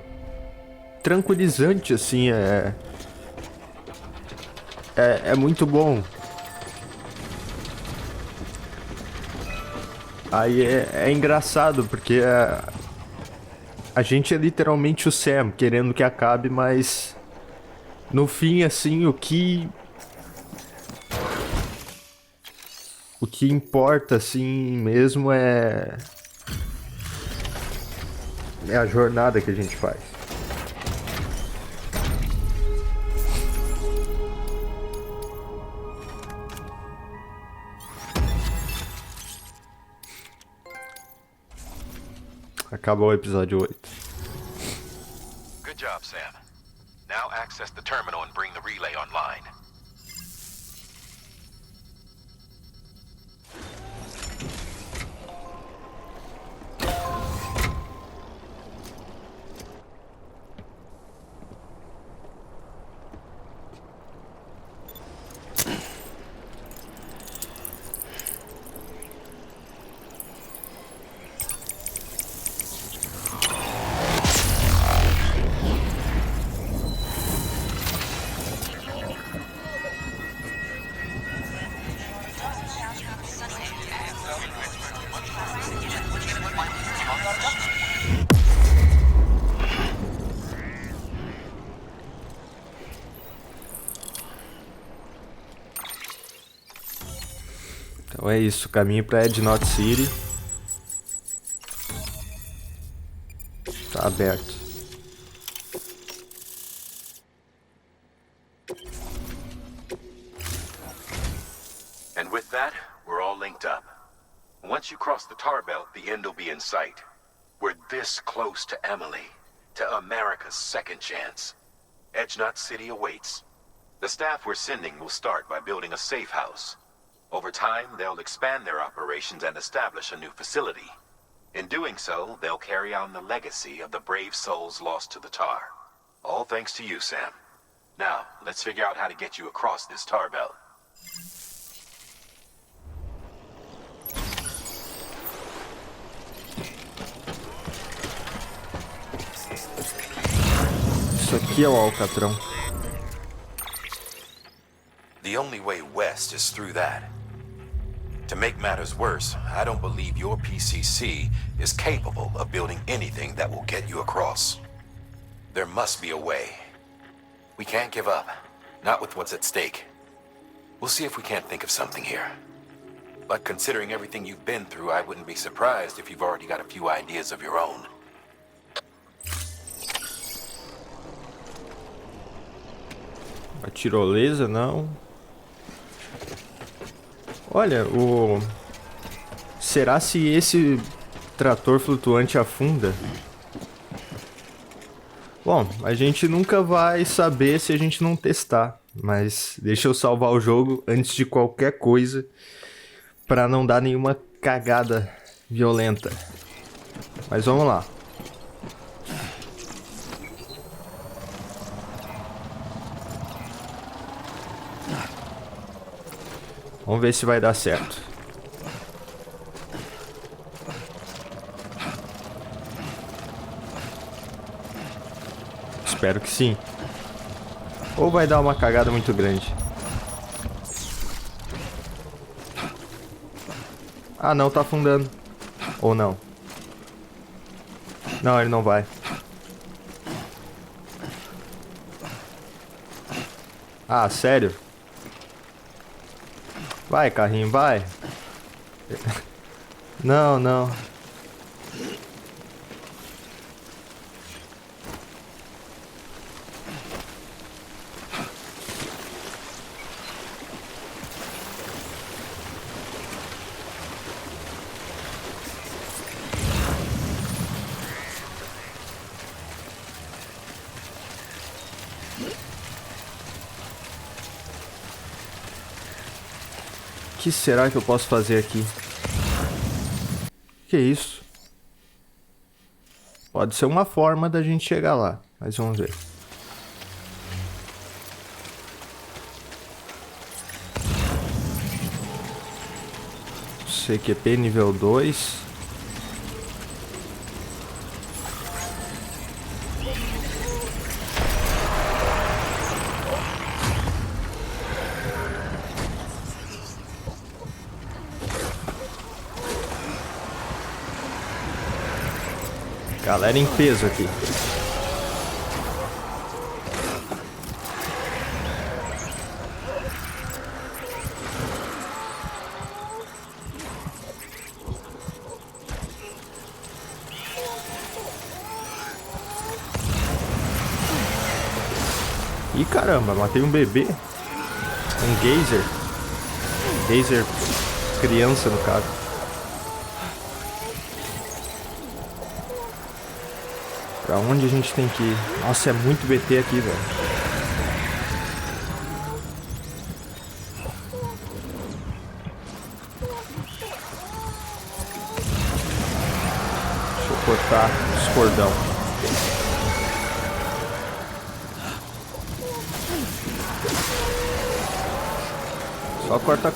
tranquilizante, assim, é muito bom. Aí é engraçado, porque a gente é literalmente o Sam, querendo que acabe, mas no fim, assim, o que importa, assim, mesmo é a jornada que a gente faz. Acabou o episódio 8. Good job, Sam. Now access the terminal and bring the relay online. Então é isso, caminho pra Ednot City. Tá aberto. And with that, we're all linked up. Once you cross the tar belt, the end will be in sight. We're this close to Emily, to America's second chance. Ednot City awaits. The staff we're sending will start by building a safe house. Over time, they'll expand their operations and establish a new facility. In doing so, they'll carry on the legacy of the brave souls lost to the tar. All thanks to you, Sam. Now, let's figure out how to get you across this tar belt. Isso aqui é o Alcatrão. The only way west is through that. To make matters worse, I don't believe your PCC is capable of building anything that will get you across. There must be a way. We can't give up, not with what's at stake. We'll see if we can't think of something here. But considering everything you've been through, I wouldn't be surprised if you've already got a few ideas of your own. A tirolesa, não. Olha, será se esse trator flutuante afunda? Bom, a gente nunca vai saber se a gente não testar. Mas deixa eu salvar o jogo antes de qualquer coisa, pra não dar nenhuma cagada violenta. Mas vamos lá. Vamos ver se vai dar certo. Espero que sim. Ou vai dar uma cagada muito grande. Ah, não, tá afundando. Ou não? Não, ele não vai. Ah, sério? Vai, carrinho, vai. Não, não. O que será que eu posso fazer aqui? Que isso? Pode ser uma forma da gente chegar lá, mas vamos ver. CQP nível 2. Galera em peso aqui. Ih, caramba, matei um bebê. Um geyser. Geyser criança, no caso. Pra onde a gente tem que ir? Nossa, é muito BT aqui, velho. Deixa eu cortar os cordão. Só corta.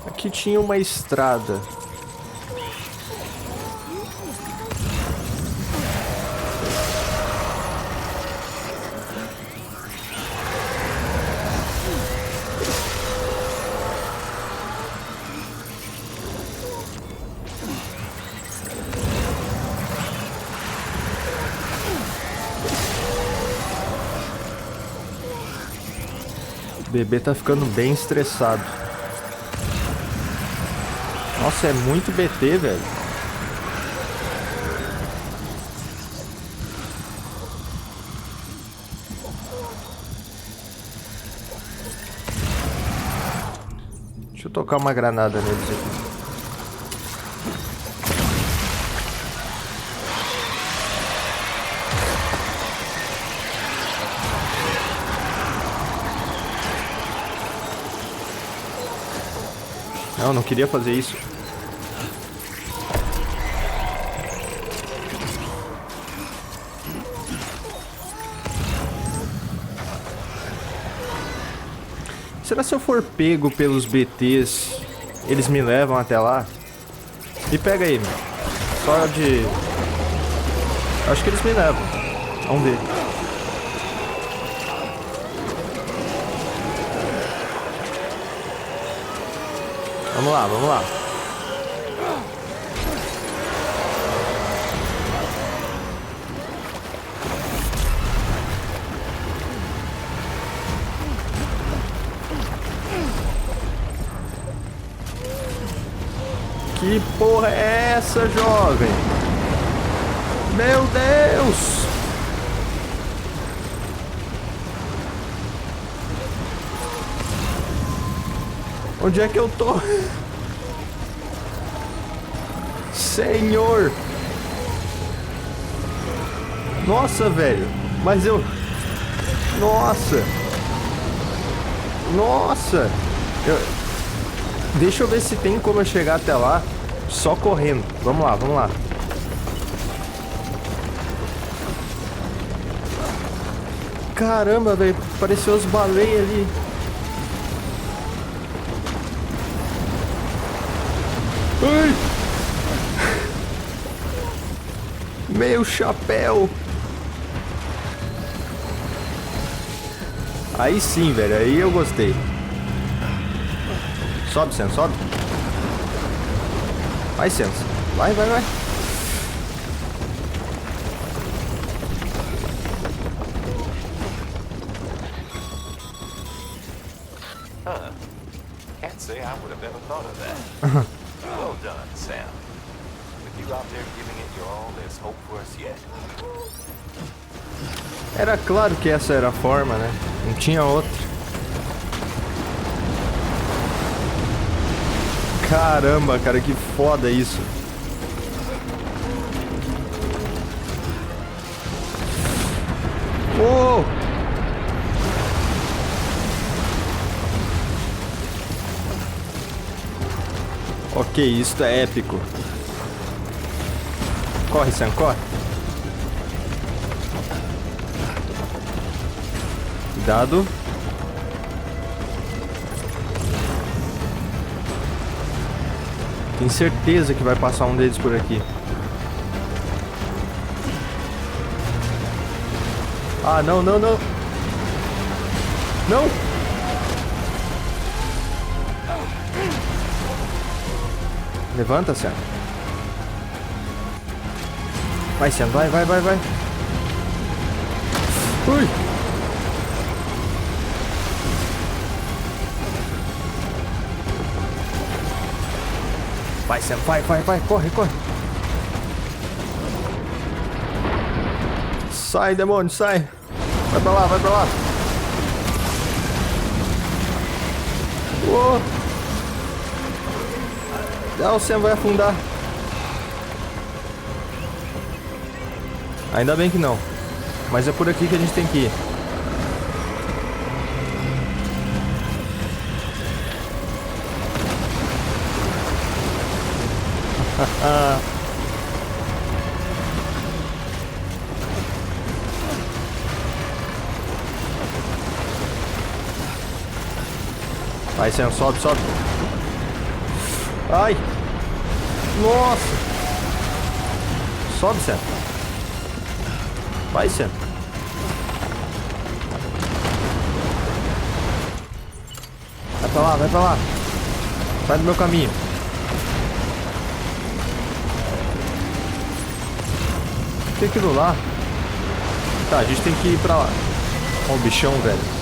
Aqui tinha uma estrada. O bebê tá ficando bem estressado. Nossa, é muito BT, velho. Deixa eu tocar uma granada neles aqui. Não, não queria fazer isso. Será se eu for pego pelos BTs, eles me levam até lá? Me pega aí, meu. Só de... Acho que eles me levam. Vamos ver. Vamos lá, vamos lá. Que porra é essa, jovem? Meu Deus! Onde é que eu tô? Senhor! Nossa, velho! Mas eu... Nossa! Nossa! Deixa eu ver se tem como eu chegar até lá só correndo. Vamos lá, vamos lá. Caramba, velho. Apareceu as baleias ali. Ai! Meu chapéu! Aí sim, velho. Aí eu gostei. Sobe, Sam, sobe. Vai, Sam. Vai, vai, vai. Can't say I would have ever thought of that. Well done, Sam. With you out there giving it your all, there's hope for us yet. Era claro que essa era a forma, né? Não tinha outra. Caramba, cara, que foda isso. Oh! Ok, isso é épico. Corre, Sam, corre. Cuidado. Tenho certeza que vai passar um deles por aqui. Ah, não, não, não. Não! Levanta, Sam. Vai, Sam, vai, vai, vai, vai. Ui! Vai, Sam, vai, vai, vai, corre, corre. Sai, demônio, sai. Vai pra lá, vai pra lá. Uou. Ah, o Sam vai afundar. Ainda bem que não. Mas é por aqui que a gente tem que ir. Vai, Sam, sobe, sobe. Ai! Nossa! Sobe, Sam. Vai, Sam. Vai pra lá, vai pra lá. Sai do meu caminho. O que é aquilo lá? Tá, a gente tem que ir pra lá. Ó o bichão, velho.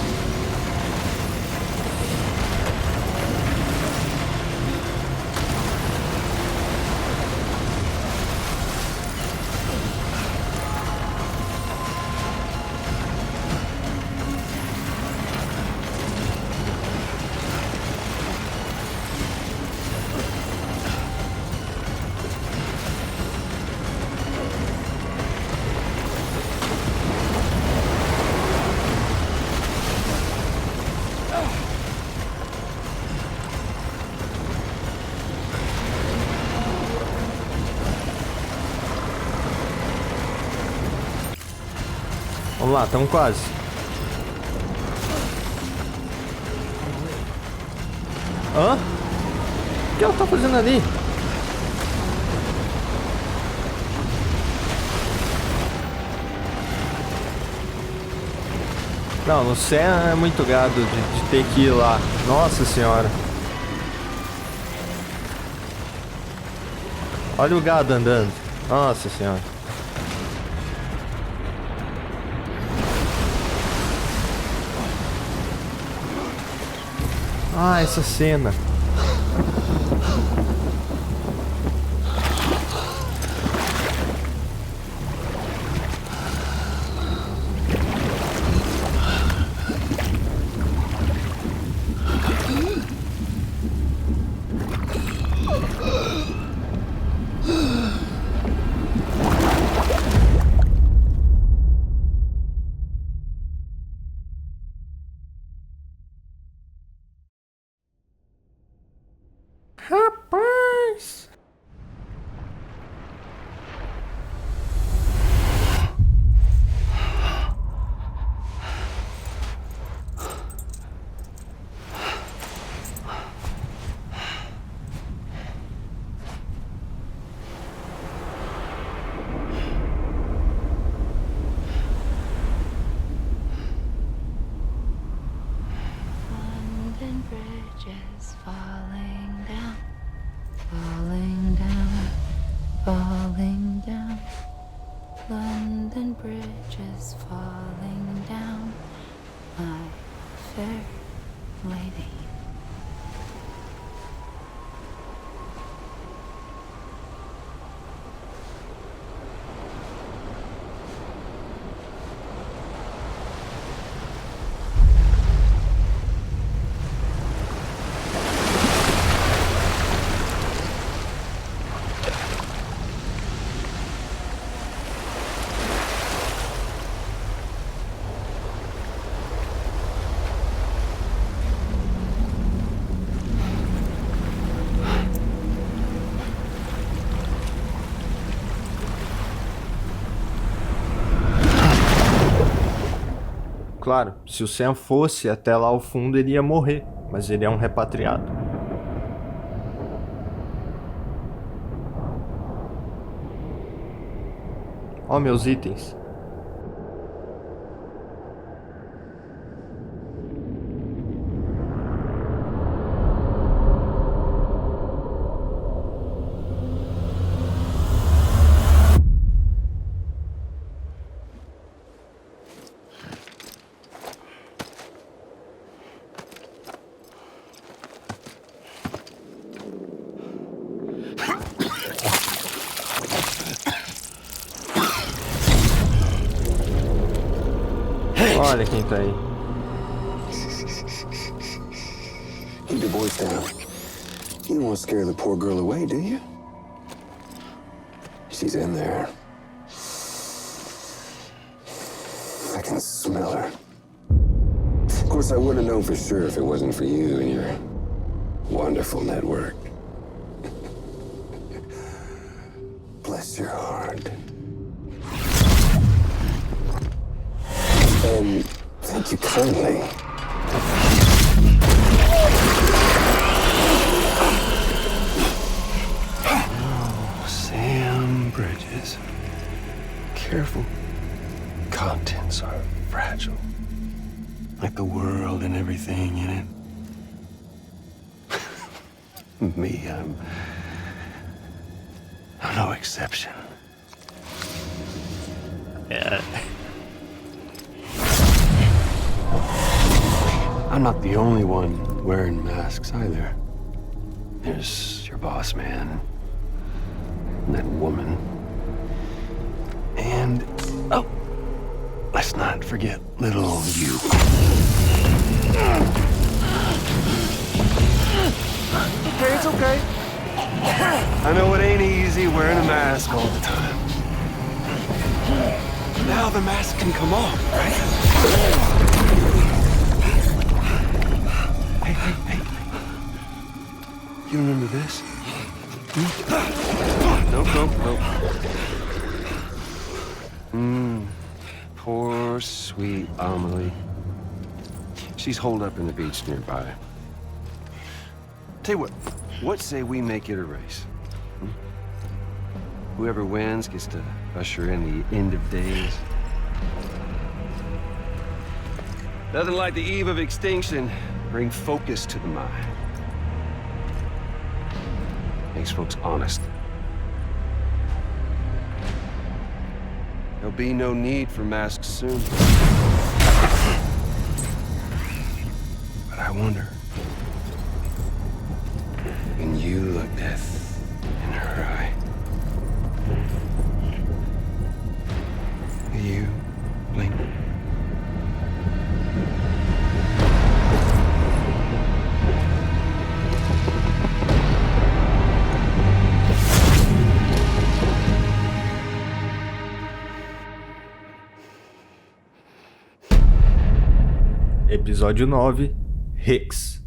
Vamos lá, estamos quase. Hã? O que ela tá fazendo ali? Não, no céu é muito gado de ter que ir lá. Nossa senhora. Olha o gado andando. Nossa senhora. Ah, essa cena. bridges falling down, falling down, falling down. London Bridge is falling down, my fair lady. Claro, se o Sam fosse até lá ao fundo, ele ia morrer, mas ele é um repatriado. Ó, meus itens. Olha quem tá aí. Keep your voice down. You don't want to scare the poor girl away, do you? She's in there. I can smell her. Of course, I wouldn't have known for sure if it wasn't for you and your wonderful network. Bless your heart. And thank you kindly. Oh, Sam Bridges. Careful. Contents are fragile. Like the world and everything in it. Me, I'm no exception. Yeah. I'm not the only one wearing masks either. There's your boss man, and that woman, and oh, let's not forget little you. Okay, it's okay. I know it ain't easy wearing a mask all the time. Now the mask can come off, right? Hey. You remember this? Nope. Poor, sweet Amelie. She's holed up in the beach nearby. Tell you what say we make it a race? Whoever wins gets to usher in the end of days. Nothing like the eve of extinction. Bring focus to the mind. Makes folks honest. There'll be no need for masks soon. But I wonder, when you look death in her eye, will you blink? Episódio 9, Rex.